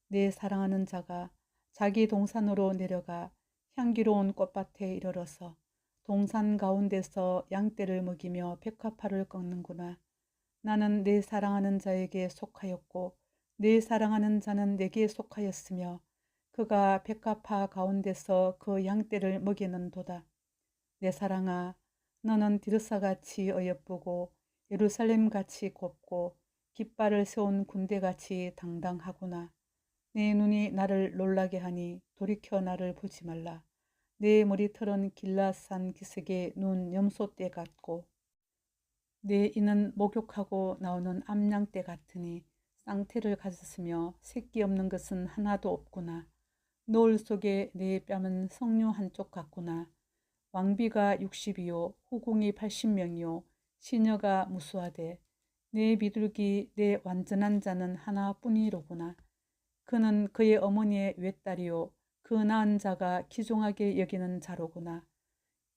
내 사랑하는 자가 자기 동산으로 내려가 향기로운 꽃밭에 이르러서 동산 가운데서 양떼를 먹이며 백합화를 꺾는구나. 나는 내 사랑하는 자에게 속하였고 내 사랑하는 자는 내게 속하였으며 그가 백합화 가운데서 그 양떼를 먹이는도다. 내 사랑아 너는 디르사같이 어여쁘고 예루살렘같이 곱고 깃발을 세운 군대같이 당당하구나. 내 눈이 나를 놀라게 하니 돌이켜 나를 보지 말라. 내 머리털은 길라산 기슭의 눈 염소떼 같고 내 이는 목욕하고 나오는 암양떼 같으니 쌍태를 가졌으며 새끼 없는 것은 하나도 없구나. 노을 속에 내 뺨은 석류 한쪽 같구나. 왕비가 60이요 후궁이 80명이요 시녀가 무수하되 내 비둘기 내 완전한 자는 하나뿐이로구나. 그는 그의 어머니의 외딸이요 그 낳은 자가 귀중하게 여기는 자로구나.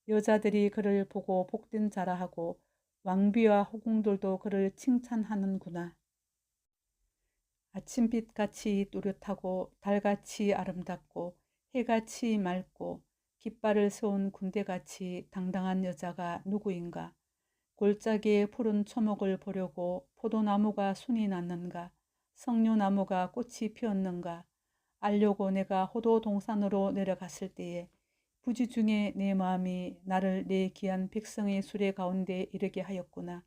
여자들이 그를 보고 복된 자라 하고 왕비와 후궁들도 그를 칭찬하는구나. 아침빛같이 뚜렷하고 달같이 아름답고 해같이 맑고 깃발을 세운 군대같이 당당한 여자가 누구인가. 골짜기의 푸른 초목을 보려고 포도나무가 순이 났는가, 석류나무가 꽃이 피었는가 알려고 내가 호도 동산으로 내려갔을 때에 부지중에 내 마음이 나를 내 귀한 백성의 수레 가운데 이르게 하였구나.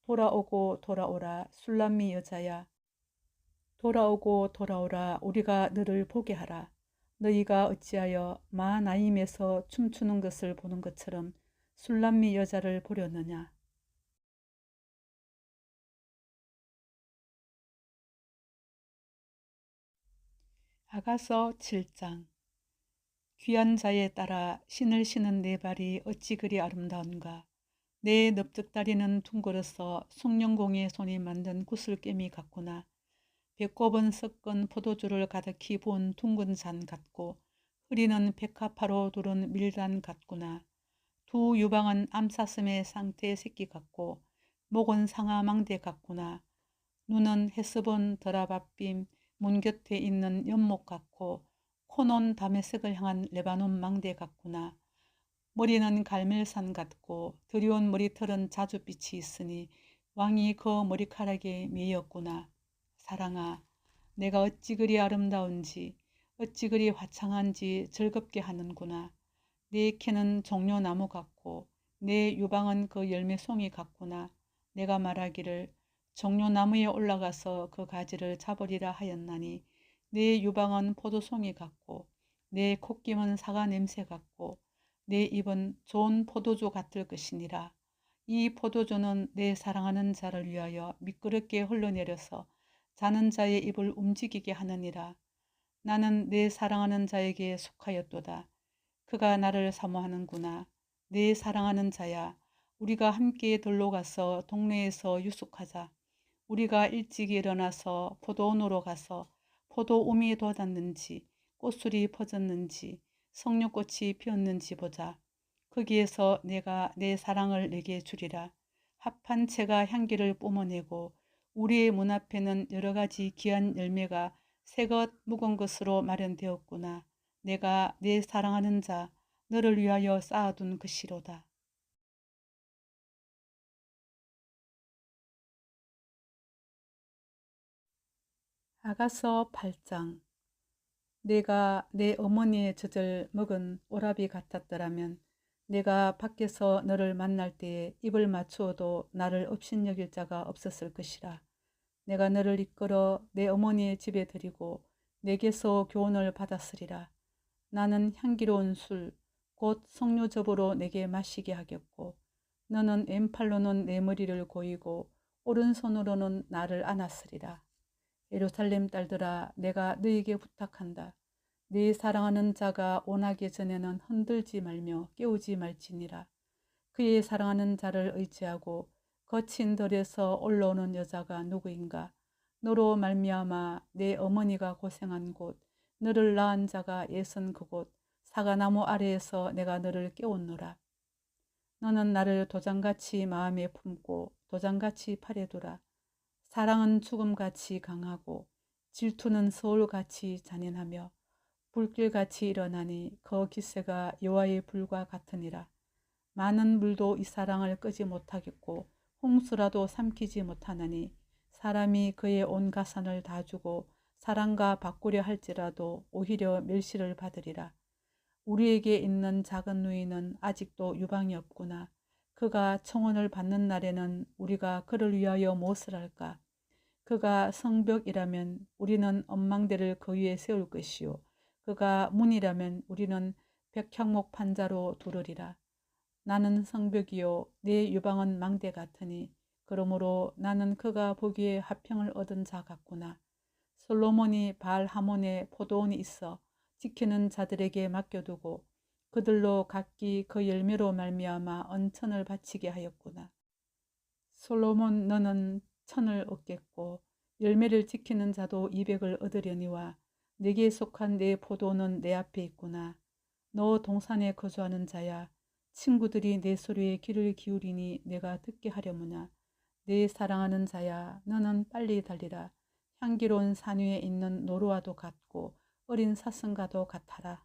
돌아오고 돌아오라 술람미 여자야. 돌아오고 돌아오라 우리가 너를 보게 하라. 너희가 어찌하여 마나임에서 춤추는 것을 보는 것처럼 술람미 여자를 보려느냐. 아가서 7장. 귀한 자에 따라 신을 신은 내 발이 어찌 그리 아름다운가. 내 넓적다리는 둥그러서 숭늉공의 손이 만든 구슬깨미 같구나. 배꼽은 섞은 포도주를 가득히 부은 둥근 잔 같고 흐리는 백합화로 두른 밀단 같구나. 두 유방은 암사슴의 상태 새끼 같고 목은 상아망대 같구나. 눈은 해서본 드라밥빔 문 곁에 있는 연못 같고 코는 다메섹을 향한 레바논 망대 같구나. 머리는 갈멜산 같고 드리운 머리털은 자줏빛이 있으니 왕이 그 머리카락에 매였구나. 사랑아, 내가 어찌 그리 아름다운지 어찌 그리 화창한지 즐겁게 하는구나. 내 캐는 종려나무 같고 내 유방은 그 열매송이 같구나. 내가 말하기를 종려나무에 올라가서 그 가지를 잡으리라 하였나니 내 유방은 포도송이 같고 내 콧김은 사과 냄새 같고 내 입은 좋은 포도주 같을 것이니라. 이 포도주는 내 사랑하는 자를 위하여 미끄럽게 흘러내려서 자는 자의 입을 움직이게 하느니라. 나는 내 사랑하는 자에게 속하였도다. 그가 나를 사모하는구나. 내 사랑하는 자야, 우리가 함께 들로 가서 동네에서 유숙하자. 우리가 일찍 일어나서 포도원으로 가서 포도움이 돋았는지 꽃술이 퍼졌는지 석류꽃이 피었는지 보자. 거기에서 내가 내 사랑을 내게 주리라. 합한 채가 향기를 뿜어내고 우리의 문 앞에는 여러 가지 귀한 열매가 새것 묵은 것으로 마련되었구나. 내가 내 사랑하는 자 너를 위하여 쌓아둔 것이로다. 아가서 8장. 내가 내 어머니의 젖을 먹은 오라비 같았더라면 내가 밖에서 너를 만날 때에 입을 맞추어도 나를 업신여길 자가 없었을 것이라. 내가 너를 이끌어 내 어머니의 집에 들이고 내게서 교훈을 받았으리라. 나는 향기로운 술, 곧 석류즙으로 내게 마시게 하겠고 너는 왼팔로는 내 머리를 고이고 오른손으로는 나를 안았으리라. 예루살렘 딸들아, 내가 너에게 부탁한다. 네 사랑하는 자가 오나기 전에는 흔들지 말며 깨우지 말지니라. 그의 사랑하는 자를 의지하고 거친 들에서 올라오는 여자가 누구인가? 너로 말미암아 내 어머니가 고생한 곳, 너를 낳은 자가 애선 그곳, 사과나무 아래에서 내가 너를 깨웠노라. 너는 나를 도장같이 마음에 품고 도장같이 팔에 두라. 사랑은 죽음같이 강하고 질투는 서울같이 잔인하며 불길같이 일어나니 그 기세가 여호와의 불과 같으니라. 많은 물도 이 사랑을 끄지 못하겠고 홍수라도 삼키지 못하나니 사람이 그의 온 가산을 다 주고 사랑과 바꾸려 할지라도 오히려 멸시를 받으리라. 우리에게 있는 작은 누이는 아직도 유방이 없구나. 그가 청혼을 받는 날에는 우리가 그를 위하여 무엇을 할까? 그가 성벽이라면 우리는 언망대를 그 위에 세울 것이요. 그가 문이라면 우리는 백향목 판자로 두르리라. 나는 성벽이요 내 유방은 망대 같으니 그러므로 나는 그가 보기에 화평을 얻은 자 같구나. 솔로몬이 바알 하몬의 포도원이 있어 지키는 자들에게 맡겨두고 그들로 각기 그 열매로 말미암아 언천을 바치게 하였구나. 솔로몬 너는 천을 얻겠고 열매를 지키는 자도 200을 얻으려니와 내게 속한 내 포도는 내 앞에 있구나. 너 동산에 거주하는 자야. 친구들이 내 소리에 귀를 기울이니 내가 듣게 하려무나. 내 사랑하는 자야, 너는 빨리 달리라. 향기로운 산 위에 있는 노루와도 같고 어린 사슴과도 같아라.